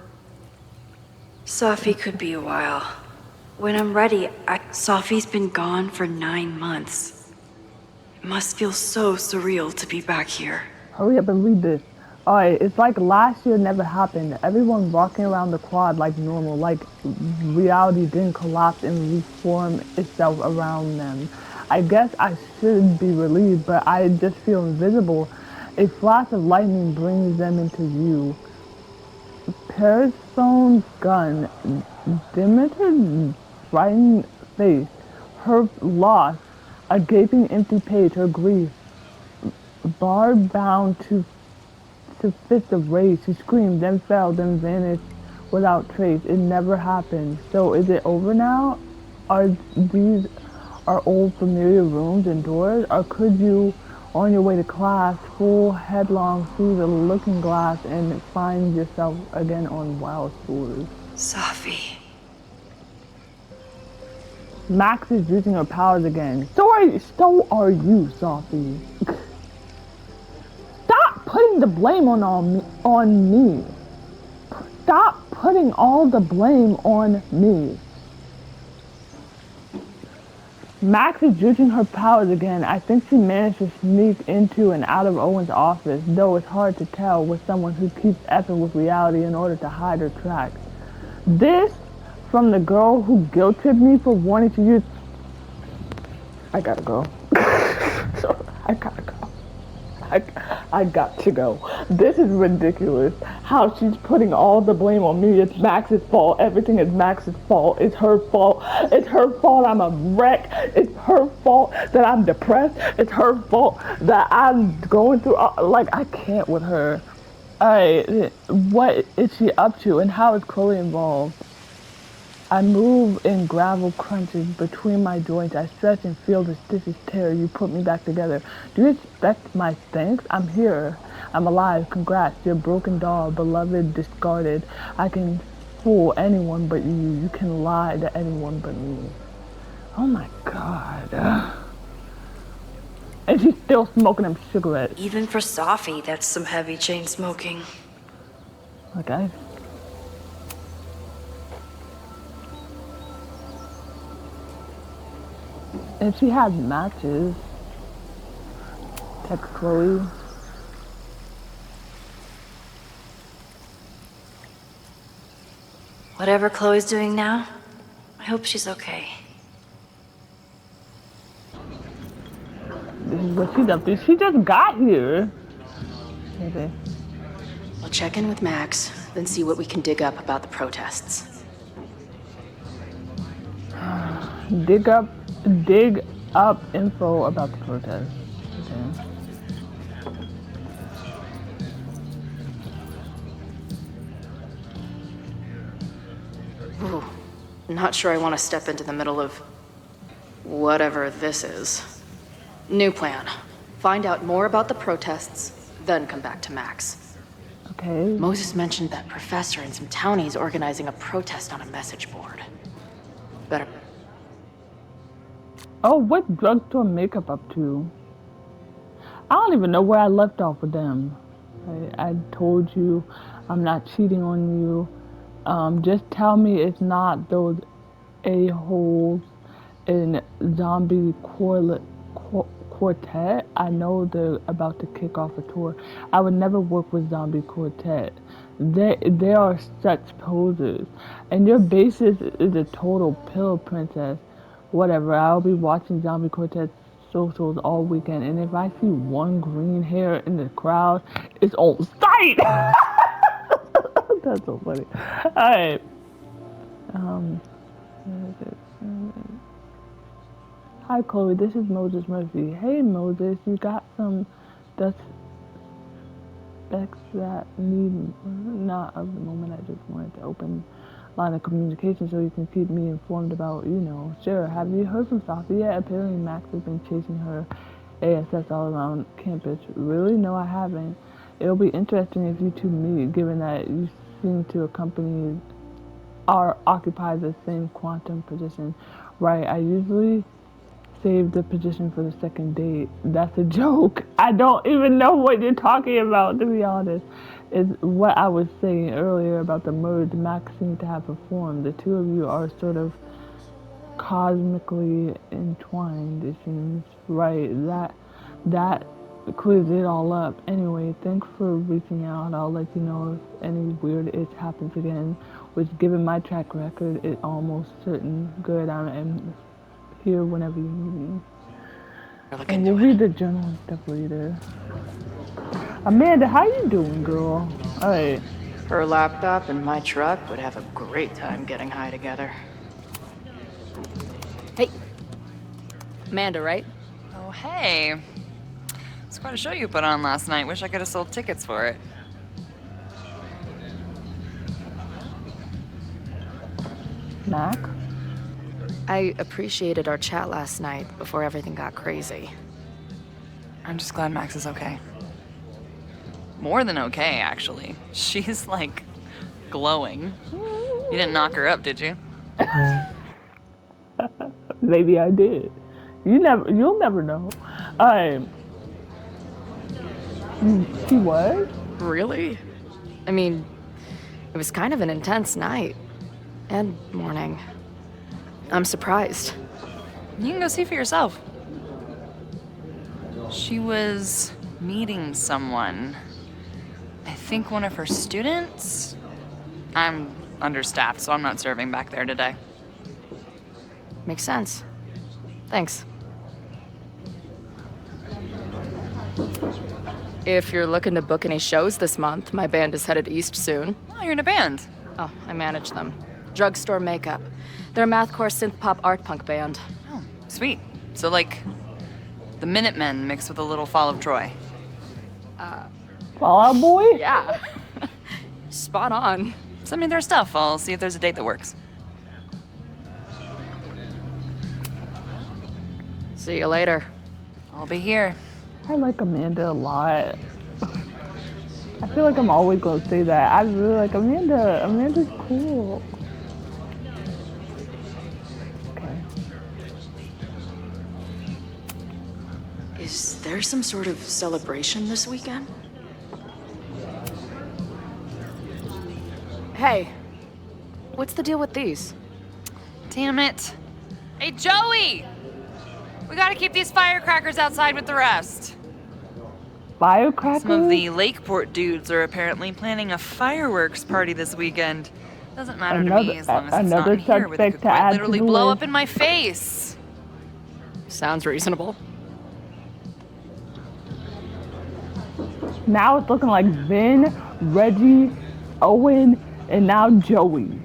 Sophie could be a while. When I'm ready, Sophie's been gone for 9 months. It must feel so surreal to be back here. Hurry up and read this. Alright, it's like last year never happened. Everyone walking around the quad like normal, like reality didn't collapse and reform itself around them. I guess I should be relieved, but I just feel invisible. A flash of lightning brings them into view. Persephone gun, Demeter's frightened face, her loss, a gaping empty page, her grief. Barb bound to fist of rage, she screamed, then fell, then vanished without trace. It never happened. So is it over now? Are these our old familiar rooms and doors? Or could you, on your way to class, full headlong through the looking glass and find yourself again on wild shores? Safi. Max is using her powers again. So are you, Safi. Stop putting the blame on me. Stop putting all the blame on me. Max is using her powers again. I think she managed to sneak into and out of Owen's office, though it's hard to tell with someone who keeps effing with reality in order to hide her tracks. This from the girl who guilt-tripped me for wanting to use... I gotta go. I gotta go. I got to go. This is ridiculous. How she's putting all the blame on me. It's Max's fault. Everything is Max's fault. It's her fault. It's her fault I'm a wreck. It's her fault that I'm depressed. It's her fault that I'm going through... like, I can't with her. Alright, what is she up to and how is Chloe involved? I move in gravel crunches between my joints. I stretch and feel the stitches tear. You put me back together. Do you expect my thanks? I'm here. I'm alive. Congrats. You're a broken doll, beloved, discarded. I can fool anyone but you. You can lie to anyone but me. Oh my god. And she's still smoking them cigarettes. Even for Safi, that's some heavy chain smoking. Okay. If she had matches, text Chloe. Whatever Chloe's doing now, I hope she's okay. This is what she's up to. She just got here. Okay. I'll check in with Max, then see what we can dig up about the protests. Dig up info about the protest. Okay. Ooh, Not sure I want to step into the middle of whatever this is. New plan. Find out more about the protests, then come back to Max. Okay. Moses mentioned that professor and some townies organizing a protest on a message board. Better. Oh, what's drugstore makeup up to? I don't even know where I left off with them. I told you I'm not cheating on you. Just tell me it's not those a-holes in Zombie Quartet. I know they're about to kick off a tour. I would never work with Zombie Quartet. They are such posers. And your basis is a total pill princess. Whatever, I'll be watching Zombie Quartet socials all weekend, and if I see one green hair in the crowd, it's on sight! That's so funny. Alright. Hi Chloe, this is Moses Murphy. Hey Moses, you got some dust specs that need, not of the moment, I just wanted to open line of communication so you can keep me informed about, you know. Sure, have you heard from Sophie yet? Apparently Max has been chasing her ASS all around campus. Really? No, I haven't. It'll be interesting if you two meet, given that you seem to accompany or occupy the same quantum position. Right, I usually save the position for the second date. That's a joke. I don't even know what you're talking about, to be honest. Is what I was saying earlier about the merge Max seemed to have performed. The two of you are sort of cosmically entwined, it seems. Right, that clears it all up. Anyway, thanks for reaching out. I'll let you know if any weird itch happens again, which given my track record is almost certain. Good, I am here whenever you need me. And we'll read the journal and stuff later. Amanda, how you doing, girl? Alright. Her laptop and my truck would have a great time getting high together. Hey. Amanda, right? Oh, hey. It's quite a show you put on last night. Wish I could have sold tickets for it. Mac? I appreciated our chat last night before everything got crazy. I'm just glad Max is okay. More than okay, actually. She's, like, glowing. You didn't knock her up, did you? Maybe I did. You'll never know. She was? Really? I mean, it was kind of an intense night. And morning. I'm surprised. You can go see for yourself. She was meeting someone. I think one of her students? I'm understaffed, so I'm not serving back there today. Makes sense. Thanks. If you're looking to book any shows this month, my band is headed east soon. Oh, you're in a band? Oh, I manage them. Drugstore Makeup. They're a mathcore synth-pop art punk band. Oh, sweet. So, like, the Minutemen mixed with a little Fall of Troy. Fall Out Boy? Yeah. Spot on. Send me their stuff. I'll see if there's a date that works. See you later. I'll be here. I like Amanda a lot. I feel like I'm always going to say that. I really like Amanda. Amanda's cool. Okay. Is there some sort of celebration this weekend? Hey, what's the deal with these? Damn it. Hey, Joey! We gotta keep these firecrackers outside with the rest. Firecrackers? Some of the Lakeport dudes are apparently planning a fireworks party this weekend. Doesn't matter to me as long as it's not in here where they could quite literally blow up in my face. Sounds reasonable. Now it's looking like Vin, Reggie, Owen, and now Joey.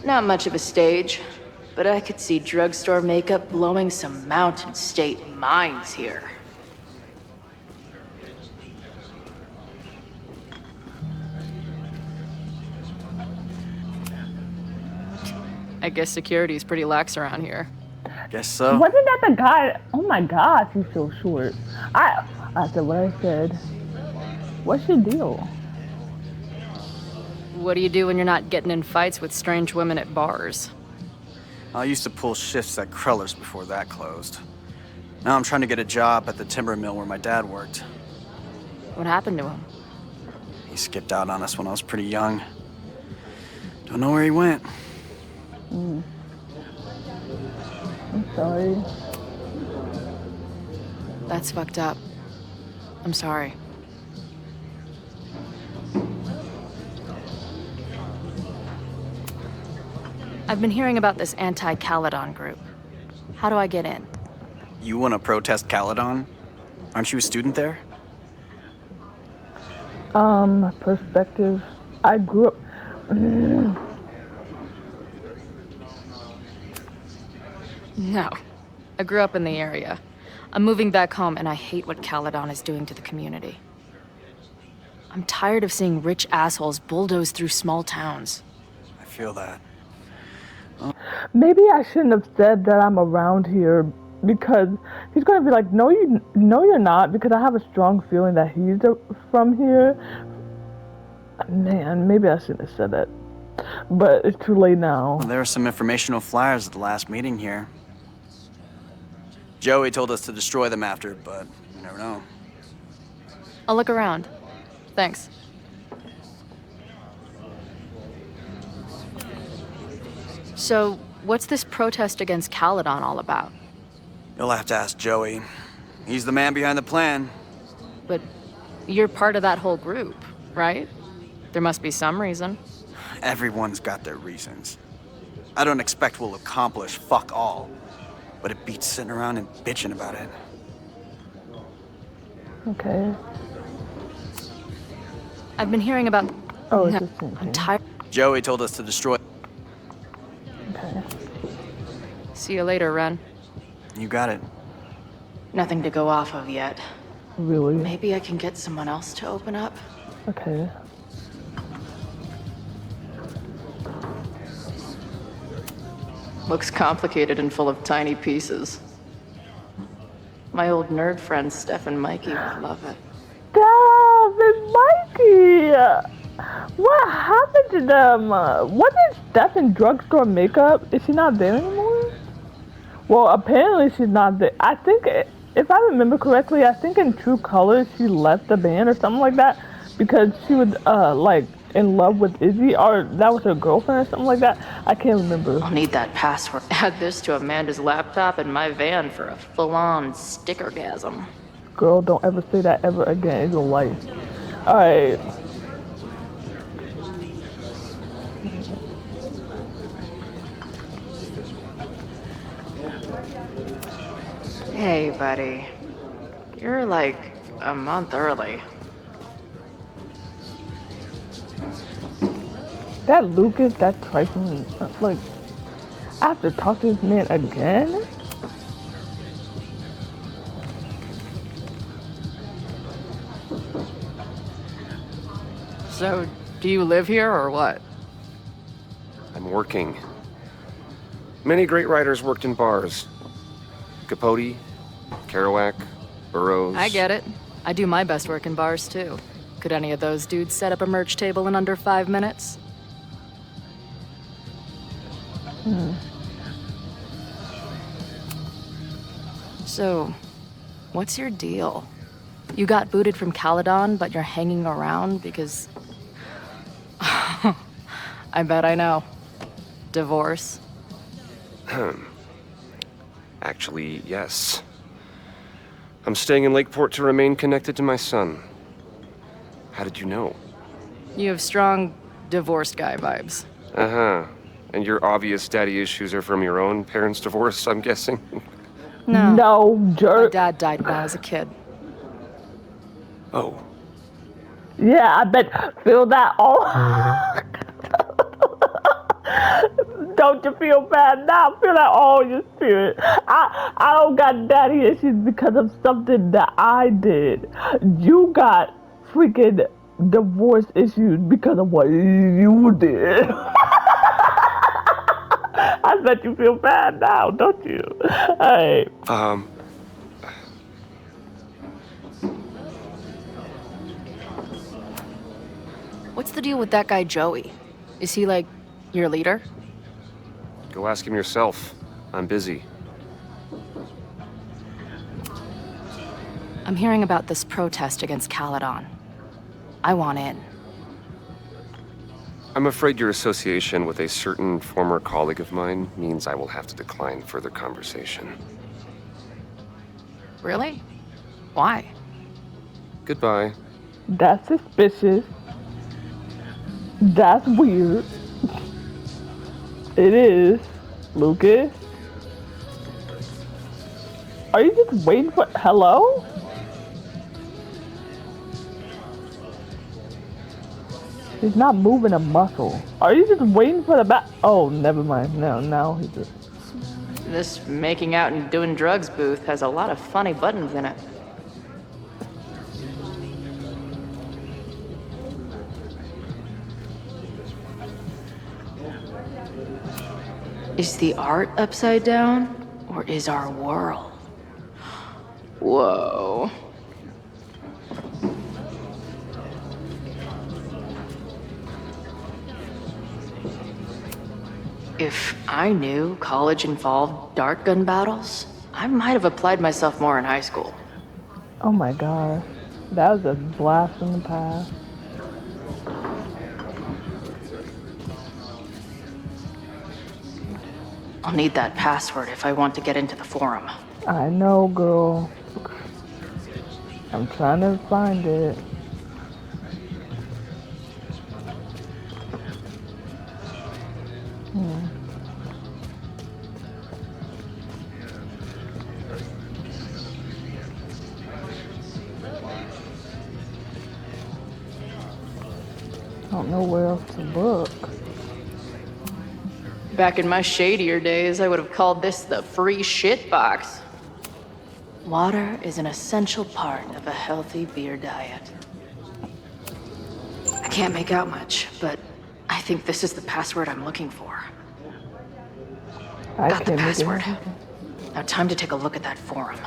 Not much of a stage, but I could see Drugstore Makeup blowing some Mountain State minds here. I guess security is pretty lax around here. Guess so. Wasn't that the guy? Oh my gosh, he's so short. I said what I said. What's your deal? What do you do when you're not getting in fights with strange women at bars? I used to pull shifts at Kreller's before that closed. Now I'm trying to get a job at the timber mill where my dad worked. What happened to him? He skipped out on us when I was pretty young. Don't know where he went. I'm sorry. That's fucked up. I'm sorry. I've been hearing about this anti-Caledon group. How do I get in? You want to protest Caledon? Aren't you a student there? Perspective. I grew up. No. I grew up in the area. I'm moving back home, and I hate what Caledon is doing to the community. I'm tired of seeing rich assholes bulldoze through small towns. I feel that. Maybe I shouldn't have said that I'm around here because he's gonna be like, no, you're not, because I have a strong feeling that he's from here. Man, maybe I shouldn't have said that, but it's too late now. Well, there were some informational flyers at the last meeting here. Joey told us to destroy them after, but you never know. I'll look around. Thanks. So, what's this protest against Caledon all about? You'll have to ask Joey. He's the man behind the plan. But you're part of that whole group, right? There must be some reason. Everyone's got their reasons. I don't expect we'll accomplish fuck all, but it beats sitting around and bitching about it. Okay. I've been hearing about... Oh, no, I'm tired. Joey told us to destroy... Okay. See you later, Ren. You got it. Nothing to go off of yet. Really? Maybe I can get someone else to open up. Okay. Looks complicated and full of tiny pieces. My old nerd friend Steph and Mikey would love it. Steph and Mikey! What happened to them? Wasn't Steph in drugstore makeup? Is she not there anymore? Well, apparently she's not there. I think, if I remember correctly, I think in True Colors she left the band or something like that because she was like in love with Izzy, or that was her girlfriend or something like that. I can't remember. I'll need that password. Add this to Amanda's laptop in my van for a full-on stickergasm. Girl, don't ever say that ever again in your life. Alright. Hey, buddy. You're like a month early. That Lucas, that trifling, like, I have to talk to this man again? So, do you live here or what? I'm working. Many great writers worked in bars. Capote, Kerouac, Burroughs. I get it. I do my best work in bars, too. Could any of those dudes set up a merch table in under 5 minutes? So, what's your deal? You got booted from Caledon, but you're hanging around because... I bet I know. Divorce? Actually, yes. I'm staying in Lakeport to remain connected to my son. How did you know? You have strong divorced guy vibes. Uh-huh. And your obvious daddy issues are from your own parents' divorce, I'm guessing? No. No, jerk. My dad died when I was a kid. Oh. Yeah, I bet. Feel that all. Don't you feel bad now? Feel that all in your spirit. I don't got daddy issues because of something that I did. You got freaking divorce issues because of what you did. I bet you feel bad now, don't you? Hey. What's the deal with that guy Joey? Is he like your leader? Go ask him yourself. I'm busy. I'm hearing about this protest against Caledon. I want in. I'm afraid your association with a certain former colleague of mine means I will have to decline further conversation. Really? Why? Goodbye. That's suspicious. That's weird. It is. Lucas? Are you just waiting for... Hello? He's not moving a muscle. Are you just waiting for the back? Oh, never mind. Now he's just... This making out and doing drugs booth has a lot of funny buttons in it. Is the art upside down, or is our world? Whoa. If I knew college involved dart gun battles, I might have applied myself more in high school. Oh my god. That was a blast from the past. I'll need that password if I want to get into the forum. I know, girl. I'm trying to find it. I don't know where else to look. Back in my shadier days, I would have called this the free shit box. Water is an essential part of a healthy beer diet. I can't make out much, but I think this is the password I'm looking for. Got the password. Now time to take a look at that forum.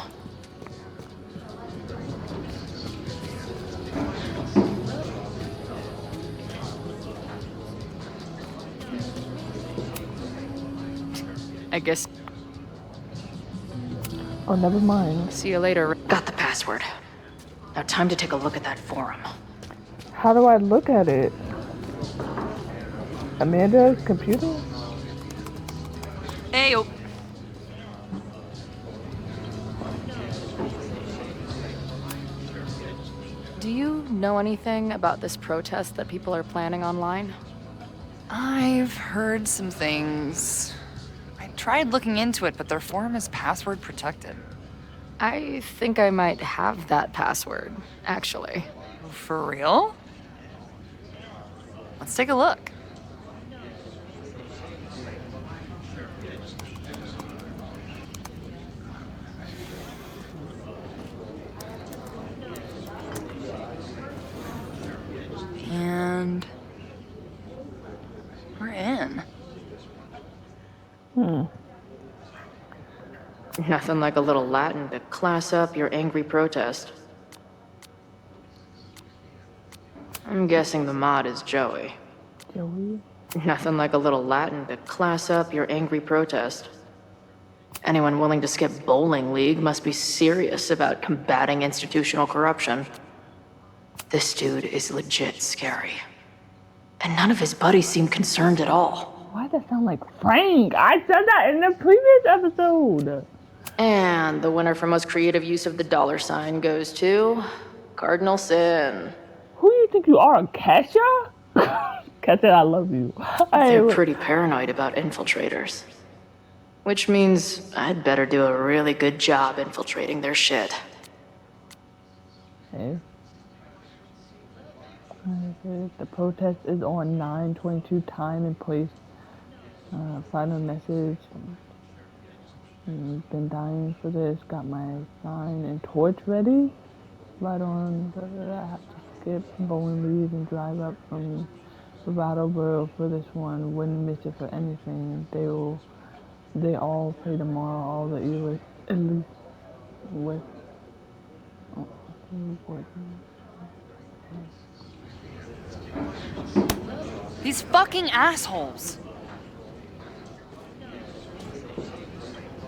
I guess. Oh, never mind. See you later. Got the password. Now time to take a look at that forum. How do I look at it? Amanda's computer? Hey, oh. Do you know anything about this protest that people are planning online? I've heard some things. I tried looking into it, but their forum is password protected. I think I might have that password, actually. For real? Let's take a look. And we're in. Nothing like a little Latin to class up your angry protest. I'm guessing the mod is Joey. Joey? Nothing like a little Latin to class up your angry protest. Anyone willing to skip bowling league must be serious about combating institutional corruption. This dude is legit scary. And none of his buddies seem concerned at all. Why does that sound like Frank? I said that in the previous episode. And the winner for most creative use of the $sign goes to Cardinal Sin. Who do you think you are, Kesha? Kesha, I love you. They're pretty paranoid about infiltrators. Which means I'd better do a really good job infiltrating their shit. Okay. The protest is on 9/22 time and place. Final message. Been dying for this. Got my sign and torch ready. Right on. I have to skip bowling league and drive up from Bravado Borough for this one. Wouldn't miss it for anything. They will They all play tomorrow, all the English, at least with. These fucking assholes.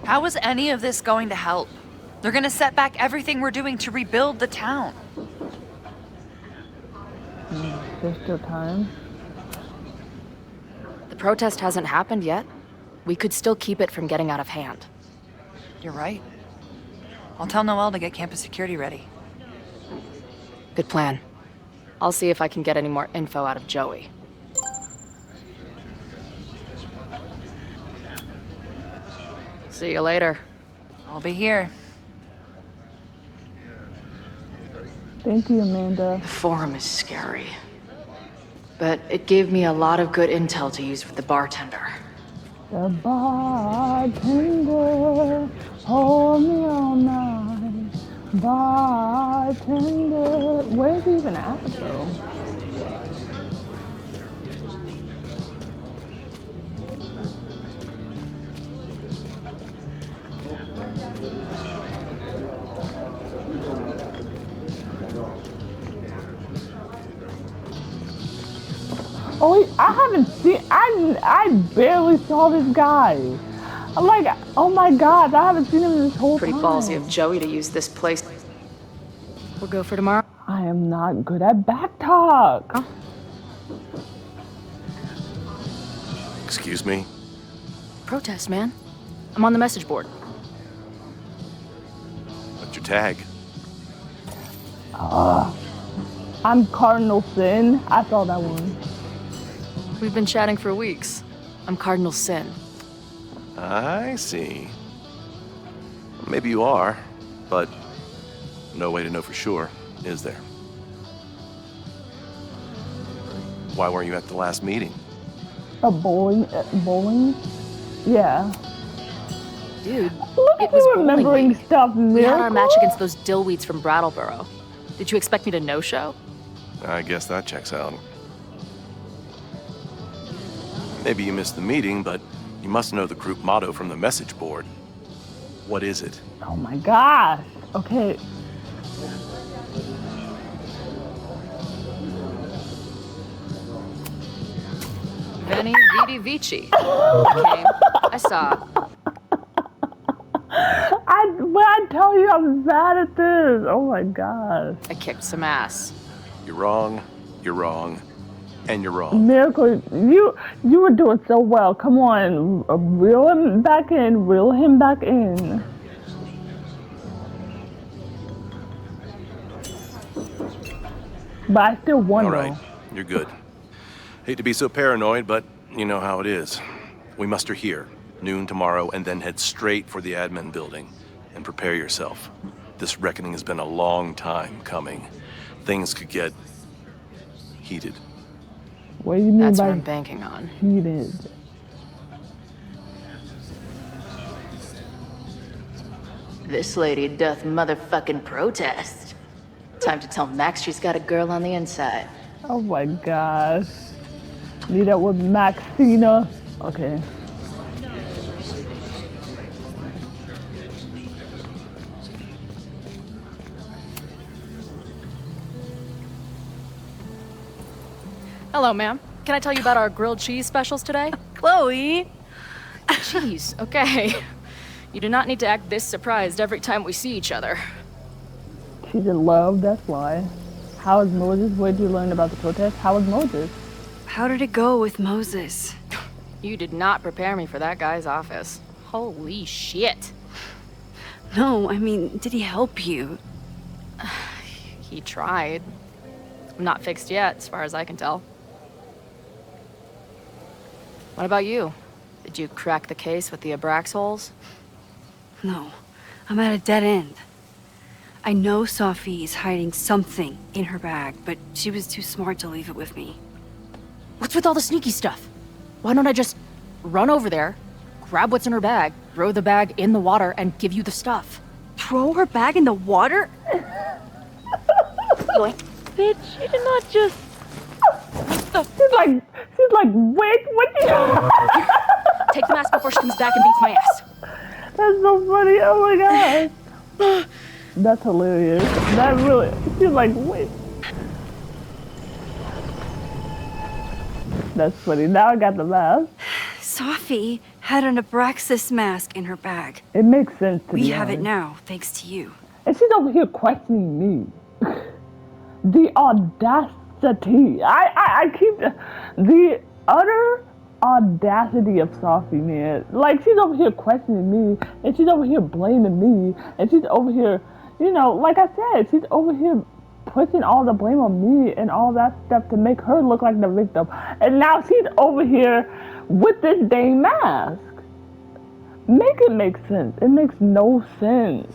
How is any of this going to help? They're gonna set back everything we're doing to rebuild the town. There's still time. The protest hasn't happened yet. We could still keep it from getting out of hand. You're right. I'll tell Noelle to get campus security ready. Good plan. I'll see if I can get any more info out of Joey. See you later. I'll be here. Thank you, Amanda. The forum is scary. But it gave me a lot of good intel to use with the bartender. The bartender, hold me all night. Bartender. Where's he even at, though? Oh wait, I haven't seen. I barely saw this guy. I'm like, oh my god, I haven't seen him this whole Pretty time. ballsy of Joey to use this place. We'll go for tomorrow. I am not good at back talk. Oh. Excuse me? Protest, man. I'm on the message board. What's your tag? I'm Cardinal Sin. I saw that one. We've been chatting for weeks. I'm Cardinal Sin. I see. Maybe you are, but no way to know for sure, is there? Why weren't you at the last meeting? A bowling? Yeah. Dude, Look it at was you bowling remembering week. stuff, Miracle. We had our match against those dillweeds from Brattleboro. Did you expect me to no-show? I guess that checks out. Maybe you missed the meeting, but you must know the group motto from the message board. What is it? Oh my gosh. Okay. Veni Vidi Vici. Okay, I saw. When I tell you I'm bad at this. Oh my gosh. I kicked some ass. You're wrong, and you're wrong. Miracle, you were doing so well. Come on, reel him back in. Reel him back in. But I still won, All right, you're good. Hate to be so paranoid, but you know how it is. We muster here, noon tomorrow, and then head straight for the admin building. And prepare yourself. This reckoning has been a long time coming. Things could get heated. What do you mean That's by what I'm banking on. heated? This lady doth motherfucking protest. Time to tell Max she's got a girl on the inside. Oh my gosh. Meet up with Maxina. Okay. Hello, ma'am. Can I tell you about our grilled cheese specials today? Chloe! Jeez, okay. You do not need to act this surprised every time we see each other. She's in love, that's why. How is Moses? What did you learn about the protest? How was Moses? How did it go with Moses? You did not prepare me for that guy's office. Holy shit. No, I mean, did he help you? He tried. Not fixed yet, as far as I can tell. What about you? Did you crack the case with the Abrax holes? No, I'm at a dead end. I know Sophie is hiding something in her bag, but she was too smart to leave it with me. What's with all the sneaky stuff? Why don't I just run over there, grab what's in her bag, throw the bag in the water, and give you the stuff? Throw her bag in the water? Bitch, you did not just... She's like, wait, what you... Take the mask before she comes back and beats my ass. That's so funny. Oh my god. That's hilarious. That really. She's like, wait. That's funny. Now I got the mask. Sophie had an Abraxas mask in her bag. It makes sense to me. We have it now, thanks to you. And she's over here questioning me. The audacity. I keep the utter audacity of Sophie, man. Like, she's over here questioning me, and she's over here blaming me, and she's over here, you know, like I said, she's over here putting all the blame on me and all that stuff to make her look like the victim. And now she's over here with this dang mask. Make it make sense. It makes no sense.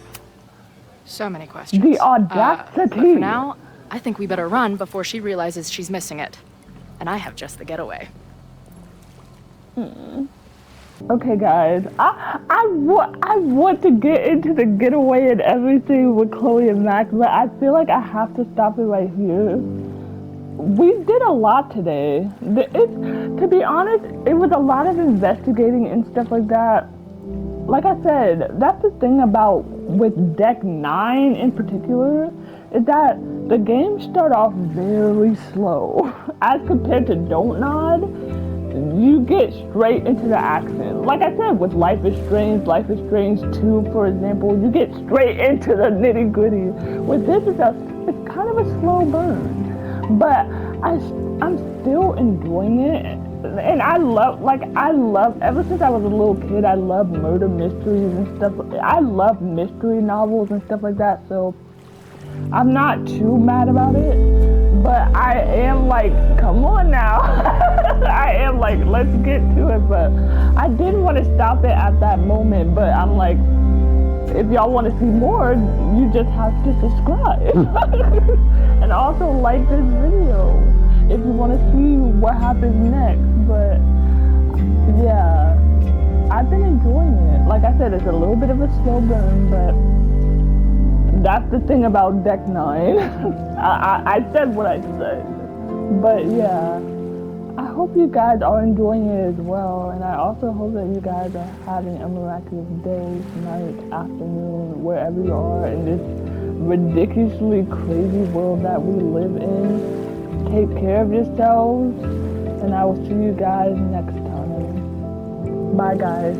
So many questions. The audacity. But for now, I think we better run before she realizes she's missing it. And I have just the getaway. Okay, guys. I want to get into the getaway and everything with Chloe and Max, but I feel like I have to stop it right here. We did a lot today. To be honest, it was a lot of investigating and stuff like that. Like I said, that's the thing about with Deck 9 in particular, is that the games start off very slow. As compared to Don't Nod, you get straight into the action. Like I said, with Life is Strange 2, for example, you get straight into the nitty gritty. With this, it's kind of a slow burn. But I'm still enjoying it. And I love, ever since I was a little kid, I love murder mysteries and stuff. I love mystery novels and stuff like that, so I'm not too mad about it. But I am like, come on now. I am like, let's get to it. But I didn't want to stop it at that moment, but I'm like, if y'all want to see more, you just have to subscribe. And also like this video if you want to see what happens next. But yeah, I've been enjoying it. Like I said, it's a little bit of a slow burn, but that's the thing about Deck 9. I said what I said. But yeah, I hope you guys are enjoying it as well. And I also hope that you guys are having a miraculous day, night, afternoon, wherever you are in this ridiculously crazy world that we live in. Take care of yourselves, and I will see you guys next time. Bye, guys.